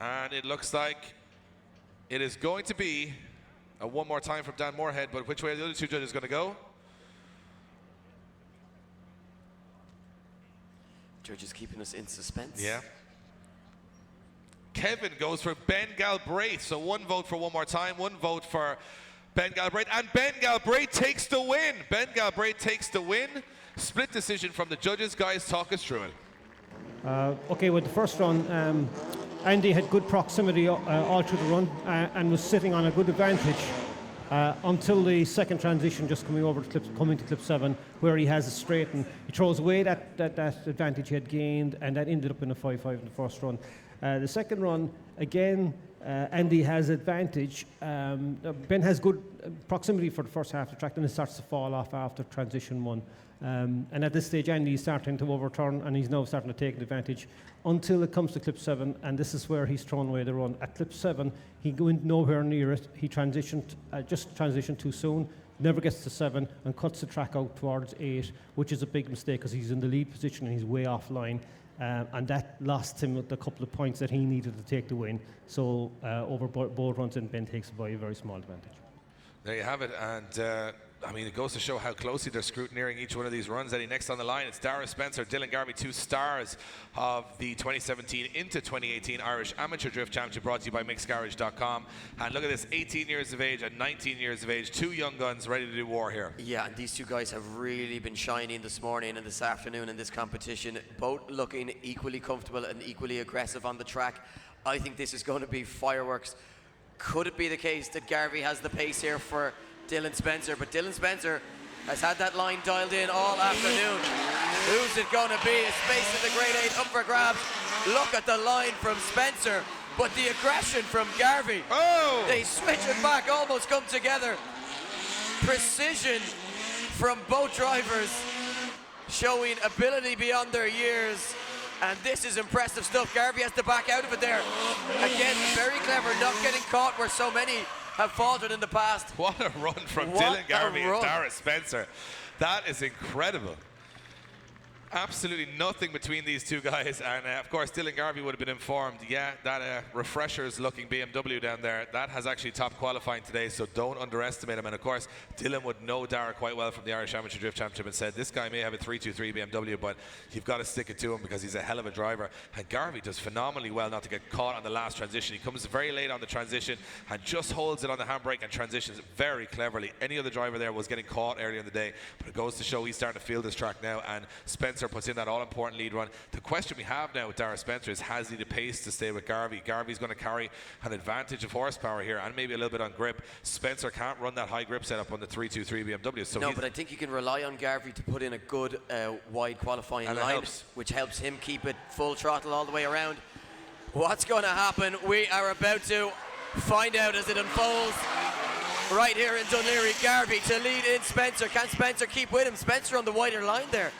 And it looks like it is going to be a one more time from Dan Moorhead, but which way are the other 2 judges going to go? Judges keeping us in suspense. Yeah. Kevin goes for Ben Galbraith. So 1 vote for one more time, 1 vote for Ben Galbraith. And Ben Galbraith takes the win. Ben Galbraith takes the win. Split decision from the judges. Guys, talk us through it. Okay, with the first run, Andy had good proximity all through the run and was sitting on a good advantage until the second transition, just coming to clip 7, where he has a straight and he throws away that advantage he had gained, and that ended up in a 5-5 in the first run. The second run, again, Andy has advantage. Ben has good proximity for the first half of the track, then it starts to fall off after transition 1. And at this stage, Andy is starting to overturn, and he's now starting to take advantage until it comes to clip 7, and this is where he's thrown away the run. At clip 7, he went nowhere near it. He just transitioned too soon, never gets to 7, and cuts the track out towards 8, which is a big mistake because he's in the lead position and he's way offline. And that lost him with a couple of points that he needed to take the win. So over both runs, and Ben takes it by a very small advantage. There you have it, and I mean, it goes to show how closely they're scrutineering each one of these runs. Eddie, next on the line, it's Dara Spencer, Dylan Garvey, 2 stars of the 2017 into 2018 Irish Amateur Drift Championship, brought to you by mixedgarage.com. And look at this, 18 years of age and 19 years of age, 2 young guns ready to do war here. Yeah, and these 2 guys have really been shining this morning and this afternoon in this competition, both looking equally comfortable and equally aggressive on the track. I think this is going to be fireworks. Could it be the case that Garvey has the pace here for Dylan Spencer? But Dylan Spencer has had that line dialed in all afternoon. Who's it going to be? A space in the grade 8 up for grabs. Look at the line from Spencer, but the aggression from Garvey. Oh! They switch it back, almost come together. Precision from both drivers, showing ability beyond their years. And this is impressive stuff. Garvey has to back out of it there. Again, very clever, not getting caught where so many have faltered in the past. What a run from Dylan Garvey and Dara Spencer. That is incredible. Absolutely nothing between these 2 guys, and of course Dylan Garvey would have been informed, yeah, that refreshers looking BMW down there, that has actually topped qualifying today, so don't underestimate him. And of course Dylan would know Dara quite well from the Irish Amateur Drift Championship and said, this guy may have a 323 BMW, but you've got to stick it to him because he's a hell of a driver. And Garvey does phenomenally well not to get caught on the last transition. He comes very late on the transition and just holds it on the handbrake and transitions very cleverly. Any other driver there was getting caught earlier in the day, but it goes to show he's starting to feel this track now, and Spencer puts in that all-important lead run. The question we have now with Dara Spencer is, has he the pace to stay with Garvey? Garvey's going to carry an advantage of horsepower here and maybe a little bit on grip. Spencer can't run that high grip setup on the 323 BMW. So no, but I think you can rely on Garvey to put in a good wide qualifying line, which helps him keep it full throttle all the way around. What's going to happen? We are about to find out as it unfolds. Right here in Dunleary, Garvey to lead in Spencer. Can Spencer keep with him? Spencer on the wider line there.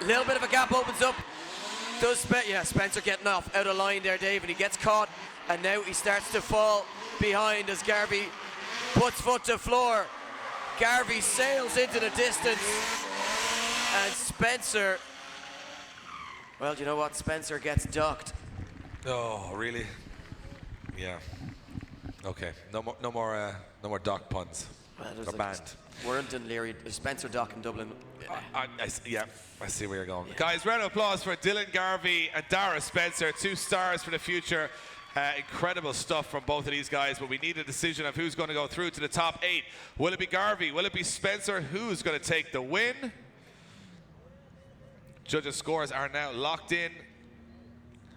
Little bit of a gap opens up. Spencer getting off out of line there, Dave, and he gets caught, and now he starts to fall behind as Garvey puts foot to floor. Garvey sails into the distance, and Spencer, well, you know what? Spencer gets ducked. Oh, really? Yeah. Okay. No more dock puns. Well, they're banned. We're in Dunleary. Spencer dock in Dublin. I see where you're going. Yeah. Guys, round of applause for Dylan Garvey and Dara Spencer, 2 stars for the future. Incredible stuff from both of these guys, but we need a decision of who's going to go through to the top 8. Will it be Garvey? Will it be Spencer? Who's going to take the win? Judges' scores are now locked in.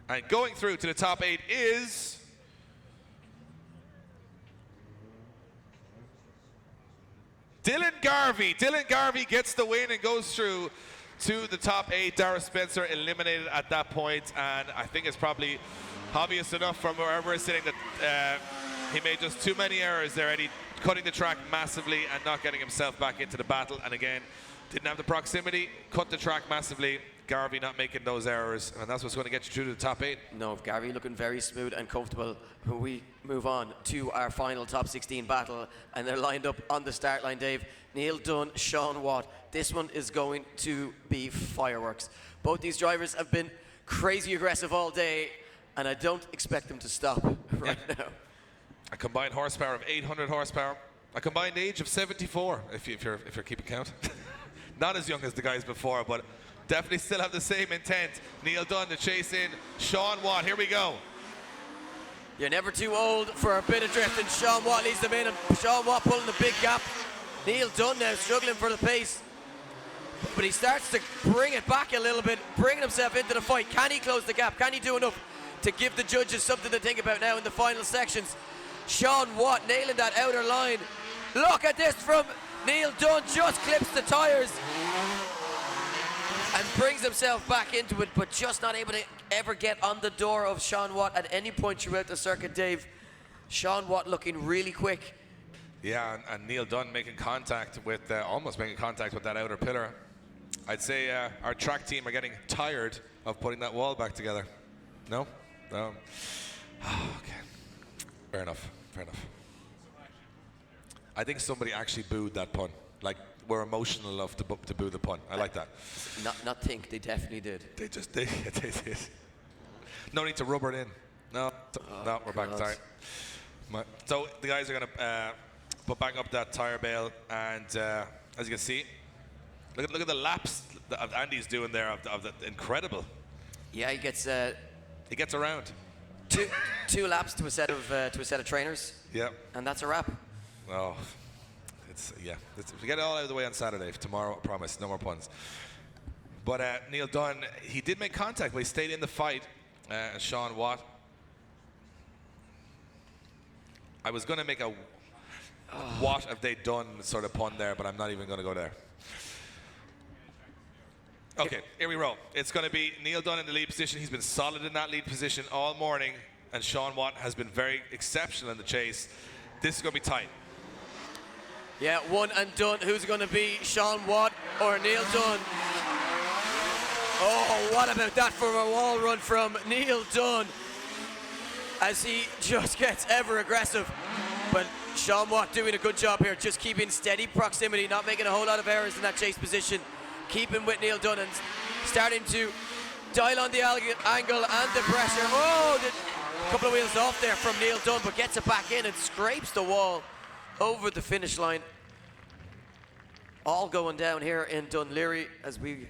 And going through to the top 8 is... Dylan Garvey. Dylan Garvey gets the win and goes through to the top 8. Dara Spencer eliminated at that point, and I think it's probably obvious enough from wherever we're sitting that he made just too many errors there, Eddie, cutting the track massively and not getting himself back into the battle. And again, didn't have the proximity, cut the track massively. Garvey not making those errors, and that's what's going to get you through to the top 8. No, Garvey looking very smooth and comfortable. We move on to our final top 16 battle, and they're lined up on the start line, Dave. Neil Dunn, Sean Watt. This one is going to be fireworks. Both these drivers have been crazy aggressive all day, and I don't expect them to stop right now. A combined horsepower of 800 horsepower. A combined age of 74, if you're keeping count. Not as young as the guys before, but definitely still have the same intent. Neil Dunn to chase in Sean Watt. Here we go. You're never too old for a bit of drifting. Sean Watt leads them in, and Sean Watt pulling the big gap. Neil Dunn now struggling for the pace, but he starts to bring it back a little bit, bringing himself into the fight. Can he close the gap? Can he do enough to give the judges something to think about now in the final sections? Sean Watt nailing that outer line. Look at this from Neil Dunn, just clips the tyres and brings himself back into it, but just not able to ever get on the door of Sean Watt at any point throughout the circuit, Dave. Sean Watt looking really quick. Yeah, and Neil Dunn making contact with, almost making contact with that outer pillar. I'd say our track team are getting tired of putting that wall back together. No? No. Okay. Fair enough. Fair enough. I think somebody actually booed that pun. Like, we're emotional enough to boo the pun. I like that. Not think, they definitely did. They did. No need to rubber it in. No, no, we're back. Sorry. So the guys are going to put back up that tire bale, and as you can see, look at the laps that Andy's doing there of the incredible. Yeah, he gets around. two laps to a set of trainers. Yeah. And that's a wrap. Oh, we get it all out of the way on Saturday. Tomorrow, I promise, no more puns. But Neil Dunn, he did make contact, but he stayed in the fight. Sean Watt. I was going to make a what have they done sort of pun there, but I'm not even going to go there. Okay, here we roll. It's going to be Neil Dunn in the lead position. He's been solid in that lead position all morning, and Sean Watt has been very exceptional in the chase. This is going to be tight. Yeah, one and done. Who's going to be, Sean Watt or Neil Dunn? Oh, what about that for a wall run from Neil Dunn as he just gets ever aggressive. But Sean Watt doing a good job here, just keeping steady proximity, not making a whole lot of errors in that chase position, keeping with Neil Dunn and starting to dial on the angle and the pressure. Oh, a couple of wheels off there from Neil Dunn, but gets it back in and scrapes the wall over the finish line. All going down here in Dunleary as we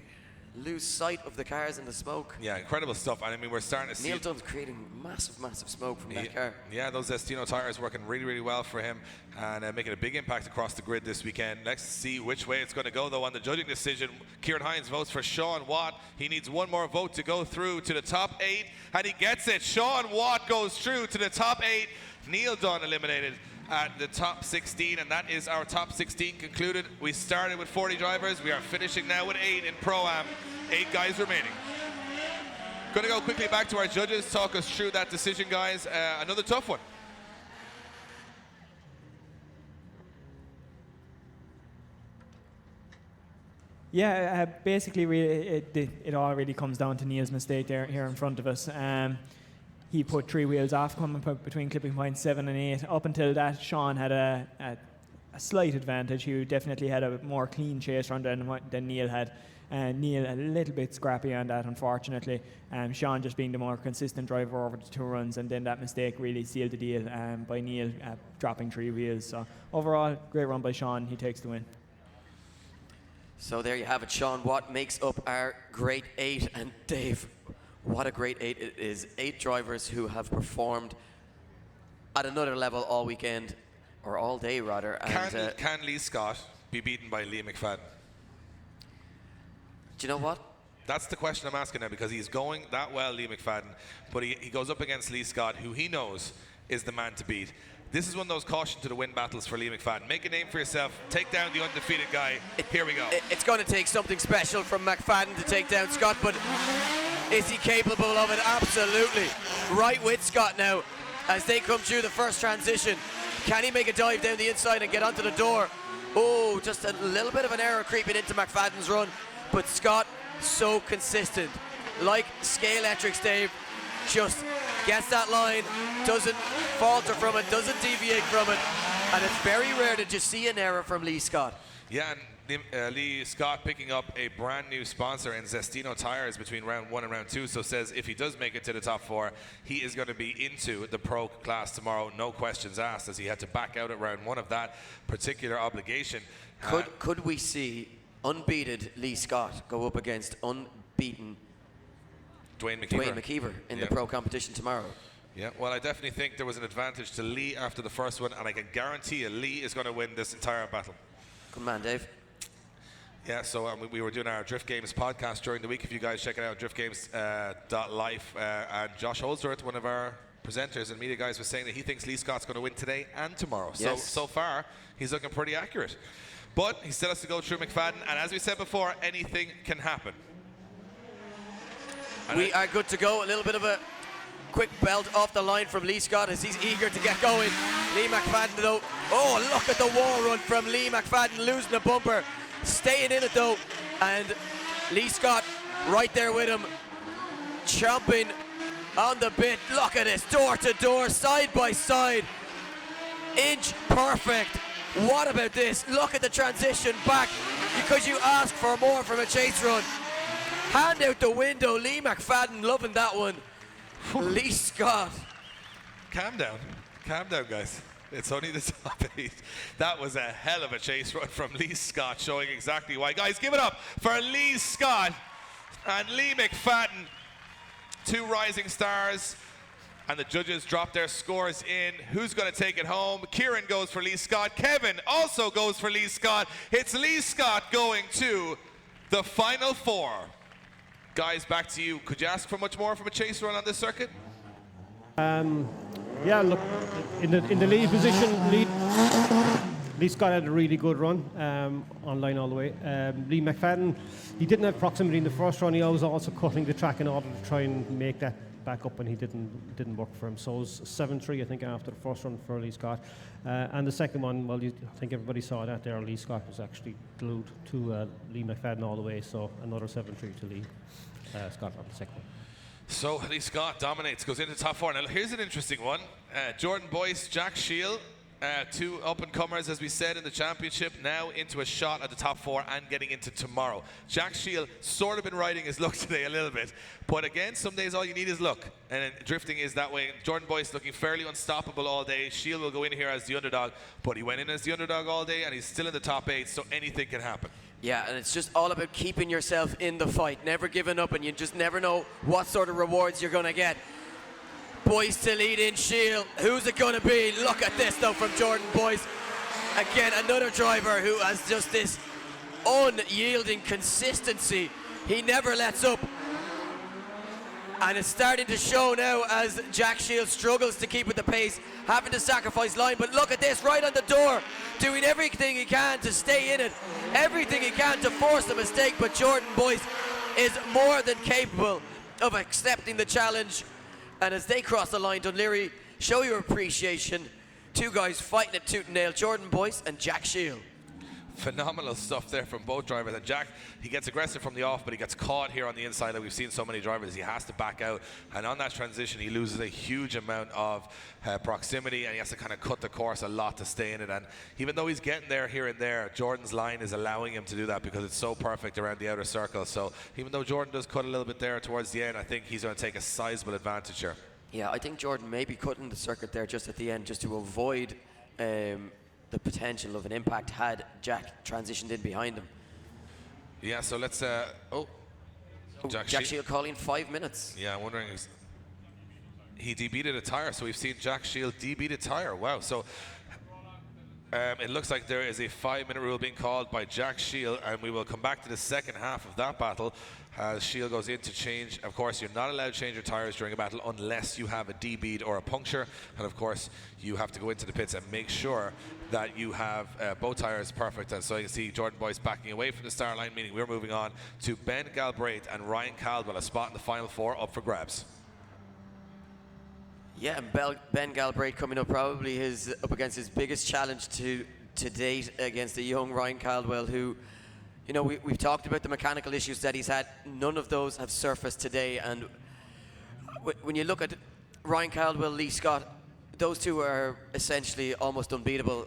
lose sight of the cars in the smoke. Yeah, incredible stuff. And I mean, we're starting to see Neil Dunn's creating massive smoke from that car. Yeah, those Estino tires working really, really well for him and making a big impact across the grid this weekend. Let's see which way it's going to go, though, on the judging decision. Kieran Hines votes for Sean Watt. He needs one more vote to go through to the top 8, and he gets it. Sean Watt goes through to the top 8. Neil Dunn eliminated at the top 16, and that is our top 16 concluded. We started with 40 drivers. We are finishing now with 8 in Pro-Am. 8 guys remaining. Going to go quickly back to our judges, talk us through that decision, guys. Another tough one. Yeah, basically, it all really comes down to Neil's mistake there here in front of us. He put 3 wheels off coming between clipping points 7 and 8. Up until that, Sean had a slight advantage. He definitely had a more clean chase run than Neil had. Neil a little bit scrappy on that, unfortunately. Sean just being the more consistent driver over the 2 runs, and then that mistake really sealed the deal by Neil dropping 3 wheels. So overall, great run by Sean. He takes the win. So there you have it. Sean Watt makes up our great 8, and Dave, what a great 8 it is. 8 drivers who have performed at another level all weekend, or all day rather. And, can Lee Scott be beaten by Lee McFadden? Do you know what? That's the question I'm asking now, because he's going that well, Lee McFadden, but he goes up against Lee Scott, who he knows is the man to beat. This is one of those caution to the win battles for Lee McFadden. Make a name for yourself, take down the undefeated guy. Here we go. It's going to take something special from McFadden to take down Scott, but is he capable of it? Absolutely. Right with Scott now as they come through the first transition. Can he make a dive down the inside and get onto the door? Oh, just a little bit of an error creeping into McFadden's run, but Scott so consistent. Like Scalextrics, Dave, just gets that line, doesn't falter from it, doesn't deviate from it, and it's very rare to just see an error from Lee Scott. Yeah, and Lee Scott picking up a brand new sponsor in Zestino tires between round 1 and round 2, so says if he does make it to the top 4, he is going to be into the pro class tomorrow, no questions asked, as he had to back out at round 1 of that particular obligation. Could we see unbeaten Lee Scott go up against unbeaten Dwayne McKeever in the pro competition tomorrow. Yeah, well, I definitely think there was an advantage to Lee after the first one, and I can guarantee you Lee is going to win this entire battle. Good man, Dave. Yeah, so we were doing our Drift Games podcast during the week. If you guys check it out, driftgames.life, and Josh Holdsworth, one of our presenters and media guys, was saying that he thinks Lee Scott's going to win today and tomorrow. Yes. So far, he's looking pretty accurate. But he still has to go through McFadden, and as we said before, anything can happen. And we are good to go. A little bit of a quick belt off the line from Lee Scott as he's eager to get going. Lee McFadden, though. Oh, look at the wall run from Lee McFadden, losing a bumper. Staying in it, though. And Lee Scott right there with him, chomping on the bit. Look at this, door to door, side by side. Inch perfect. What about this? Look at the transition back, because you ask for more from a chase run. Hand out the window. Lee McFadden loving that one. Lee Scott. Calm down, guys. It's only the top 8. That was a hell of a chase run from Lee Scott, showing exactly why. Guys, give it up for Lee Scott and Lee McFadden, 2 rising stars. And the judges drop their scores in. Who's going to take it home? Kieran goes for Lee Scott. Kevin also goes for Lee Scott. It's Lee Scott going to the final 4. Guys, back to you. Could you ask for much more from a chase run on this circuit? Yeah, look, in the lead position, Lee Scott had a really good run on line all the way. Lee McFadden, he didn't have proximity in the first run. He was also cutting the track in order to try and make that back up, and he didn't work for him. So it was 7-3, I think, after the first run for Lee Scott. And the second one, well, I think everybody saw that there. Lee Scott was actually glued to Lee McFadden all the way. So another 7-3 to Lee Scott on the second one. So Lee Scott dominates, goes into top 4. Now here's an interesting one. Jordan Boyce, Jack Shield, 2 up-and-comers, as we said, in the championship, now into a shot at the top 4 and getting into tomorrow. Jack Shield sort of been riding his luck today a little bit, but again, some days all you need is luck, and drifting is that way. Jordan Boyce looking fairly unstoppable all day. Shield will go in here as the underdog, but he went in as the underdog all day, and he's still in the top 8, so anything can happen. Yeah, and it's just all about keeping yourself in the fight, never giving up, and you just never know what sort of rewards you're going to get. Boyce to lead in Shield. Who's it going to be? Look at this, though, from Jordan Boyce. Again, another driver who has just this unyielding consistency. He never lets up. And it's starting to show now as Jack Shield struggles to keep with the pace, having to sacrifice line. But look at this, right on the door, doing everything he can to stay in it, everything he can to force the mistake. But Jordan Boyce is more than capable of accepting the challenge. And as they cross the line, Dunleary, show your appreciation. 2 guys fighting it tooth and nail, Jordan Boyce and Jack Shield. Phenomenal stuff there from both drivers. And Jack, he gets aggressive from the off, but he gets caught here on the inside. Like we've seen so many drivers, he has to back out. And on that transition, he loses a huge amount of proximity, and he has to kind of cut the course a lot to stay in it. And even though he's getting there here and there, Jordan's line is allowing him to do that because it's so perfect around the outer circle. So even though Jordan does cut a little bit there towards the end, I think he's going to take a sizable advantage here. Yeah, I think Jordan may be cutting the circuit there just at the end, just to avoid the potential of an impact had Jack transitioned in behind him. Yeah, so let's Jack Shield calling 5 minutes. Yeah, I'm wondering he debeated a tire, so we've seen Jack Shield debeat a tire. Wow. So it looks like there is a 5-minute rule being called by Jack Shield, and we will come back to the second half of that battle as Shield goes in to change. Of course, you're not allowed to change your tires during a battle unless you have a debead or a puncture, and of course you have to go into the pits and make sure that you have both tires perfect. And so you can see Jordan Boyce backing away from the start line, meaning we're moving on to Ben Galbraith and Ryan Caldwell, a spot in the final 4 up for grabs. Yeah, and Ben Galbraith coming up, probably up against his biggest challenge to date against the young Ryan Caldwell, who, you know, we've talked about the mechanical issues that he's had. None of those have surfaced today. And when you look at Ryan Caldwell, Lee Scott, those two are essentially almost unbeatable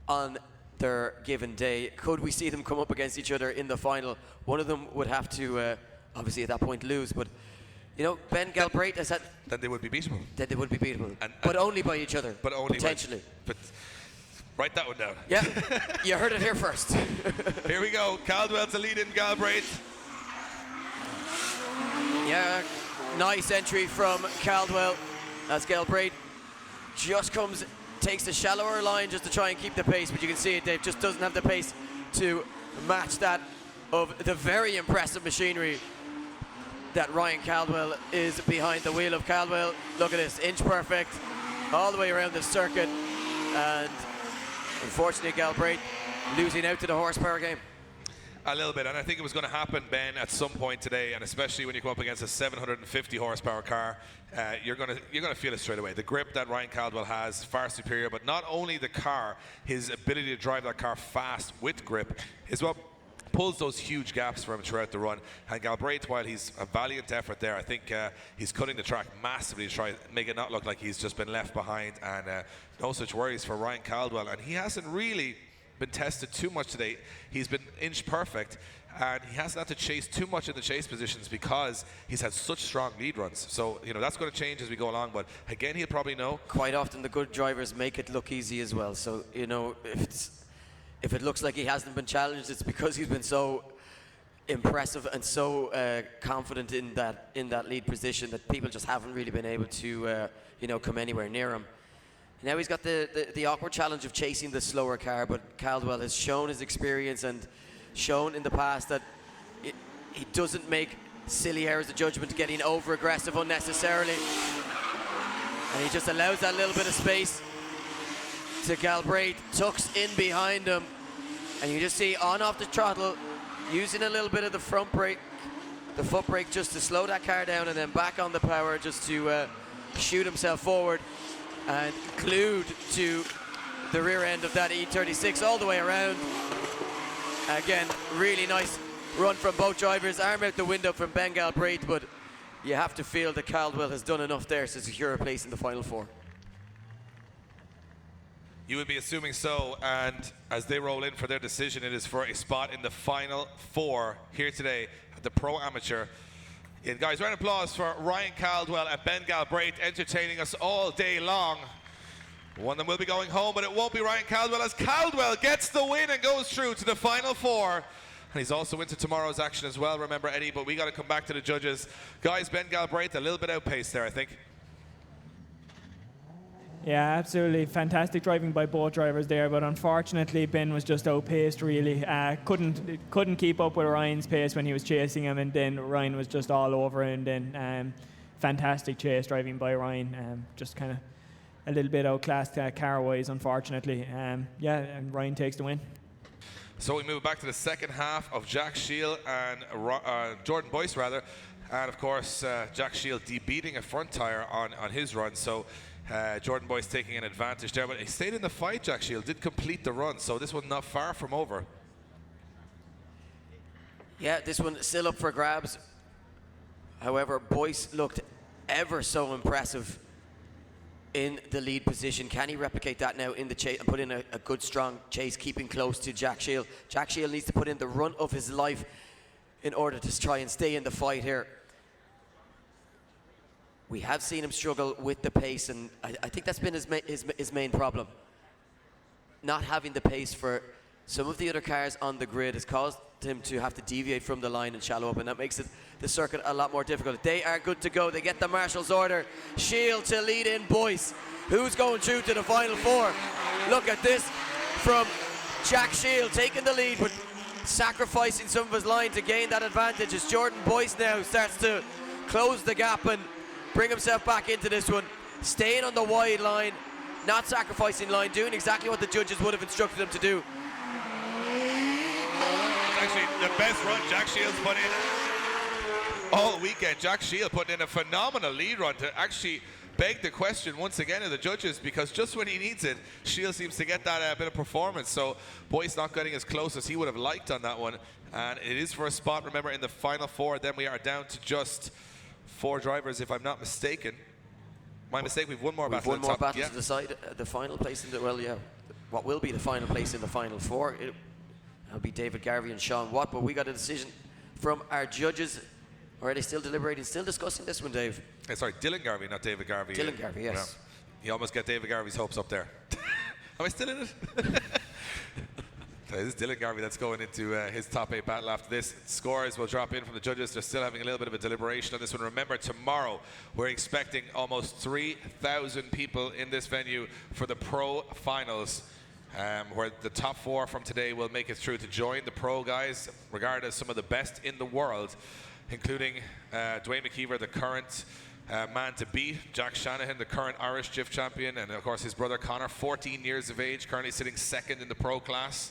on their given day. Could we see them come up against each other in the final? One of them would have to, obviously at that point, lose. But, you know, Ben Galbraith has had... Then they would be beatable. Then they would be beatable. But only by each other, but only potentially. But Write that one down. Yeah, you heard it here first. Here we go. Caldwell to lead in Galbraith. Yeah, nice entry from Caldwell as Galbraith just takes the shallower line just to try and keep the pace, but you can see it, Dave just doesn't have the pace to match that of the very impressive machinery that Ryan Caldwell is behind the wheel of. Caldwell, look at this, inch perfect all the way around the circuit, and unfortunately Galbraith losing out to the horsepower game. A little bit, and I think it was going to happen, Ben, at some point today, and especially when you come up against a 750 horsepower car, you're going to feel it straight away. The grip that Ryan Caldwell has, far superior, but not only the car, his ability to drive that car fast with grip is what pulls those huge gaps for him throughout the run. And Galbraith, while he's a valiant effort there, I think he's cutting the track massively to try make it not look like he's just been left behind, and no such worries for Ryan Caldwell, and he hasn't really been tested too much today. He's been inch perfect, and he hasn't had to chase too much in the chase positions because he's had such strong lead runs. So, you know, that's going to change as we go along, but again, he'll probably know. Quite often the good drivers make it look easy as well. So, you know, if it looks like he hasn't been challenged, it's because he's been so impressive and so confident in that lead position that people just haven't really been able to, you know, come anywhere near him. Now he's got the awkward challenge of chasing the slower car, but Caldwell has shown his experience and shown in the past that he doesn't make silly errors of judgment, getting over aggressive unnecessarily, and he just allows that little bit of space to Galbraith, tucks in behind him, and you just see on off the throttle, using a little bit of the front brake, the foot brake, just to slow that car down, and then back on the power just to shoot himself forward and glued to the rear end of that E36 all the way around. Again, really nice run from both drivers. Arm out the window from Ben Galbraith, but you have to feel that Caldwell has done enough there to secure a place in the final four. You would be assuming so, and as they roll in for their decision, it is for a spot in the final four here today at the Pro Amateur. And guys, round of applause for Ryan Caldwell and Ben Galbraith, entertaining us all day long. One of them will be going home, but it won't be Ryan Caldwell, as Caldwell gets the win and goes through to the final four. And he's also into tomorrow's action as well, remember, Eddie, but we got to come back to the judges. Guys, Ben Galbraith a little bit outpaced there, I think. Yeah, absolutely fantastic driving by both drivers there, but unfortunately Ben was just outpaced really. Couldn't keep up with Ryan's pace when he was chasing him, and then Ryan was just all over him. Then fantastic chase driving by Ryan, just kind of a little bit outclassed car-wise, unfortunately. Yeah, and Ryan takes the win. So we move back to the second half of Jack Shield and Jordan Boyce, rather, and of course Jack Shield beating a front tire on his run. So Jordan Boyce taking an advantage there, but he stayed in the fight. Jack Shield did complete the run, so this one not far from over. Yeah, this one still up for grabs. However, Boyce looked ever so impressive in the lead position. Can he replicate that now in the chase and put in a good strong chase, keeping close to Jack Shield? Jack Shield needs to put in the run of his life in order to try and stay in the fight here. We have seen him struggle with the pace, and I think that's been his main problem. Not having the pace for some of the other cars on the grid has caused him to have to deviate from the line and shallow up, and that makes the circuit a lot more difficult. They are good to go. They get the marshal's order. Shield to lead in Boyce. Who's going through to the final four? Look at this from Jack Shield taking the lead, but sacrificing some of his line to gain that advantage as Jordan Boyce now starts to close the gap and bring himself back into this one, staying on the wide line, not sacrificing line, doing exactly what the judges would have instructed him to do. It's actually the best run Jack Shield's put in all weekend. Jack Shield putting in a phenomenal lead run to actually beg the question once again of the judges, because just when he needs it, Shield seems to get that bit of performance. So Boyce not getting as close as he would have liked on that one, and it is for a spot, remember, in the final four. Then we are down to just 4 drivers, if I'm not mistaken. My mistake, we've one more battle. One more battle to decide the final place in the, well, yeah, what will be the final place in the final four. It'll be David Garvey and Sean Watt, but we got a decision from our judges. Or are they still deliberating, still discussing this one, Dave? Sorry, Dylan Garvey, not David Garvey. Dylan Garvey, yes. Yeah. You almost get David Garvey's hopes up there. Am I still in it? This is Dylan Garvey that's going into his top 8 battle after this. Scores will drop in from the judges. They're still having a little bit of a deliberation on this one. Remember, tomorrow we're expecting almost 3,000 people in this venue for the pro finals, where the top 4 from today will make it through to join the pro guys, regarded as some of the best in the world, including Dwayne McKeever, the current man to beat, Jack Shanahan, the current Irish GIF champion, and of course his brother Connor, 14 years of age, currently sitting 2nd in the pro class.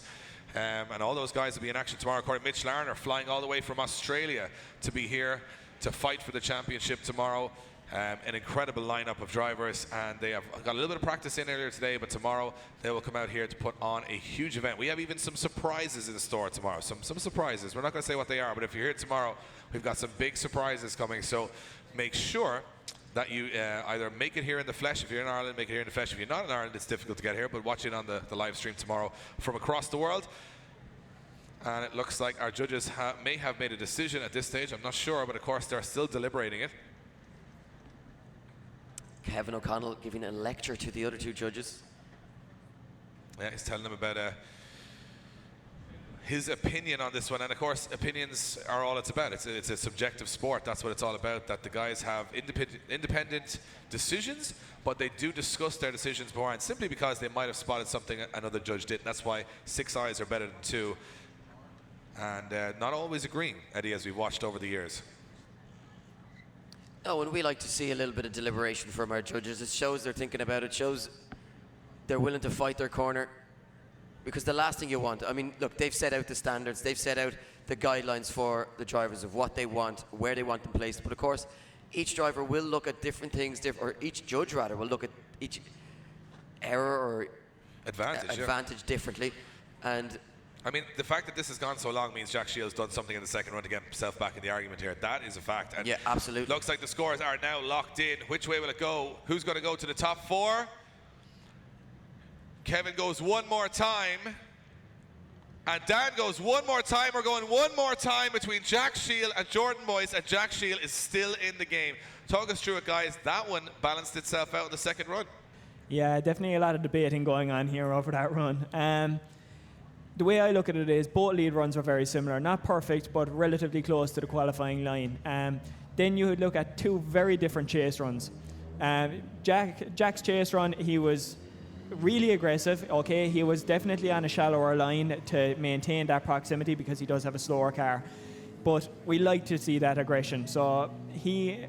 And all those guys will be in action tomorrow. According to Mitch Larner, flying all the way from Australia to be here to fight for the championship tomorrow. An incredible lineup of drivers, and they have got a little bit of practice in earlier today, but tomorrow they will come out here to put on a huge event. We have even some surprises in the store tomorrow. Some surprises. We're not going to say what they are, but if you're here tomorrow, we've got some big surprises coming. So make sure that you either make it here in the flesh. If you're in Ireland, make it here in the flesh. If you're not in Ireland, it's difficult to get here, but watch it on the live stream tomorrow from across the world. And it looks like our judges may have made a decision at this stage. I'm not sure, but of course they're still deliberating it. Kevin O'Connell giving a lecture to the other 2 judges. Yeah, he's telling them about his opinion on this one, and of course opinions are all it's about. It's a subjective sport. That's what it's all about, that the guys have independent decisions, but they do discuss their decisions beforehand, simply because they might have spotted something another judge did. That's why 6 eyes are better than 2, and not always agreeing, Eddie, as we've watched over the years. Oh, and we like to see a little bit of deliberation from our judges. It shows they're thinking about it, shows they're willing to fight their corner. Because the last thing you want, I mean, look, they've set out the standards, they've set out the guidelines for the drivers of what they want, where they want them placed. But of course, each driver will look at different things, or each judge rather will look at each error or advantage differently. And I mean, the fact that this has gone so long means Jack Shields done something in the second run to get himself back in the argument here. That is a fact. And yeah, absolutely. Looks like the scores are now locked in. Which way will it go? Who's going to go to the top 4? Kevin goes one more time, and Dan goes one more time. We're going one more time between Jack Shield and Jordan Boyce, and Jack Shield is still in the game. Talk us through it, guys. That one balanced itself out in the second run. Yeah, definitely a lot of debating going on here over that run. The way I look at it is both lead runs were very similar. Not perfect, but relatively close to the qualifying line. Then you would look at 2 very different chase runs. Jack's chase run, he was really aggressive. Okay, he was definitely on a shallower line to maintain that proximity because he does have a slower car, but we like to see that aggression. So he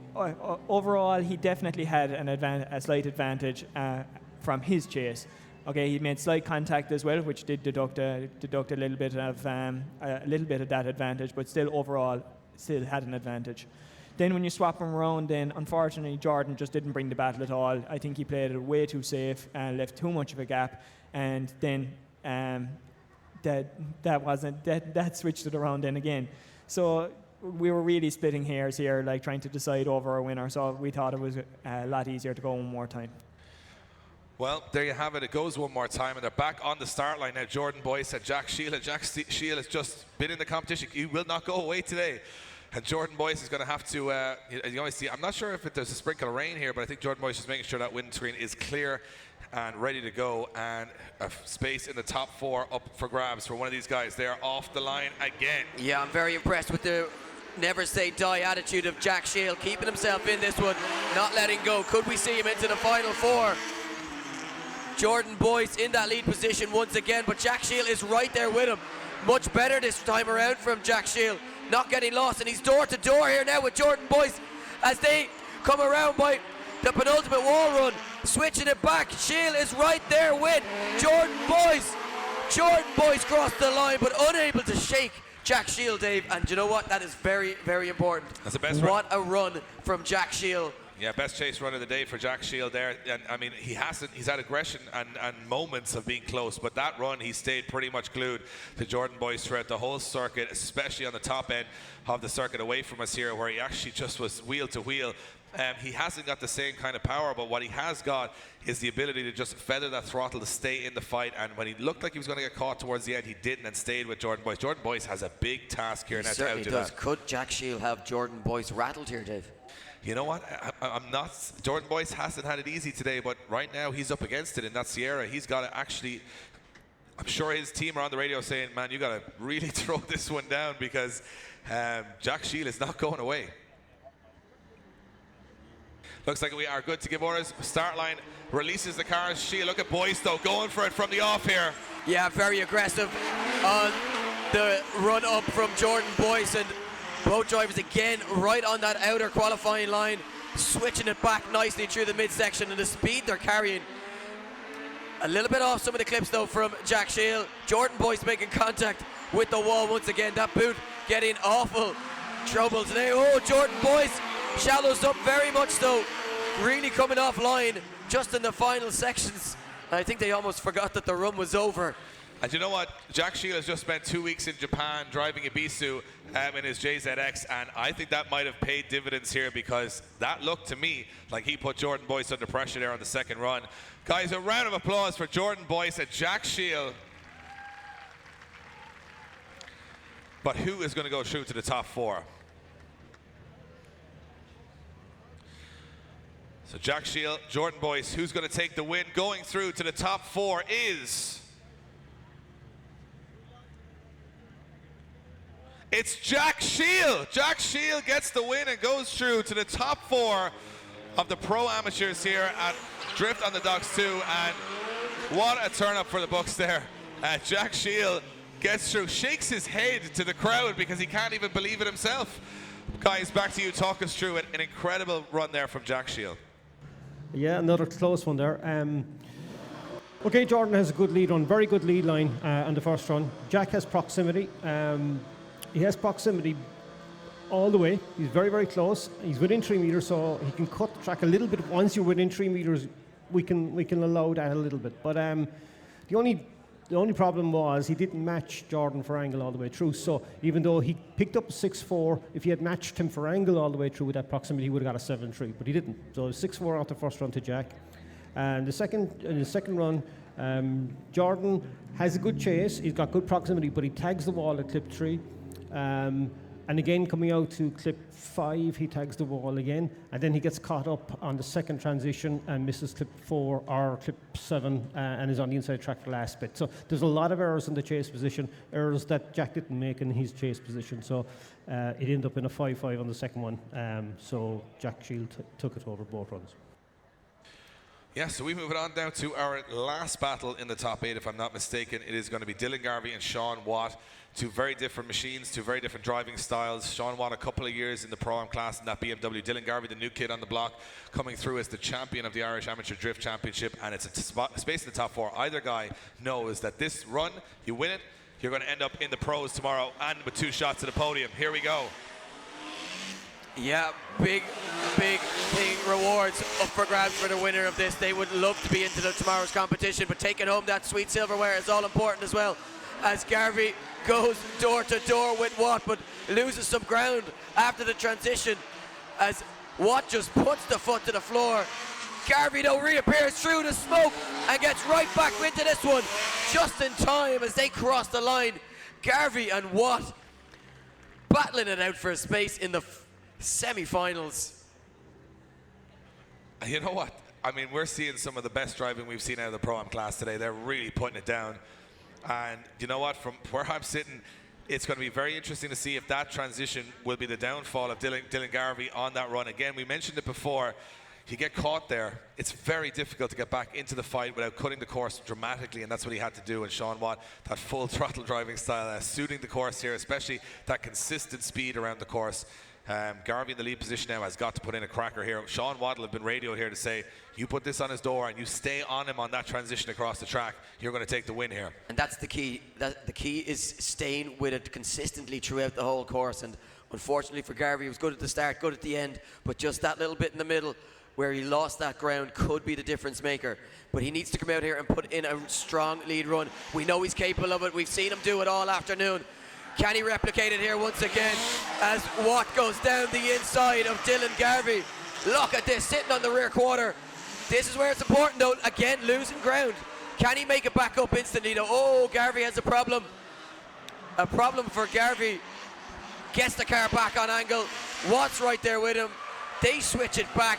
overall he definitely had a slight advantage from his chase. Okay, he made slight contact as well, which did deduct a little bit of that advantage, but still overall still had an advantage. Then when you swap them around, then unfortunately Jordan just didn't bring the battle at all. I think he played it way too safe and left too much of a gap, and then that switched it around then again. So we were really splitting hairs here, like trying to decide over a winner. So we thought it was a lot easier to go one more time. Well, there you have it. It goes one more time, and they're back on the start line now. Jordan Boyce and Jack Shield. Jack Shield has just been in the competition. He will not go away today. And Jordan Boyce is going to have to, you always see, I'm not sure if there's a sprinkle of rain here, but I think Jordan Boyce is making sure that windscreen is clear and ready to go, and a space in the top 4 up for grabs for one of these guys. They are off the line again. Yeah, I'm very impressed with the never say die attitude of Jack Shield, keeping himself in this one, not letting go. Could we see him into the final 4? Jordan Boyce in that lead position once again, but Jack Shield is right there with him. Much better this time around from Jack Shield, not getting lost, and he's door to door here now with Jordan Boyce as they come around by the penultimate wall run, switching it back. Shield is right there with Jordan Boyce. Jordan Boyce crossed the line, but unable to shake Jack Shield, Dave. And you know what? That is very, very important. That's the best What a run from Jack Shield. Yeah, best chase run of the day for Jack Shield there. And I mean, he's had aggression and moments of being close, but that run, he stayed pretty much glued to Jordan Boyce throughout the whole circuit, especially on the top end of the circuit away from us here, where he actually just was wheel to wheel. He hasn't got the same kind of power, but what he has got is the ability to just feather that throttle to stay in the fight. And when he looked like he was going to get caught towards the end, he didn't, and stayed with Jordan Boyce. Jordan Boyce has a big task here. He certainly does. Could Jack Shield have Jordan Boyce rattled here, Dave? you know what? I'm not. Jordan Boyce hasn't had it easy today, but right now he's up against it in that Sierra. He's got to actually. I'm sure his team are on the radio saying, "Man, you got to really throw this one down because Jack Shield is not going away." Looks like we are good to give orders. Start line releases the cars. Shield, look at Boyce though, going for it from the off here. Yeah, very aggressive on the run up from Jordan Boyce, and both drivers again right on that outer qualifying line, switching it back nicely through the midsection, and the speed they're carrying. A little bit off some of the clips though from Jack Shield. Jordan Boyce making contact with the wall once again. That boot getting awful trouble today. Oh, Jordan Boyce shallows up very much though. Really coming offline just in the final sections. I think they almost forgot that the run was over. And you know what? Jack Shield has just spent 2 weeks in Japan driving a Bisu in his JZX, and I think that might have paid dividends here because that looked to me like he put Jordan Boyce under pressure there on the second run. Guys, a round of applause for Jordan Boyce and Jack Shield. But who is going to go through to the top 4? So Jack Shield, Jordan Boyce, who's going to take the win? Going through to the top 4 is... It's Jack Shield. Jack Shield gets the win and goes through to the top 4 of the pro amateurs here at Drift on the Docks 2. And what a turn up for the books there. Jack Shield gets through, shakes his head to the crowd because he can't even believe it himself. Guys, back to you. Talk us through it. An incredible run there from Jack Shield. Yeah, another close one there. Okay, Jordan has a good lead run, very good lead line on the first run. Jack has proximity. He has proximity all the way. He's very, very close. He's within 3 meters, so he can cut the track a little bit. Once you're within 3 meters, we can allow that a little bit. But the only problem was he didn't match Jordan for angle all the way through. So even though he picked up a 6.4, if he had matched him for angle all the way through with that proximity, he would have got a 7.3. But he didn't. So 6.4 out the first run to Jack. And the second run, Jordan has a good chase. He's got good proximity, but he tags the wall at clip 3. And again, coming out to clip 5, he tags the wall again, and then he gets caught up on the second transition and misses clip 4 or clip 7 and is on the inside track for the last bit. So there's a lot of errors in the chase position, errors that Jack didn't make in his chase position. So it ended up in a 5-5 on the second one. So Jack Shield took it over both runs. Yeah, so we move it on down to our last battle in the top 8, if I'm not mistaken. It is going to be Dylan Garvey and Sean Watt. Two very different machines, two very different driving styles. Sean Watt, a couple of years in the Pro-Am class in that BMW. Dylan Garvey, the new kid on the block, coming through as the champion of the Irish Amateur Drift Championship, and it's a space in the top 4. Either guy knows that this run, you win it, you're going to end up in the pros tomorrow and with 2 shots at the podium. Here we go. Yeah, big rewards up for grabs for the winner of this. They would love to be into tomorrow's competition, but taking home that sweet silverware is all important as well, as Garvey goes door to door with Watt, but loses some ground after the transition as Watt just puts the foot to the floor. Garvey though reappears through the smoke and gets right back into this one just in time as they cross the line. Garvey and Watt battling it out for a space in the semi-finals. You know what? I mean, we're seeing some of the best driving we've seen out of the Pro-Am class today. They're really putting it down. And you know what? From where I'm sitting, it's going to be very interesting to see if that transition will be the downfall of Dylan Garvey on that run. Again, we mentioned it before. You get caught there, it's very difficult to get back into the fight without cutting the course dramatically, and that's what he had to do. And Sean Watt, that full throttle driving style, suiting the course here, especially that consistent speed around the course. Garvey in the lead position now has got to put in a cracker here. Sean Watt will have been radioed here to say, you put this on his door and you stay on him on that transition across the track, you're going to take the win here. And that's the key. The key is staying with it consistently throughout the whole course. And unfortunately for Garvey, he was good at the start, good at the end, but just that little bit in the middle where he lost that ground could be the difference maker. But he needs to come out here and put in a strong lead run. We know he's capable of it. We've seen him do it all afternoon. Can he replicate it here once again as Watt goes down the inside of Dylan Garvey? Look at this, sitting on the rear quarter. This is where it's important though, again losing ground. Can he make it back up instantly though? Oh, Garvey has a problem. A problem for Garvey. Gets the car back on angle. Watt's right there with him. They switch it back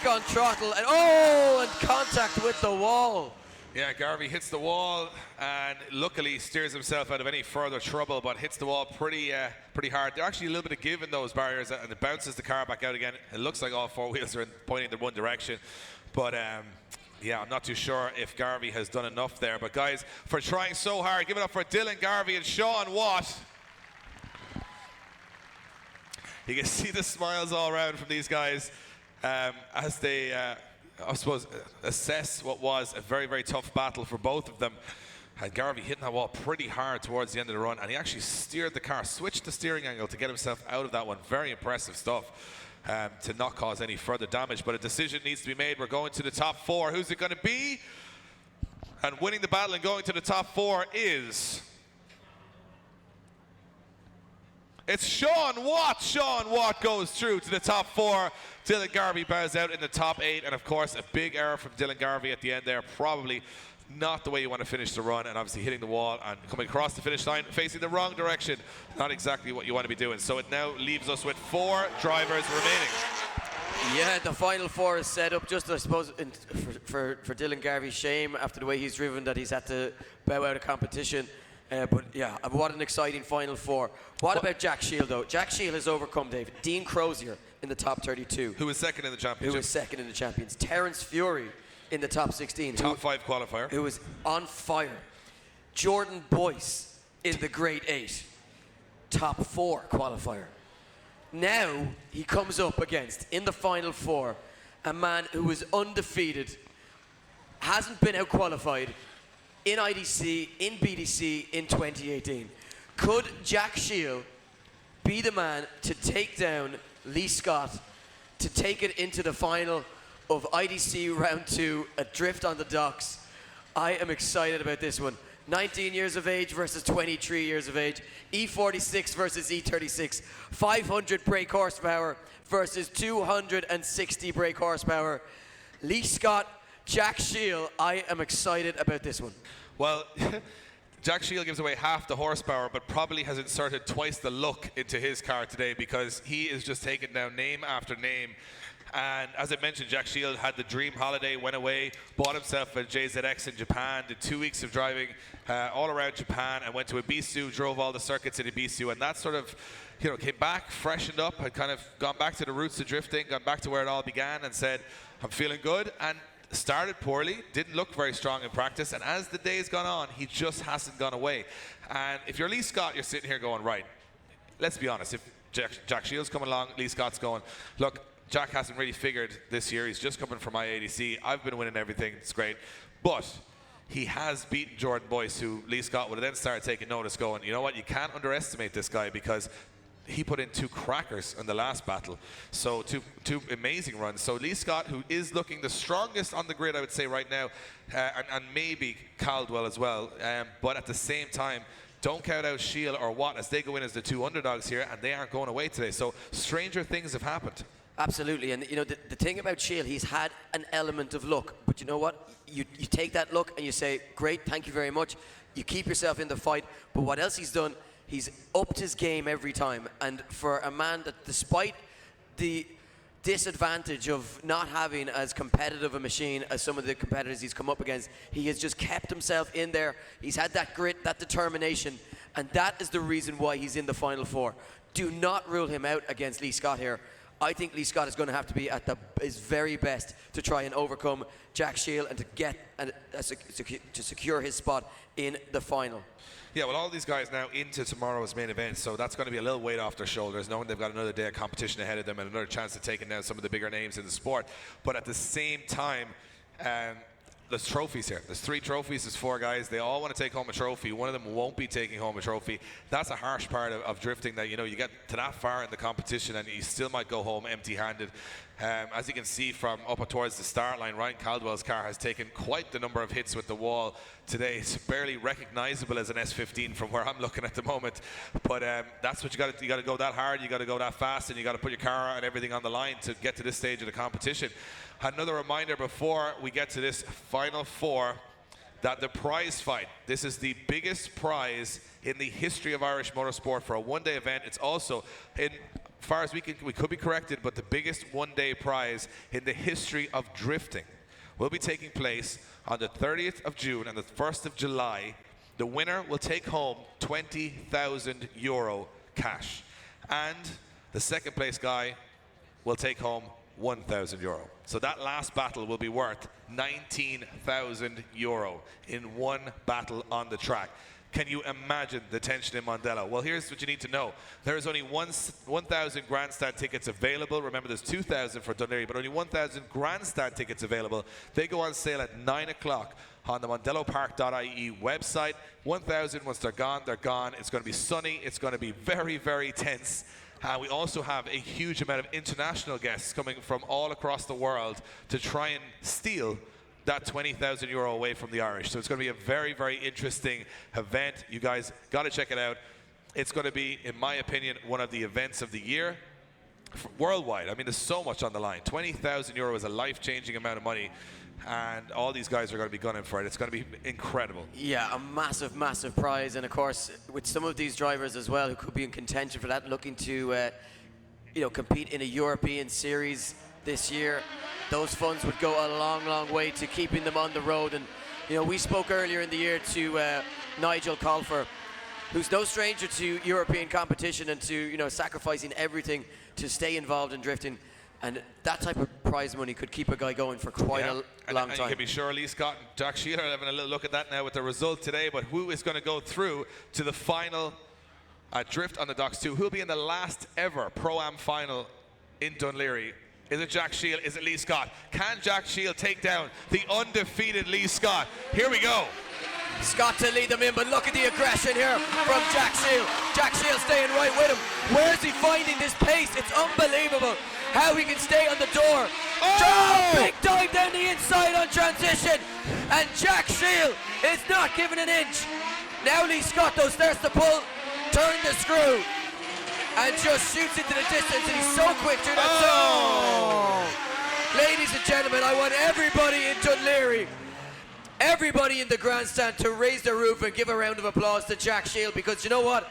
on throttle, and contact with the wall. Yeah, Garvey hits the wall and luckily steers himself out of any further trouble, but hits the wall pretty hard. There's actually a little bit of give in those barriers, and it bounces the car back out again. It looks like all four wheels are pointing in one direction, but yeah, I'm not too sure if Garvey has done enough there. But guys, for trying so hard, give it up for Dylan Garvey and Sean Watt. You can see the smiles all around from these guys as they, I suppose, assess what was a very, very tough battle for both of them. And Garvey hitting that wall pretty hard towards the end of the run, and he actually steered the car, switched the steering angle to get himself out of that one. Very impressive stuff to not cause any further damage. But a decision needs to be made. We're going to the top four. Who's it going to be? And winning the battle and going to the top four is... It's Sean Watt. Sean Watt goes through to the top four. Dylan Garvey bows out in the top 8. And of course, a big error from Dylan Garvey at the end there. Probably not the way you want to finish the run, and obviously hitting the wall and coming across the finish line facing the wrong direction. Not exactly what you want to be doing. So it now leaves us with 4 drivers remaining. Yeah, the final 4 is set up just, I suppose, for Dylan Garvey's shame after the way he's driven that he's had to bow out of competition. But yeah, what an exciting final 4. What about Jack Shield, though? Jack Shield has overcome, David, Dean Crozier in the top 32. Who was second in the championship. Who was second in the champions. Terence Fury in the top 16. Top 5 qualifier. Who was on fire. Jordan Boyce in the Great 8. Top 4 qualifier. Now he comes up against, in the final 4, a man who is undefeated, hasn't been out-qualified in IDC, in BDC in 2018. Could Jack Shield be the man to take down Lee Scott, to take it into the final of IDC Round 2, Adrift on the Docks? I am excited about this one. 19 years of age versus 23 years of age. E46 versus E36. 500 brake horsepower versus 260 brake horsepower. Lee Scott, Jack Shield, I am excited about this one. Well, Jack Shield gives away half the horsepower, but probably has inserted twice the luck into his car today, because he is just taking down name after name. And as I mentioned, Jack Shield had the dream holiday, went away, bought himself a JZX in Japan, did 2 weeks of driving all around Japan, and went to Ibisu, drove all the circuits in Ibisu, and that sort of, you know, came back, freshened up, had kind of gone back to the roots of drifting, gone back to where it all began, and said, I'm feeling good. And started poorly, didn't look very strong in practice, and as the day's gone on, he just hasn't gone away. And if you're Lee Scott, you're sitting here going, right, let's be honest, if Jack Shield's coming along, Lee Scott's going, look, Jack hasn't really figured this year, he's just coming from my ADC, I've been winning everything, it's great, but he has beaten Jordan Boyce, who Lee Scott would have then started taking notice, going, you know what, you can't underestimate this guy, because he put in 2 crackers in the last battle. So two amazing runs. So Lee Scott, who is looking the strongest on the grid, I would say right now, and maybe Caldwell as well. But at the same time, don't count out Shield or Watt as they go in as the 2 underdogs here, and they aren't going away today. So stranger things have happened. Absolutely, and you know the thing about Shield, he's had an element of luck, but you know what? You take that luck and you say, great, thank you very much. You keep yourself in the fight, but what else he's done? He's upped his game every time, and for a man that, despite the disadvantage of not having as competitive a machine as some of the competitors he's come up against, he has just kept himself in there. He's had that grit, that determination, and that is the reason why he's in the final 4. Do not rule him out against Lee Scott here. I think Lee Scott is going to have to be at his very best to try and overcome Jack Shield and to get to secure his spot in the final. Yeah, well, all these guys now into tomorrow's main event, so that's going to be a little weight off their shoulders, knowing they've got another day of competition ahead of them and another chance of taking down some of the bigger names in the sport. But at the same time, there's trophies here. There's 3 trophies, there's 4 guys. They all want to take home a trophy. One of them won't be taking home a trophy. That's a harsh part of drifting, that, you know, you get to that far in the competition and you still might go home empty-handed. As you can see from up towards the start line, Ryan Caldwell's car has taken quite the number of hits with the wall today. It's barely recognizable as an S15 from where I'm looking at the moment. But that's what you got to go that hard, you got to go that fast, and you got to put your car and everything on the line to get to this stage of the competition. Another reminder before we get to this final 4, that the prize fight, this is the biggest prize in the history of Irish motorsport for a one-day event. It's also, in far as we could be corrected, but the biggest one-day prize in the history of drifting will be taking place on the 30th of June and the 1st of July. The winner will take home €20,000 cash, and the second place guy will take home €1,000. So that last battle will be worth €19,000 in one battle on the track. Can you imagine the tension in Mondello? Well, here's what you need to know. There is only 1,000 grandstand tickets available. Remember, there's 2,000 for Dún Laoghaire, but only 1,000 grandstand tickets available. They go on sale at 9 o'clock on the mondellopark.ie website. 1,000, once they're gone, they're gone. It's going to be sunny. It's going to be very, very tense. We also have a huge amount of international guests coming from all across the world to try and steal that €20,000 away from the Irish. So it's going to be a very, very interesting event. You guys got to check it out. It's going to be, in my opinion, one of the events of the year worldwide. I mean, there's so much on the line. €20,000 is a life-changing amount of money, and all these guys are going to be gunning for it. It's going to be incredible. Yeah, a massive, massive prize. And of course, with some of these drivers as well who could be in contention for that, looking to compete in a European series this year, those funds would go a long, long way to keeping them on the road. And we spoke earlier in the year to Nigel Colfer, who's no stranger to European competition and to sacrificing everything to stay involved in drifting. And that type of prize money could keep a guy going for quite a long time. You can be sure Lee Scott and Jack Sheeler are having a little look at that now with the result today. But who is going to go through to the final drift on the docks 2? Who will be in the last ever Pro-Am final in Dún Laoghaire? Is it Jack Shield? Is it Lee Scott? Can Jack Shield take down the undefeated Lee Scott? Here we go. Scott to lead them in, but look at the aggression here from Jack Shield. Jack Shield staying right with him. Where's he finding this pace? It's unbelievable how he can stay on the door. Oh! Big dive down the inside on transition, and Jack Shield is not giving an inch. Now Lee Scott though starts to pull, turn the screw, and just shoots into the distance, and he's so quick through that zone. Ladies and gentlemen, I want everybody in Dún Laoghaire, everybody in the grandstand to raise their roof and give a round of applause to Jack Shield, because you know what?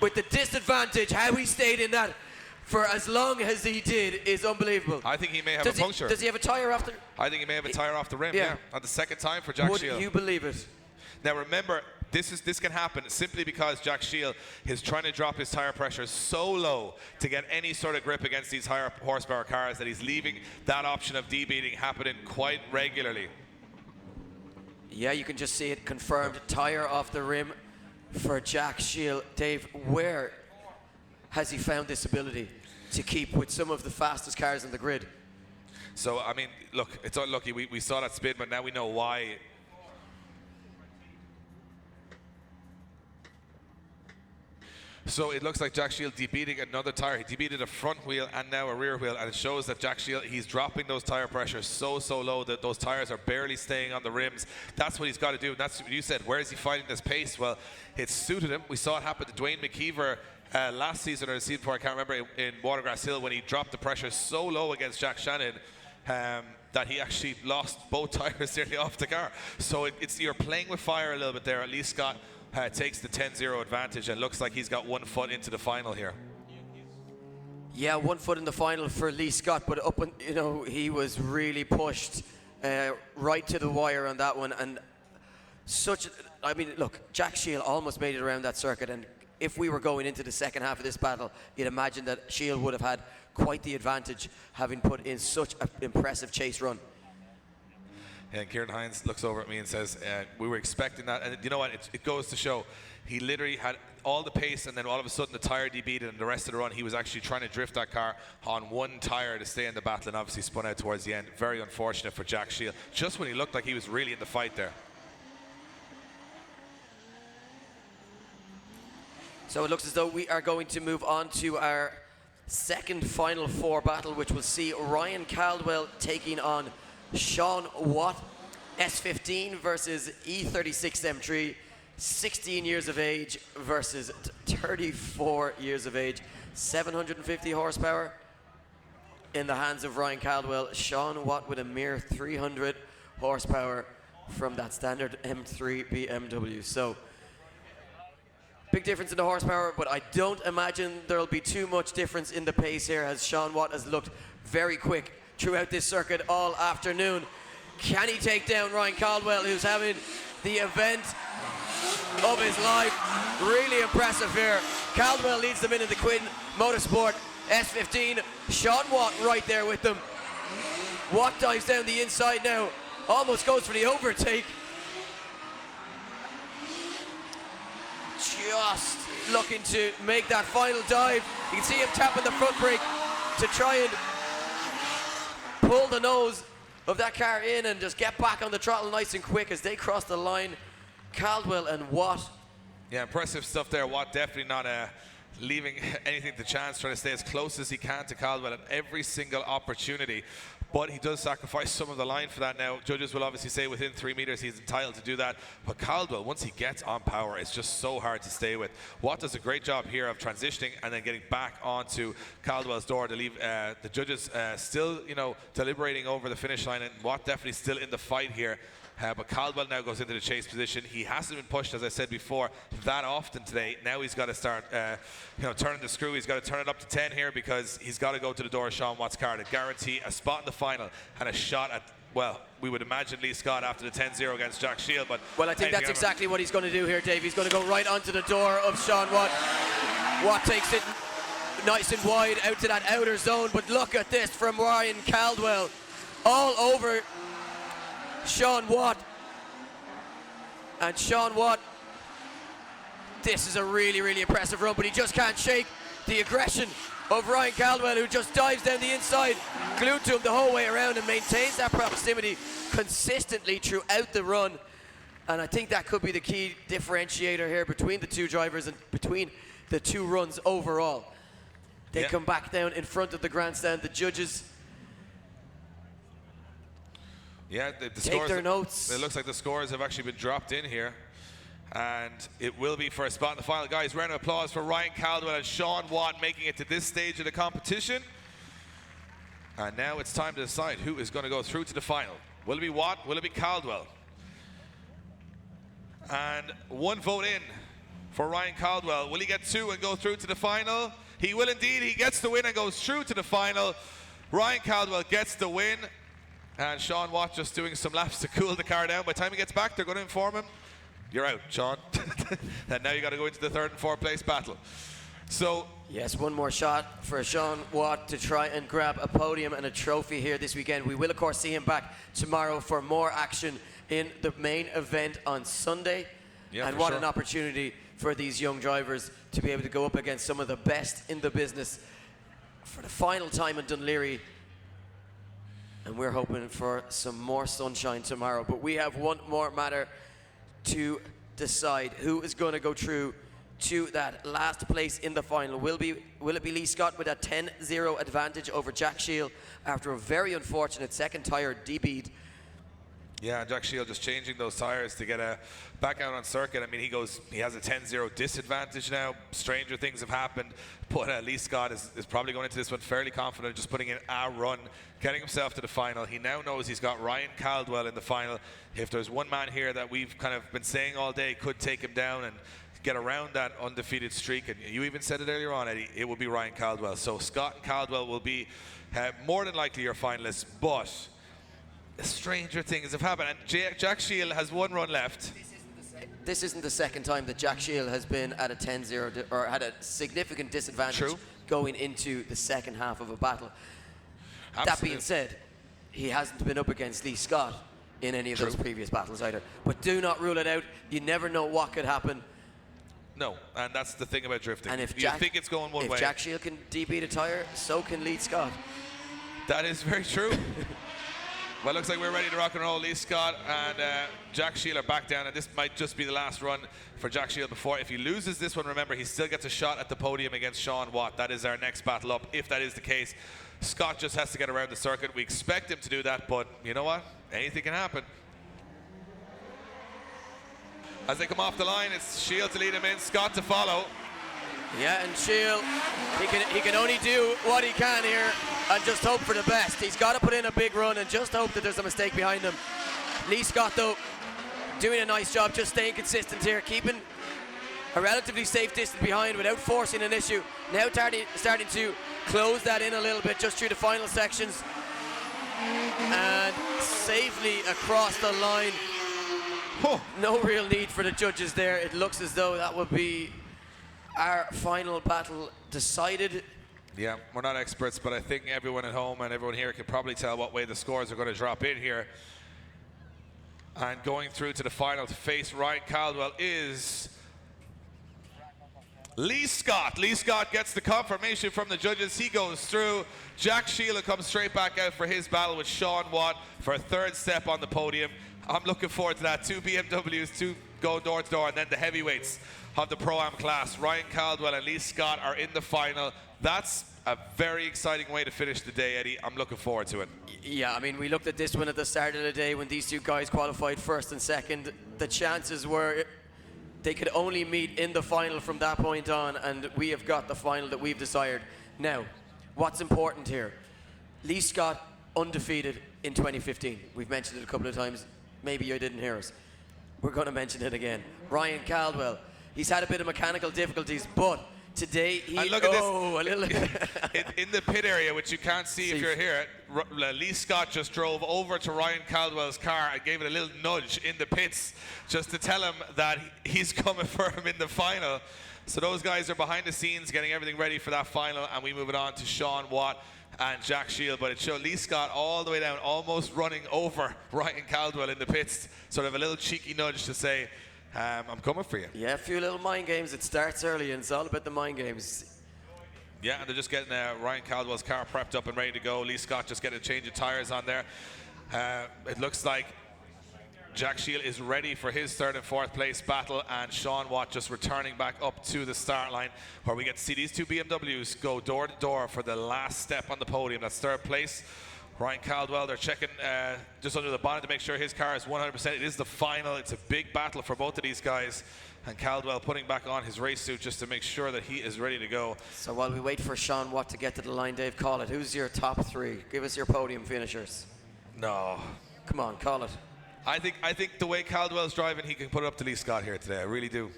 With the disadvantage, how he stayed in that for as long as he did is unbelievable. I think he may have a puncture. Does he have a tyre off the... I think he may have a tyre off the rim, yeah. On the second time for Jack Shield. Would you believe it? Now remember, this can happen simply because Jack Shield is trying to drop his tyre pressure so low to get any sort of grip against these higher horsepower cars that he's leaving that option of debeating happening quite regularly. Yeah, you can just see it confirmed. Tyre off the rim for Jack Shield. Dave, where has he found this ability to keep with some of the fastest cars on the grid? So, I mean, look, it's unlucky. We saw that spin, but now we know why. So it looks like Jack Shield debeating another tyre. He debeated a front wheel and now a rear wheel, and it shows that Jack Shield, he's dropping those tyre pressures so low that those tyres are barely staying on the rims. That's what he's got to do. That's what you said. Where is he finding this pace? Well, it suited him. We saw it happen to Dwayne McKeever last season or the season before, I can't remember, in Watergrass Hill, when he dropped the pressure so low against Jack Shannon that he actually lost both tyres nearly off the car. So you're playing with fire a little bit there. At least Scott takes the 10-0 advantage, and looks like he's got 1 foot into the final here. Yeah, 1 foot in the final for Lee Scott, but he was really pushed right to the wire on that one. And look, Jack Shield almost made it around that circuit, and if we were going into the second half of this battle, you'd imagine that Shield would have had quite the advantage, having put in such an impressive chase run. And Kieran Hines looks over at me and says, we were expecting that. And you know what? It goes to show he literally had all the pace, and then all of a sudden the tyre debeated, and the rest of the run he was actually trying to drift that car on one tyre to stay in the battle, and obviously spun out towards the end. Very unfortunate for Jack Shield, just when he looked like he was really in the fight there. So it looks as though we are going to move on to our second Final Four battle, which will see Ryan Caldwell taking on Sean Watt, S15 versus E36 M3, 16 years of age versus 34 years of age, 750 horsepower in the hands of Ryan Caldwell. Sean Watt with a mere 300 horsepower from that standard M3 BMW. So Big difference in the horsepower, but I don't imagine there'll be too much difference in the pace here, as Sean Watt has looked very quick throughout this circuit all afternoon. Can he take down Ryan Caldwell, who's having the event of his life? Really impressive here. Caldwell leads them into the Quinn Motorsport S15. Sean Watt right there with them. Watt dives down the inside now, almost goes for the overtake. Just looking to make that final dive. You can see him tapping the front brake to try and pull the nose of that car in and just get back on the throttle nice and quick as they cross the line. Caldwell and Watt. Yeah, impressive stuff there. Watt definitely not leaving anything to chance, trying to stay as close as he can to Caldwell at every single opportunity. But he does sacrifice some of the line for that now. Judges will obviously say within 3 meters he's entitled to do that. But Caldwell, once he gets on power, it's just so hard to stay with. Watt does a great job here of transitioning and then getting back onto Caldwell's door to leave the judges still, deliberating over the finish line. And Watt definitely still in the fight here. But Caldwell now goes into the chase position. He hasn't been pushed, as I said before, that often today. Now he's got to start, turning the screw. He's got to turn it up to 10 here because he's got to go to the door of Sean Watt's car to guarantee a spot in the final and a shot at, well, we would imagine Lee Scott after the 10-0 against Jack Shield. But well, I think that's exactly what he's going to do here, Dave. He's going to go right onto the door of Sean Watt. Watt takes it nice and wide out to that outer zone. But look at this from Ryan Caldwell. All over Sean Watt. And Sean Watt, this is a really, really impressive run, but he just can't shake the aggression of Ryan Caldwell, who just dives down the inside, glued to him the whole way around, and maintains that proximity consistently throughout the run. And I think that could be the key differentiator here between the two drivers and between the two runs overall. They come back down in front of the grandstand. The judges the take scores, their notes. It looks like the scores have actually been dropped in here. And it will be for a spot in the final. Guys, round of applause for Ryan Caldwell and Sean Watt making it to this stage of the competition. And now it's time to decide who is going to go through to the final. Will it be Watt? Will it be Caldwell? And one vote in for Ryan Caldwell. Will he get 2 and go through to the final? He will indeed. He gets the win and goes through to the final. Ryan Caldwell gets the win. And Sean Watt just doing some laps to cool the car down. By the time he gets back, they're going to inform him, you're out, Sean. And now you got to go into the 3rd and 4th place battle. So yes, one more shot for Sean Watt to try and grab a podium and a trophy here this weekend. We will, of course, see him back tomorrow for more action in the main event on Sunday. Yeah, and what an opportunity for these young drivers to be able to go up against some of the best in the business for the final time in Dunleary. And we're hoping for some more sunshine tomorrow. But we have one more matter to decide. Who is going to go through to that last place in the final? Will it be Lee Scott with a 10-0 advantage over Jack Shield after a very unfortunate second tyre DB'd? yeah, Jack Shield just changing those tires to get back out on circuit. I mean, he has a 10-0 disadvantage now. Stranger things have happened. But Lee Scott is probably going into this one fairly confident, just putting in a run, getting himself to the final. He now knows he's got Ryan Caldwell in the final. If there's one man here that we've kind of been saying all day could take him down and get around that undefeated streak, and you even said it earlier on, Eddie, it will be Ryan Caldwell. So Scott and Caldwell will be more than likely your finalists, but stranger things have happened, and Jack Shield has one run left. This isn't the second time that Jack Shield has been at a 10-0 or had a significant disadvantage going into the second half of a battle. Absolutely. That being said, he hasn't been up against Lee Scott in any of those previous battles either. But do not rule it out. You never know what could happen. No, and that's the thing about drifting. And if you think it's going one way. If Jack Shield can DB the tyre, so can Lee Scott. That is very true. Well, looks like we're ready to rock and roll. Lee Scott and Jack Shield are back down, and this might just be the last run for Jack Shield before. If he loses this one, remember, he still gets a shot at the podium against Sean Watt. That is our next battle up, if that is the case. Scott just has to get around the circuit. We expect him to do that, but you know what? Anything can happen. As they come off the line, it's Shield to lead him in, Scott to follow. Yeah, and Shield, he can only do what he can here and just hope for the best. He's got to put in a big run and just hope that there's a mistake behind him. Lee Scott, though, doing a nice job, just staying consistent here, keeping a relatively safe distance behind without forcing an issue. Now starting to close that in a little bit just through the final sections. And safely across the line. No real need for the judges there. It looks as though that would be our final battle decided. Yeah, we're not experts, but I think everyone at home and everyone here can probably tell what way the scores are going to drop in here. And going through to the final to face Ryan Caldwell is Lee Scott. Lee Scott gets the confirmation from the judges. He goes through. Jack Sheila comes straight back out for his battle with Sean Watt for a third step on the podium. I'm looking forward to that. 2 BMWs, 2 go door to door, and then the heavyweights of the Pro-Am class. Ryan Caldwell and Lee Scott are in the final. That's a very exciting way to finish the day, Eddie. I'm looking forward to it. Yeah, I mean, we looked at this one at the start of the day when these two guys qualified first and second. The chances were they could only meet in the final from that point on, and we have got the final that we've desired. Now, what's important here? Lee Scott, undefeated in 2015. We've mentioned it a couple of times. Maybe you didn't hear us. We're going to mention it again. Ryan Caldwell, he's had a bit of mechanical difficulties, but today he... And look at this. in the pit area, which you can't see if you're here, Lee Scott just drove over to Ryan Caldwell's car and gave it a little nudge in the pits just to tell him that he's coming for him in the final. So those guys are behind the scenes getting everything ready for that final, and we move it on to Sean Watt and Jack Shield. But it showed Lee Scott all the way down, almost running over Ryan Caldwell in the pits. Sort of a little cheeky nudge to say, I'm coming for you. Yeah, a few little mind games. It starts early, and it's all about the mind games. Yeah, and they're just getting Ryan Caldwell's car prepped up and ready to go. Lee Scott just getting a change of tires on there. It looks like Jack Shield is ready for his third and fourth place battle, and Sean Watt just returning back up to the start line, where we get to see these two BMWs go door to door for the last step on the podium. That's third place. Ryan Caldwell, they're checking just under the bonnet to make sure his car is 100%. It is the final. It's a big battle for both of these guys. And Caldwell putting back on his race suit just to make sure that he is ready to go. So while we wait for Sean Watt to get to the line, Dave, call it. Who's your top three? Give us your podium finishers. No. Come on, call it. I think the way Caldwell's driving, he can put it up to Lee Scott here today. I really do.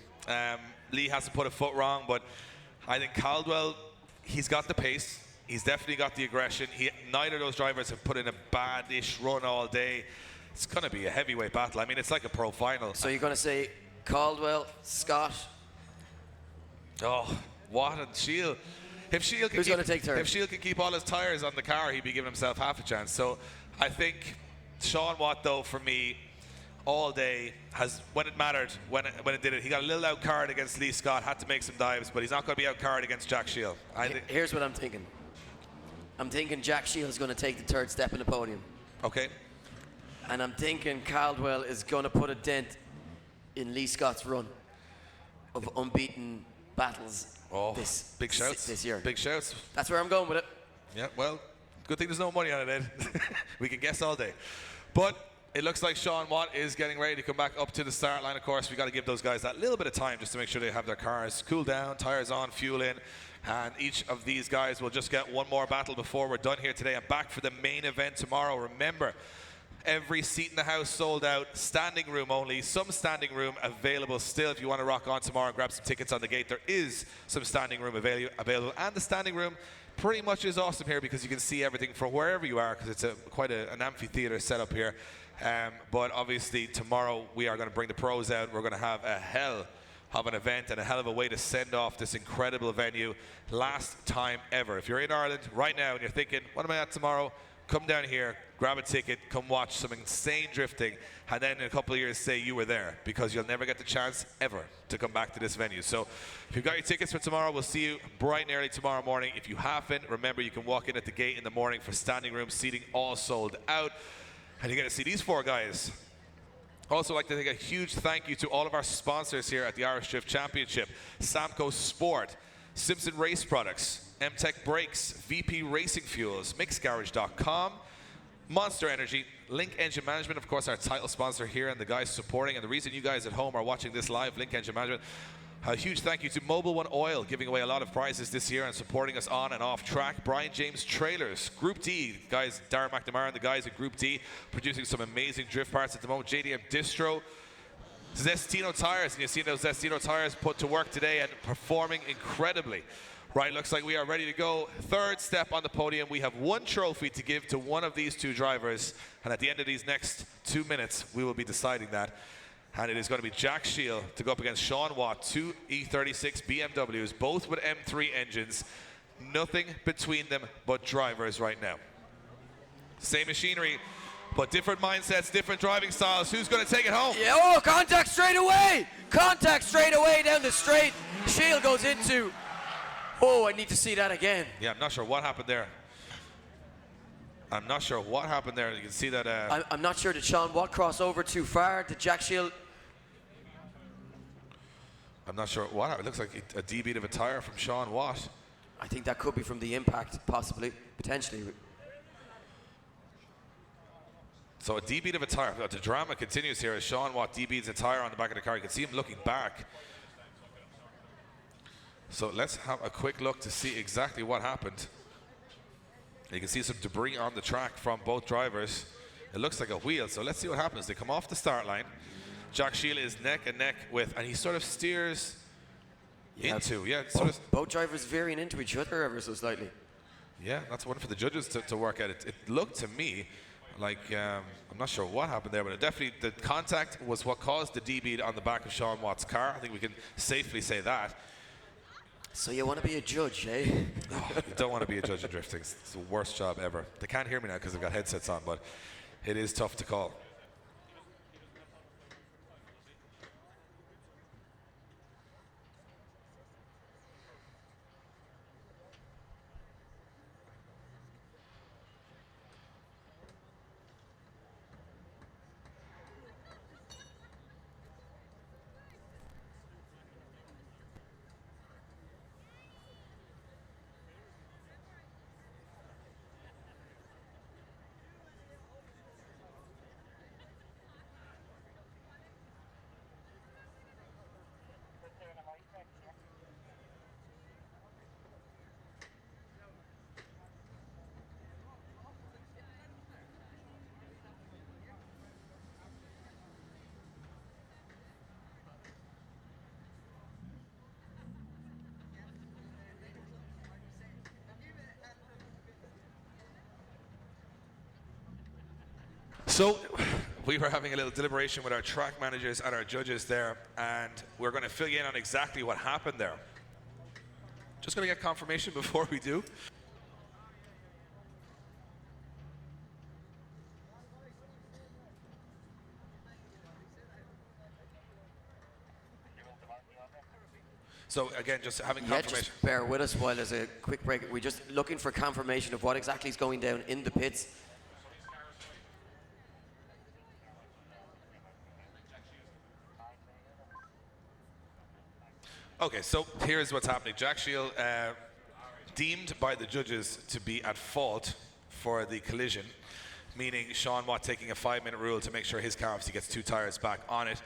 Lee has to put a foot wrong, but I think Caldwell, he's got the pace. He's definitely got the aggression. Neither of those drivers have put in a bad-ish run all day. It's going to be a heavyweight battle. I mean, it's like a pro final. So you're going to say Caldwell, Scott? Oh, Watt and Shield. If Shield Who's going to take third? If Shield can keep all his tires on the car, he'd be giving himself half a chance. So I think Sean Watt, though, for me, all day, has, when it mattered, when it did it, he got a little out-card against Lee Scott, had to make some dives, but he's not going to be out-card against Jack Shield. Here's what I'm thinking. I'm thinking Jack Shield's going to take the third step in the podium. Okay. And I'm thinking Caldwell is going to put a dent in Lee Scott's run of unbeaten battles big shouts. this year. Big shouts. That's where I'm going with it. Yeah, well, good thing there's no money on it, Ed. We can guess all day. But it looks like Sean Watt is getting ready to come back up to the start line. Of course, we got to give those guys that little bit of time just to make sure they have their cars cooled down, tires on, fuel in. And each of these guys will just get one more battle before we're done here today. I'm back for the main event tomorrow. Remember, every seat in the house sold out, standing room only, some standing room available still. If you want to rock on tomorrow and grab some tickets on the gate, there is some standing room available. And the standing room pretty much is awesome here because you can see everything from wherever you are, because it's quite an amphitheater setup here. But obviously tomorrow we are going to bring the pros out. We're going to have a hell of an event and a hell of a way to send off this incredible venue. Last time ever. If you're in Ireland right now and you're thinking, what am I at tomorrow? Come down here, grab a ticket, come watch some insane drifting, and then in a couple of years say you were there, because you'll never get the chance ever to come back to this venue. So if you've got your tickets for tomorrow, we'll see you bright and early tomorrow morning. If you haven't, remember you can walk in at the gate in the morning for standing room seating, all sold out. And you get to see these four guys. Also, I'd like to take a huge thank you to all of our sponsors here at the Irish Drift Championship. Samco Sport, Simpson Race Products, M-Tech Brakes, VP Racing Fuels, MixGarage.com, Monster Energy, Link Engine Management, of course, our title sponsor here, and the guys supporting. And the reason you guys at home are watching this live, Link Engine Management. A huge thank you to Mobil One Oil, giving away a lot of prizes this year and supporting us on and off track. Brian James Trailers, Group D, guys, Darren McNamara and the guys at Group D, producing some amazing drift parts at the moment. JDM Distro, Zestino Tires, and you see those Zestino Tires put to work today and performing incredibly. Right, looks like we are ready to go. Third step on the podium. We have one trophy to give to one of these two drivers, and at the end of these next 2 minutes, we will be deciding that. And it is going to be Jack Shield to go up against Sean Watt, 2 E36 BMWs, both with M3 engines. Nothing between them but drivers right now. Same machinery, but different mindsets, different driving styles. Who's going to take it home? Yeah, oh, contact straight away! Contact straight away down the straight. Shield goes into... Oh, I need to see that again. Yeah, I'm not sure what happened there. I'm not sure what happened there. You can see that... I'm not sure. Did Sean Watt cross over too far? Did Jack Shield... I'm not sure what happened. It looks like a D-beat of a tire from Sean Watt. I think that could be from the impact, possibly, potentially. So a D-beat of a tire. The drama continues here as Sean Watt D-beats a tire on the back of the car. You can see him looking back. So let's have a quick look to see exactly what happened. You can see some debris on the track from both drivers. It looks like a wheel, so let's see what happens. They come off the start line. Jack Shield is neck and neck with, and he sort of steers into, both drivers veering into each other ever so slightly. Yeah, that's one for the judges to work at. It looked to me like, I'm not sure what happened there, but it definitely, the contact was what caused the D-beat on the back of Sean Watt's car. I think we can safely say that. So you want to be a judge, eh? Oh, you don't want to be a judge in drifting. It's the worst job ever. They can't hear me now because they've got headsets on, but it is tough to call. So we were having a little deliberation with our track managers and our judges there, and we're going to fill you in on exactly what happened there. Just going to get confirmation before we do. So again, just having confirmation. Yeah, just bear with us while there's a quick break. We're just looking for confirmation of what exactly is going down in the pits. Okay, so here's what's happening. Jack Shield deemed by the judges to be at fault for the collision, meaning Sean Watt taking a 5-minute rule to make sure his car obviously gets 2 tires back on it.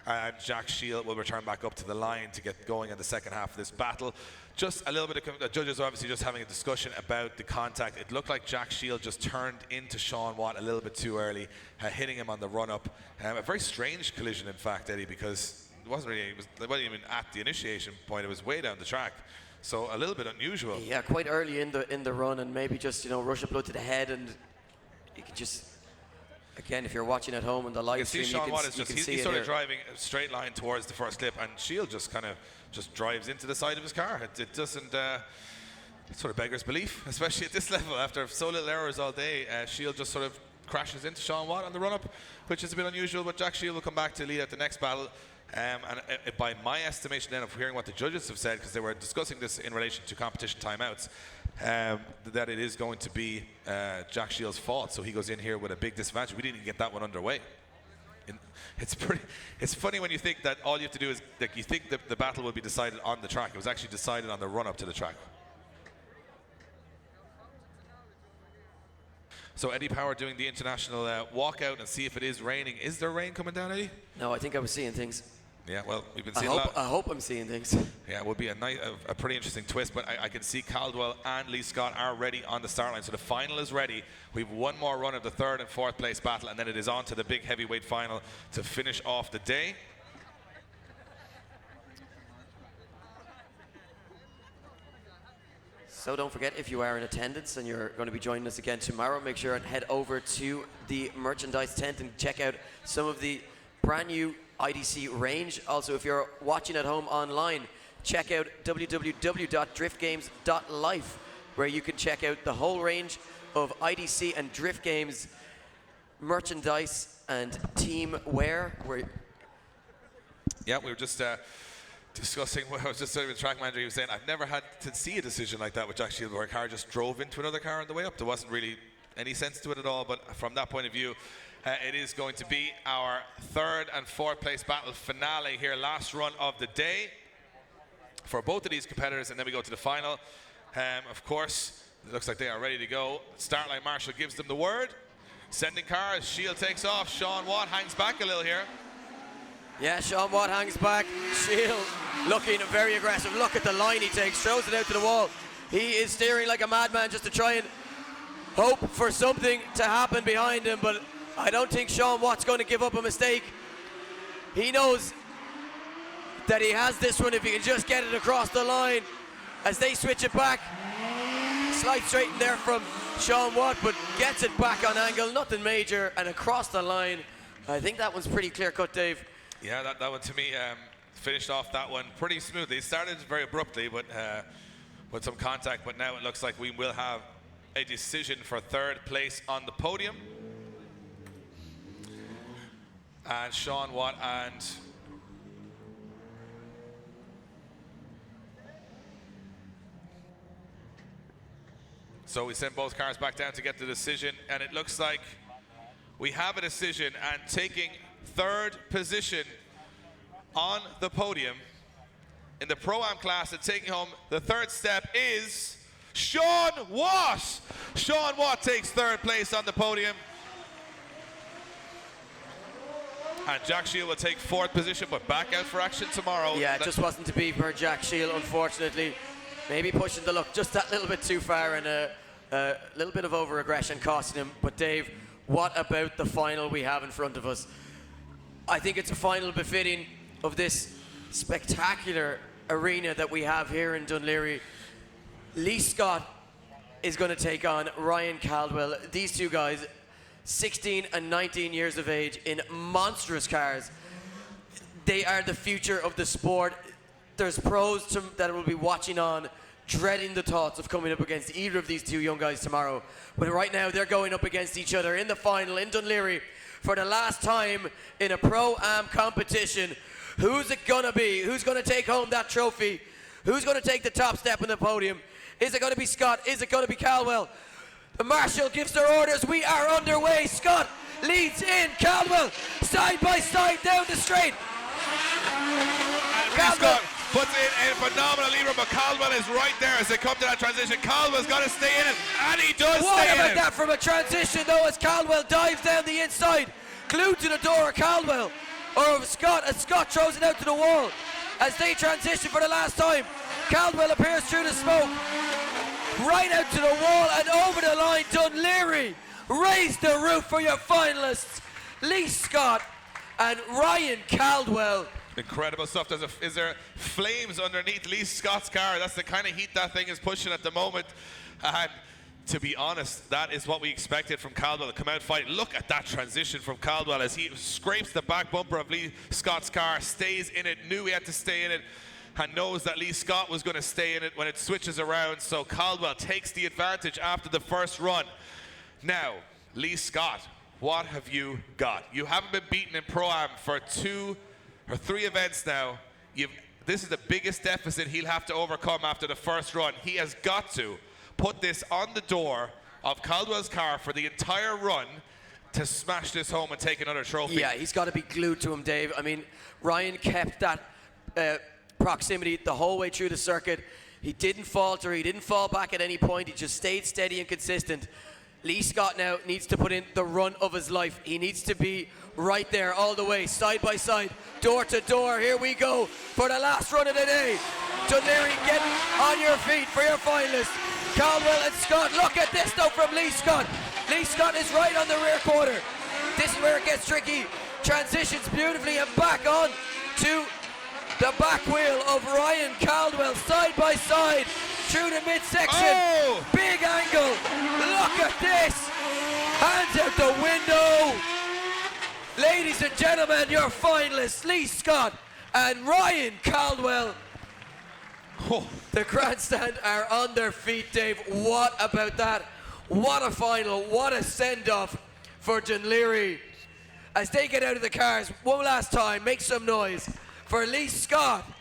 And Jack Shield will return back up to the line to get going in the second half of this battle. Just a little bit of the judges are obviously just having a discussion about the contact. It looked like Jack Shield just turned into Sean Watt a little bit too early, hitting him on the run-up. A very strange collision, in fact, Eddie, because it wasn't even at the initiation point. It was way down the track, so a little bit unusual. Yeah, quite early in the run, and maybe just rush of blood to the head, and you could just, again, if you're watching at home on the live stream, Sean Watt is just he's sort of driving a straight line towards the first clip, and Shield just kind of drives into the side of his car. It doesn't. It sort of beggars belief, especially at this level. After so little errors all day, Shield just sort of crashes into Sean Watt on the run-up, which is a bit unusual. But Jack Shield will come back to lead at the next battle. And by my estimation then of hearing what the judges have said, because they were discussing this in relation to competition timeouts, that it is going to be Jack Shield's fault. So he goes in here with a big disadvantage. We didn't even get that one underway. It's funny when you think that all you have to do is, like, you think that the battle will be decided on the track. It was actually decided on the run-up to the track. So Eddie Power doing the international walkout and see if it is raining. Is there rain coming down, Eddie? No, I think I was seeing things. Yeah, well, we've been seeing a lot. I hope I'm seeing things. Yeah, it would be a pretty interesting twist, but I can see Caldwell and Lee Scott are ready on the start line. So the final is ready. We have one more run of the 3rd and 4th place battle, and then it is on to the big heavyweight final to finish off the day. So don't forget, if you are in attendance and you're going to be joining us again tomorrow, make sure and head over to the merchandise tent and check out some of the brand new IDC range. Also, if you're watching at home online, check out www.driftgames.life, where you can check out the whole range of IDC and Drift Games merchandise and team wear. Yeah, we were just discussing, I was just saying with the track manager, he was saying, I've never had to see a decision like that, which actually where a car just drove into another car on the way up. There wasn't really any sense to it at all, but from that point of view, it is going to be our third and fourth place battle finale here, last run of the day for both of these competitors, and then we go to the final. Of course, it looks like they are ready to go. Start line marshal gives them the word. Sending cars, Shield takes off, Sean Watt hangs back a little here. Yeah, Sean Watt hangs back. Shield looking very aggressive. Look at the line he takes, throws it out to the wall. He is steering like a madman just to try and hope for something to happen behind him, but I don't think Sean Watt's going to give up a mistake. He knows that he has this one if he can just get it across the line. As they switch it back, slight straighten there from Sean Watt, but gets it back on angle, nothing major, and across the line. I think that one's pretty clear cut, Dave. Yeah, that one to me finished off that one pretty smoothly. It started very abruptly, but with some contact, but now it looks like we will have a decision for third place on the podium. And Sean Watt and so we send both cars back down to get the decision, and it looks like we have a decision, and taking third position on the podium in the Pro-Am class and taking home the third step is Sean Watt. Sean Watt takes third place on the podium. And Jack Shield will take fourth position, but back out for action tomorrow. Yeah, it just wasn't to be for Jack Shield, unfortunately. Maybe pushing the luck just that little bit too far, and a little bit of over-aggression costing him. But Dave, what about the final we have in front of us? I think it's a final befitting of this spectacular arena that we have here in Dunleary. Lee Scott is going to take on Ryan Caldwell. These two guys, 16 and 19 years of age, in monstrous cars. They are the future of the sport. There's pros that will be watching on, dreading the thoughts of coming up against either of these two young guys tomorrow. But right now, they're going up against each other in the final in Dunleary for the last time in a Pro-Am competition. Who's it gonna be? Who's gonna take home that trophy? Who's gonna take the top step on the podium? Is it gonna be Scott? Is it gonna be Caldwell? The marshal gives their orders. We are underway. Scott leads in. Caldwell side by side down the straight. Caldwell puts in a phenomenal lever, but Caldwell is right there as they come to that transition. Caldwell's got to stay in it, and he does stay in it. What about that from a transition, though, as Caldwell dives down the inside, glued to the door of Caldwell, or of Scott, as Scott throws it out to the wall. As they transition for the last time, Caldwell appears through the smoke, right out to the wall and over the line. Dunleary, raise the roof for your finalists, Lee Scott and Ryan Caldwell. Incredible stuff. Is there flames underneath Lee Scott's car? That's the kind of heat that thing is pushing at the moment. And to be honest, that is what we expected from Caldwell to come out fight. Look at that transition from Caldwell as he scrapes the back bumper of Lee Scott's car, stays in it, knew he had to stay in it, and knows that Lee Scott was going to stay in it when it switches around. So Caldwell takes the advantage after the first run. Now, Lee Scott, what have you got? You haven't been beaten in Pro-Am for 2 or 3 events now. This is the biggest deficit he'll have to overcome after the first run. He has got to put this on the door of Caldwell's car for the entire run to smash this home and take another trophy. Yeah, he's got to be glued to him, Dave. I mean, Ryan kept that proximity the whole way through the circuit. He didn't falter, he didn't fall back at any point, he just stayed steady and consistent. Lee Scott now needs to put in the run of his life. He needs to be right there all the way, side by side, door to door. Here we go for the last run of the day. Dunleary, get on your feet for your finalists. Caldwell and Scott. Look at this though from Lee Scott. Lee Scott is right on the rear quarter. This is where it gets tricky. Transitions beautifully and back on to the back wheel of Ryan Caldwell, side by side. through the midsection. Oh! Big angle. Look at this. Hands out the window. Ladies and gentlemen, your finalists, Lee Scott and Ryan Caldwell. Oh. The grandstand are on their feet, Dave. What about that? What a final. What a send-off for Dunleary. As they get out of the cars one last time, make some noise for Lee Scott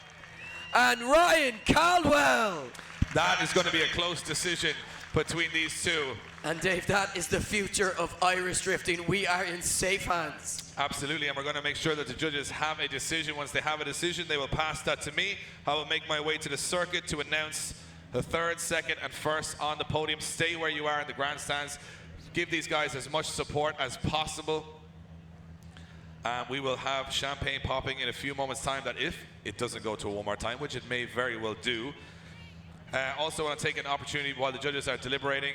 and Ryan Caldwell. That is going to be a close decision between these two. And Dave, that is the future of Irish drifting. We are in safe hands. Absolutely, and we're going to make sure that the judges have a decision. Once they have a decision, they will pass that to me. I will make my way to the circuit to announce the third, second, and first on the podium. Stay where you are in the grandstands. Give these guys as much support as possible. We will have champagne popping in a few moments' time, that if it doesn't go to one more time, which it may very well do. Also want to take an opportunity while the judges are deliberating.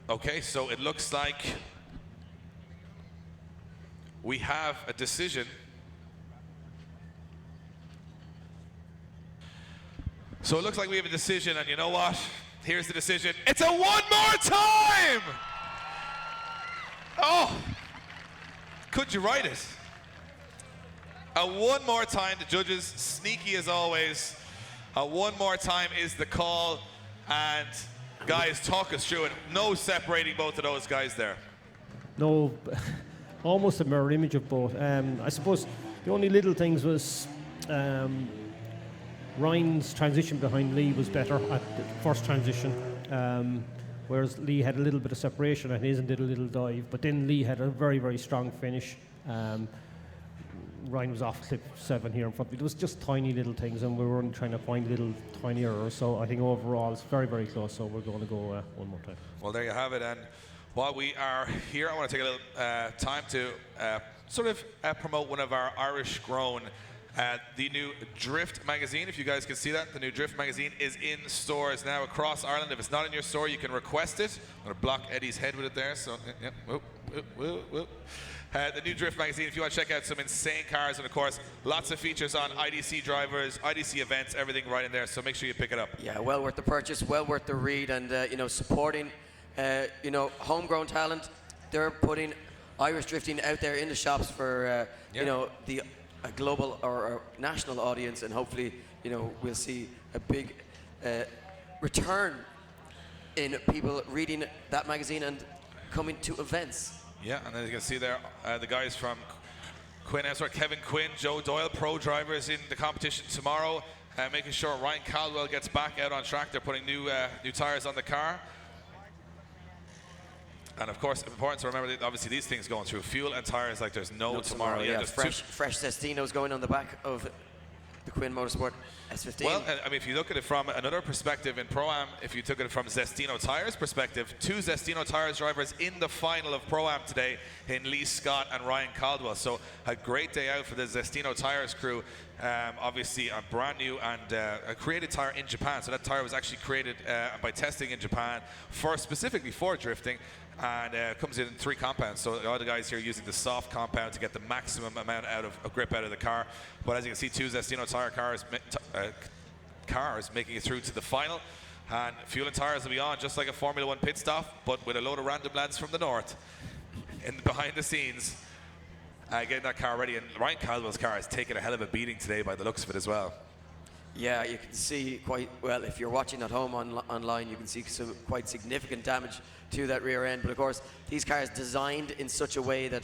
Okay, so it looks like we have a decision. So it looks like we have a decision, and you know what? Here's the decision. It's a one more time! Oh! Could you write it? A one more time, the judges, sneaky as always. A one more time is the call, and guys, talk us through it. No separating both of those guys there. No, almost a mirror image of both. I suppose the only little things was Ryan's transition behind Lee was better at the first transition, whereas Lee had a little bit of separation and Eason did a little dive, but then Lee had a very, very strong finish. Ryan was off clip 7 here in front. It was just tiny little things, and we were only trying to find little tiny errors. So I think overall it's very, very close. So we're going to go one more time. Well, there you have it. And while we are here, I want to take a little time to sort of promote one of our Irish-grown, the new Drift magazine. If you guys can see that, the new Drift magazine is in stores now across Ireland. If it's not in your store, you can request it. I'm going to block Eddie's head with it there. So, yeah. Whoop, whoop, whoop, whoop. The new Drift magazine, if you want to check out some insane cars, and of course lots of features on IDC drivers, IDC events, everything right in there, so make sure you pick it up. Yeah, well worth the purchase, well worth the read, and supporting homegrown talent. They're putting Irish drifting out there in the shops for the global or national audience, and hopefully we'll see a big return in people reading that magazine and coming to events. Yeah, and then you can see there the guys from Kevin Quinn, Joe Doyle, pro drivers in the competition tomorrow, making sure Ryan Caldwell gets back out on track. They're putting new tires on the car. And of course, important to remember that obviously these things going through fuel and tires like there's no tomorrow. Yeah, fresh Zestinos going on the back of the Quinn Motorsport S15. Well, I mean, if you look at it from another perspective in Pro-Am, if you took it from Zestino Tires perspective, 2 Zestino Tires drivers in the final of Pro-Am today in Lee Scott and Ryan Caldwell. So a great day out for the Zestino Tires crew. Obviously a brand new and a created tire in Japan. So that tire was actually created by testing in Japan specifically for drifting. And comes in 3 compounds, so all the guys here are using the soft compound to get the maximum amount of grip out of the car. But as you can see, 2 Zestino tire cars making it through to the final, and fuel and tires will be on just like a Formula 1 pit stop, but with a load of random lads from the north behind the scenes getting that car ready. And Ryan Caldwell's car has taken a hell of a beating today by the looks of it as well. Yeah, you can see quite well, if you're watching at home online, you can see some quite significant damage to that rear end. But of course, these cars designed in such a way that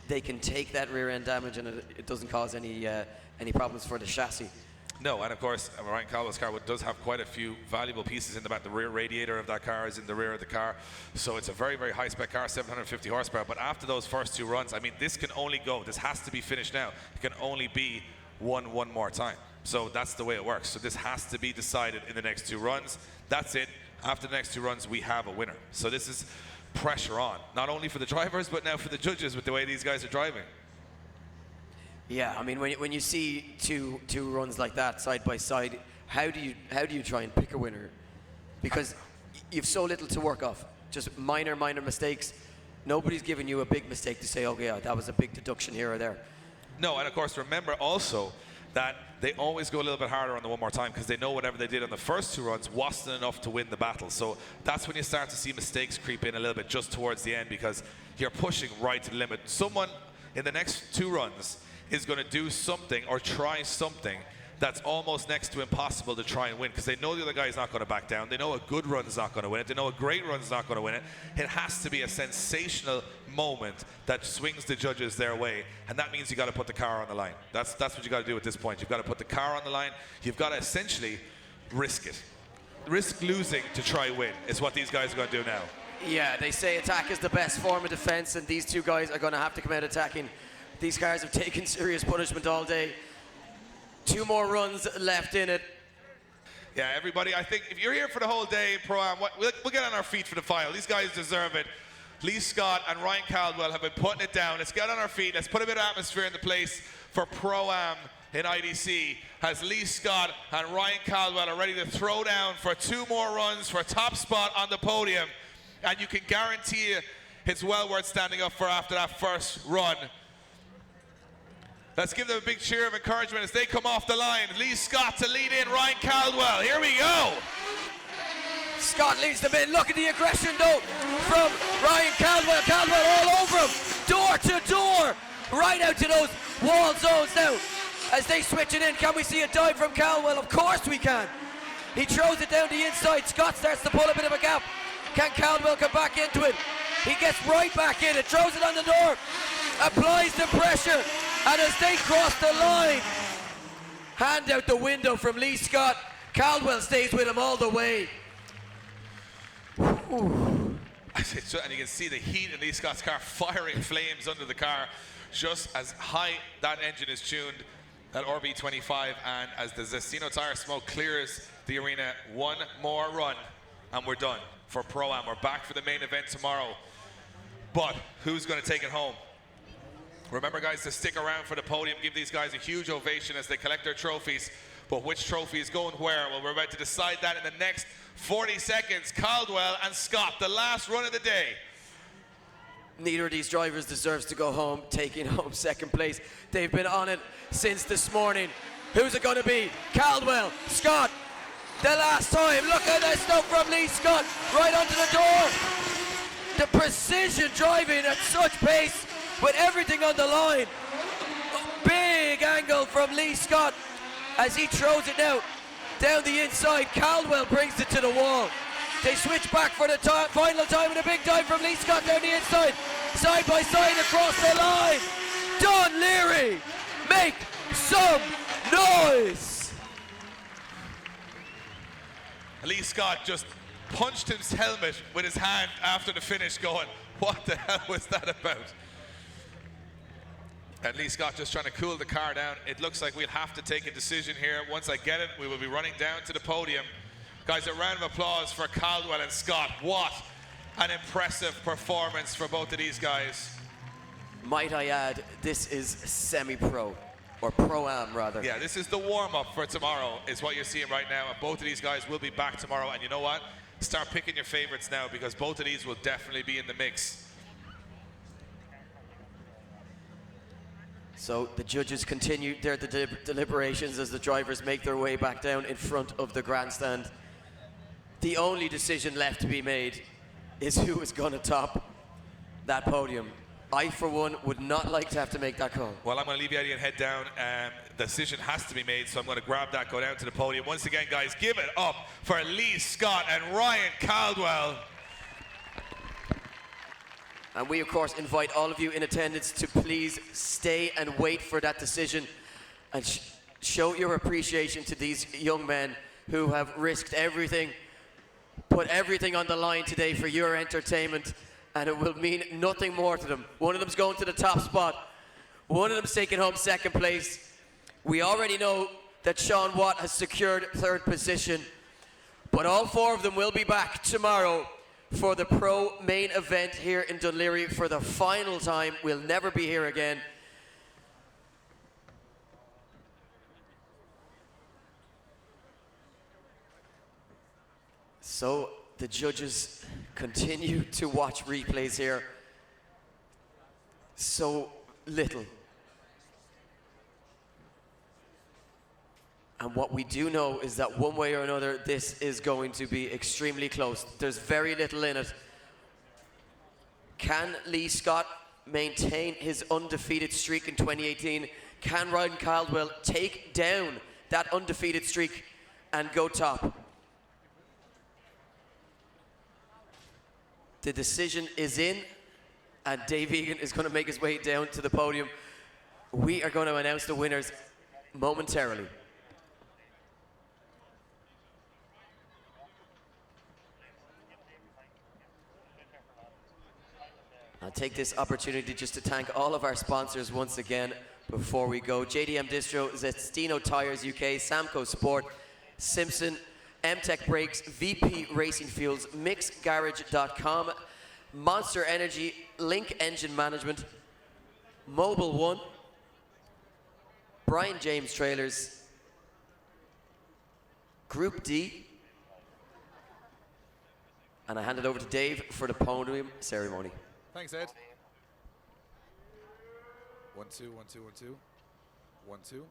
they can take that rear end damage and it doesn't cause any problems for the chassis. No, and of course, Ryan Caldwell's car does have quite a few valuable pieces in the back. The rear radiator of that car is in the rear of the car. So it's a very, very high-spec car, 750 horsepower. But after those first 2 runs, I mean, this has to be finished now. It can only be one more time. So that's the way it works. So this has to be decided in the next 2 runs. That's it. After the next 2 runs, we have a winner. So this is pressure on, not only for the drivers, but now for the judges with the way these guys are driving. Yeah, I mean, when you see two runs like that side by side, how do you try and pick a winner? Because you've so little to work off. Just minor mistakes. Nobody's giving you a big mistake to say, okay, yeah, that was a big deduction here or there. No, and of course, remember also that they always go a little bit harder on the one more time because they know whatever they did on the first 2 runs wasn't enough to win the battle. So that's when you start to see mistakes creep in a little bit just towards the end, because you're pushing right to the limit. Someone in the next 2 runs is going to do something or try something that's almost next to impossible to try and win, because they know the other guy's not going to back down. They know a good run's not going to win it. They know a great run's not going to win it. It has to be a sensational moment that swings the judges their way, and that means you got to put the car on the line. That's what you got to do at this point. You've got to put the car on the line. You've got to essentially risk it. Risk losing to try win is what these guys are going to do now. Yeah, they say attack is the best form of defense, and these 2 guys are going to have to come out attacking. These cars have taken serious punishment all day. 2 more runs left in it. Yeah, everybody, I think if you're here for the whole day, Pro-Am, we'll get on our feet for the final. These guys deserve it. Lee Scott and Ryan Caldwell have been putting it down. Let's get on our feet. Let's put a bit of atmosphere in the place for Pro-Am in IDC, as Lee Scott and Ryan Caldwell are ready to throw down for 2 more runs for a top spot on the podium. And you can guarantee you it's well worth standing up for after that first run. Let's give them a big cheer of encouragement as they come off the line. Lee Scott to lead in Ryan Caldwell. Here we go. Scott leads them in. Look at the aggression, though, from Ryan Caldwell. Caldwell all over him, door to door, right out to those wall zones now. As they switch it in, can we see a dive from Caldwell? Of course we can. He throws it down the inside. Scott starts to pull a bit of a gap. Can Caldwell come back into it? He gets right back in it, throws it on the door, applies the pressure, and as they cross the line, hand out the window from Lee Scott. Caldwell stays with him all the way. And you can see the heat in Lee Scott's car, firing flames under the car, just as high that engine is tuned, that RB25, and as the Zestino tire smoke clears the arena. 1 more run, and we're done for Pro-Am. We're back for the main event tomorrow. But who's going to take it home? Remember, guys, to stick around for the podium. Give these guys a huge ovation as they collect their trophies. But which trophy is going where? Well, we're about to decide that in the next 40 seconds. Caldwell and Scott, the last run of the day. Neither of these drivers deserves to go home taking home second place. They've been on it since this morning. Who's it going to be? Caldwell, Scott, the last time. Look at that stuff from Lee Scott, right onto the door. The precision driving at such pace with everything on the line. Big angle from Lee Scott as he throws it now down the inside. Caldwell brings it to the wall. They switch back for the final time, and a big dive from Lee Scott down the inside. Side by side across the line. Don Leary, make some noise. Lee Scott just punched his helmet with his hand after the finish, going, what the hell was that about? And Lee Scott just trying to cool the car down. It looks like we'll have to take a decision here. Once I get it, we will be running down to the podium. Guys, a round of applause for Caldwell and Scott. What an impressive performance for both of these guys. Might I add, this is semi-pro, or Pro-Am rather. Yeah, this is the warm-up for tomorrow, is what you're seeing right now. And both of these guys will be back tomorrow. And you know what? Start picking your favorites now, because both of these will definitely be in the mix. So the judges continue their deliberations as the drivers make their way back down in front of the grandstand. The only decision left to be made is who is going to top that podium. I, for one, would not like to have to make that call. Well, I'm going to leave you, Eddie, and head down. The decision has to be made, so I'm going to grab that, go down to the podium. Once again, guys, give it up for Lee Scott and Ryan Caldwell. And we, of course, invite all of you in attendance to please stay and wait for that decision and show your appreciation to these young men who have risked everything, put everything on the line today for your entertainment, and it will mean nothing more to them. One of them's going to the top spot. One of them's taking home second place. We already know that Sean Watt has secured third position, but all 4 of them will be back tomorrow for the pro main event here in Dún Laoghaire for the final time. We'll never be here again. So the judges continue to watch replays here. So little And what we do know is that one way or another, this is going to be extremely close. There's very little in it. Can Lee Scott maintain his undefeated streak in 2018? Can Ryan Caldwell take down that undefeated streak and go top? The decision is in, and Dave Egan is going to make his way down to the podium. We are going to announce the winners momentarily. I'll take this opportunity just to thank all of our sponsors once again before we go. JDM Distro, Zestino Tires UK, Samco Sport, Simpson, MTech Brakes, VP Racing Fuels, MixGarage.com, Monster Energy, Link Engine Management, Mobile One, Brian James Trailers, Group D, and I hand it over to Dave for the podium ceremony. Thanks, Ed. 1 2 1 2 1 2 1 2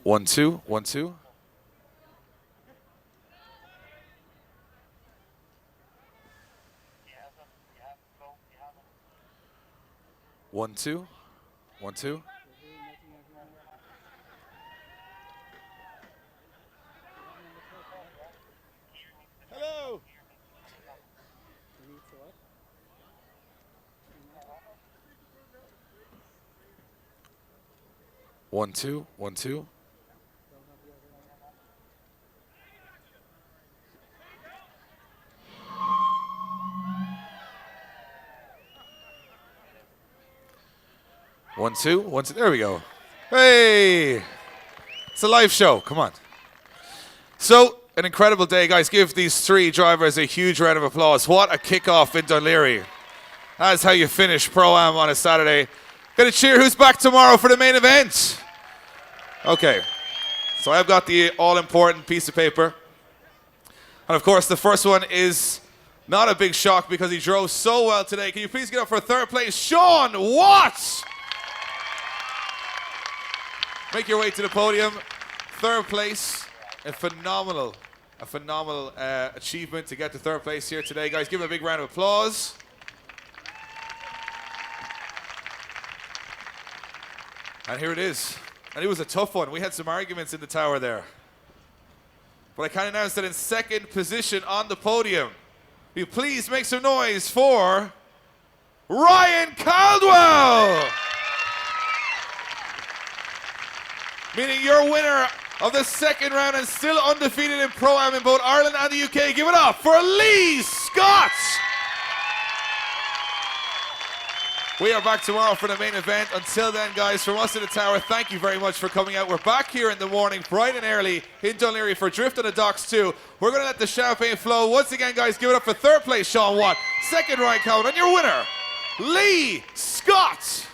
1 2 1 2 1 2 1 2 Hello. 1 2 1 2 1 2 1 2. There we go. Hey, it's a live show. Come on. So, an incredible day, guys. Give these three drivers a huge round of applause. What a kickoff in Dunleary. That's how you finish Pro-Am on a Saturday. Gonna cheer who's back tomorrow for the main event. Okay, so I've got the all-important piece of paper. And of course, the first one is not a big shock because he drove so well today. Can you please get up for third place? Sean Watts! Make your way to the podium. Third place, a phenomenal achievement to get to third place here today. Guys, give him a big round of applause. And here it is. And it was a tough one. We had some arguments in the tower there. But I can announce that in second position on the podium, will you please make some noise for Ryan Caldwell! Meaning your winner of the second round and still undefeated in Pro-Am in both Ireland and the UK. Give it up for Lee Scott! We are back tomorrow for the main event. Until then, guys, from us in the tower, thank you very much for coming out. We're back here in the morning, bright and early, in Dunleary for Drift on the Docks 2. We're going to let the champagne flow. Once again, guys, give it up for third place, Sean Watt. Second, Ryan Caldwell. And your winner, Lee Scott.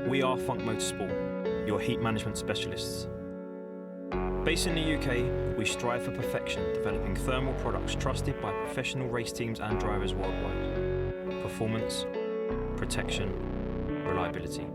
We are Funk Motorsport, your heat management specialists. Based in the UK, we strive for perfection, developing thermal products trusted by professional race teams and drivers worldwide. Performance, protection, reliability.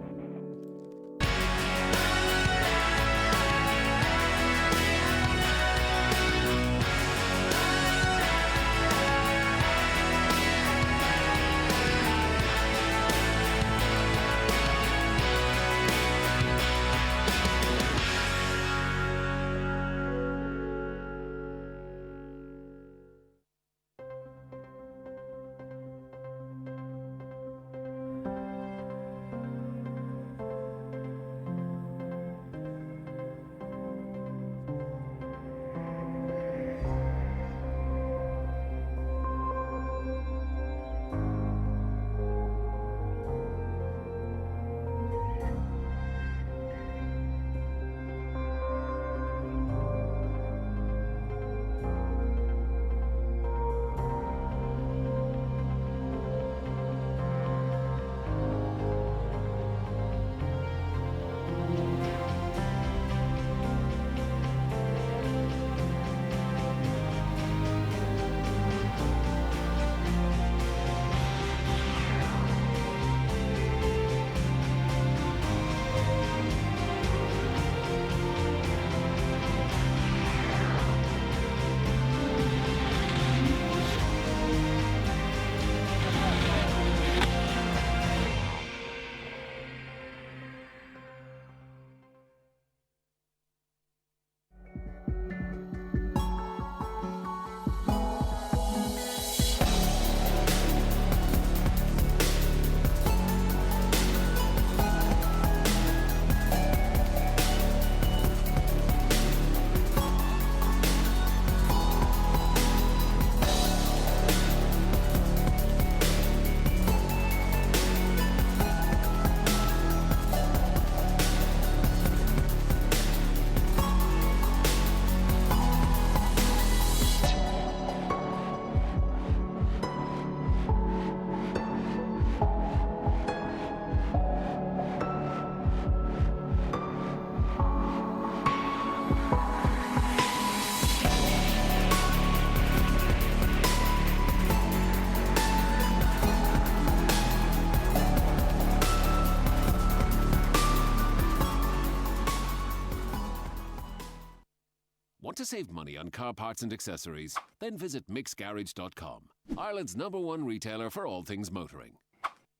Want to save money on car parts and accessories? Then visit mixgarage.com, Ireland's #1 retailer for all things motoring.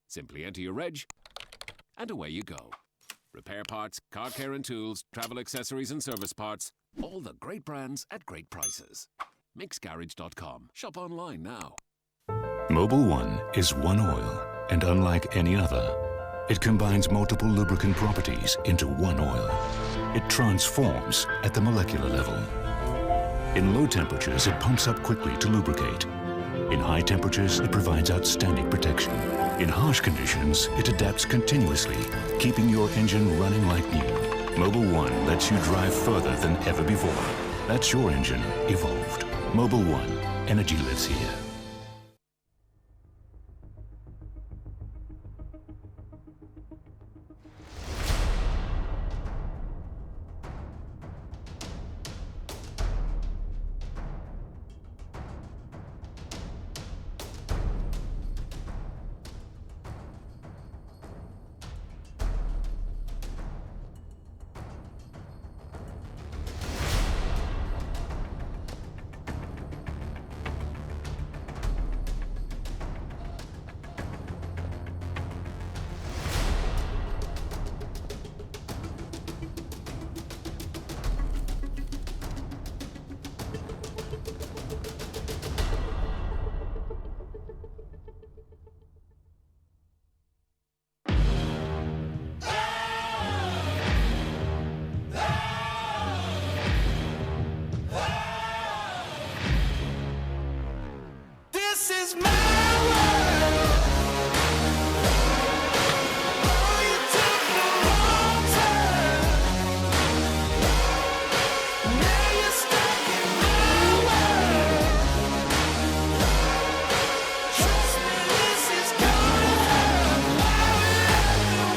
Simply enter your reg, and away you go. Repair parts, car care and tools, travel accessories and service parts, all the great brands at great prices. Mixgarage.com. Shop online now. Mobil 1 is one oil, and unlike any other, it combines multiple lubricant properties into one oil. It transforms at the molecular level. In low temperatures, it pumps up quickly to lubricate. In high temperatures, it provides outstanding protection. In harsh conditions, it adapts continuously, keeping your engine running like new. Mobil 1 lets you drive further than ever before. That's your engine evolved. Mobil 1. Energy lives here.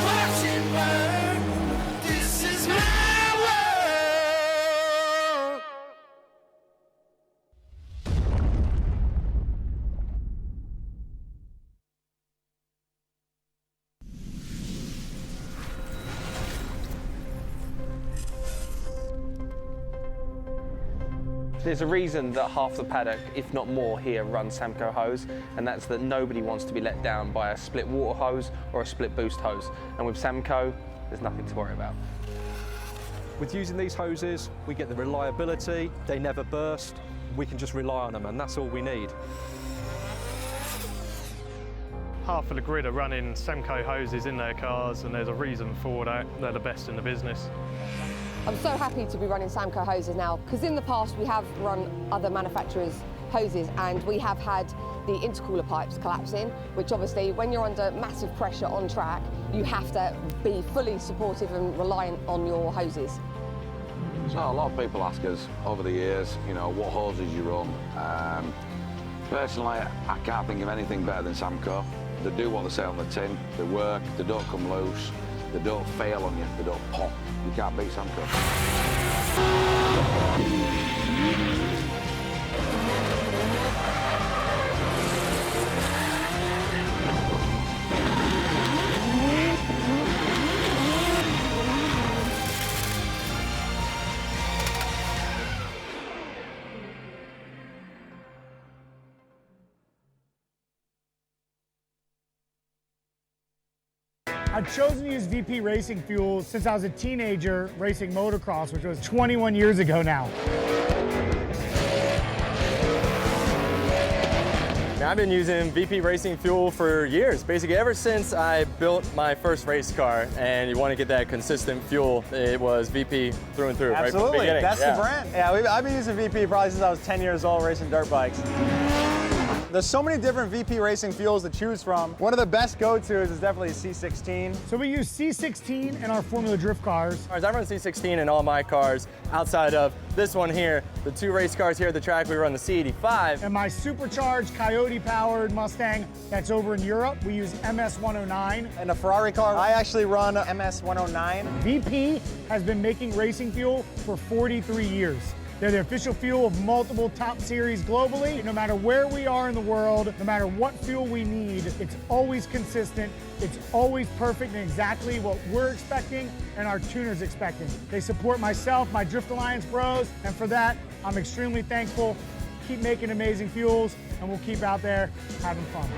Watching There's a reason that half the paddock, if not more here, runs Samco hose, and that's that nobody wants to be let down by a split water hose or a split boost hose. And with Samco, there's nothing to worry about. With using these hoses, we get the reliability, they never burst, we can just rely on them, and that's all we need. Half of the grid are running Samco hoses in their cars, and there's a reason for that. They're the best in the business. I'm so happy to be running Samco hoses now, because in the past we have run other manufacturers' hoses and we have had the intercooler pipes collapsing, which obviously when you're under massive pressure on track, you have to be fully supportive and reliant on your hoses. So a lot of people ask us over the years, you know, what hoses you run. Personally, I can't think of anything better than Samco. They do what they say on the tin, they work, they don't come loose, they don't fail on you, they don't pop. You can't beat Samco. I've chosen to use VP racing fuel since I was a teenager racing motocross, which was 21 years ago now. I've been using VP racing fuel for years, basically ever since I built my first race car, and you want to get that consistent fuel, it was VP through and through. Absolutely, right from the beginning. That's the brand. Yeah, I've been using VP probably since I was 10 years old racing dirt bikes. There's so many different VP racing fuels to choose from. One of the best go-tos is definitely C16. So we use C16 in our Formula Drift cars. I run C16 in all my cars, outside of this one here. The two race cars here at the track, we run the C85. And my supercharged Coyote-powered Mustang that's over in Europe, we use MS-109. And a Ferrari car, I actually run MS-109. VP has been making racing fuel for 43 years. They're the official fuel of multiple top series globally. No matter where we are in the world, no matter what fuel we need, it's always consistent, it's always perfect and exactly what we're expecting and our tuners expecting. They support myself, my Drift Alliance bros, and for that, I'm extremely thankful. Keep making amazing fuels, and we'll keep out there having fun.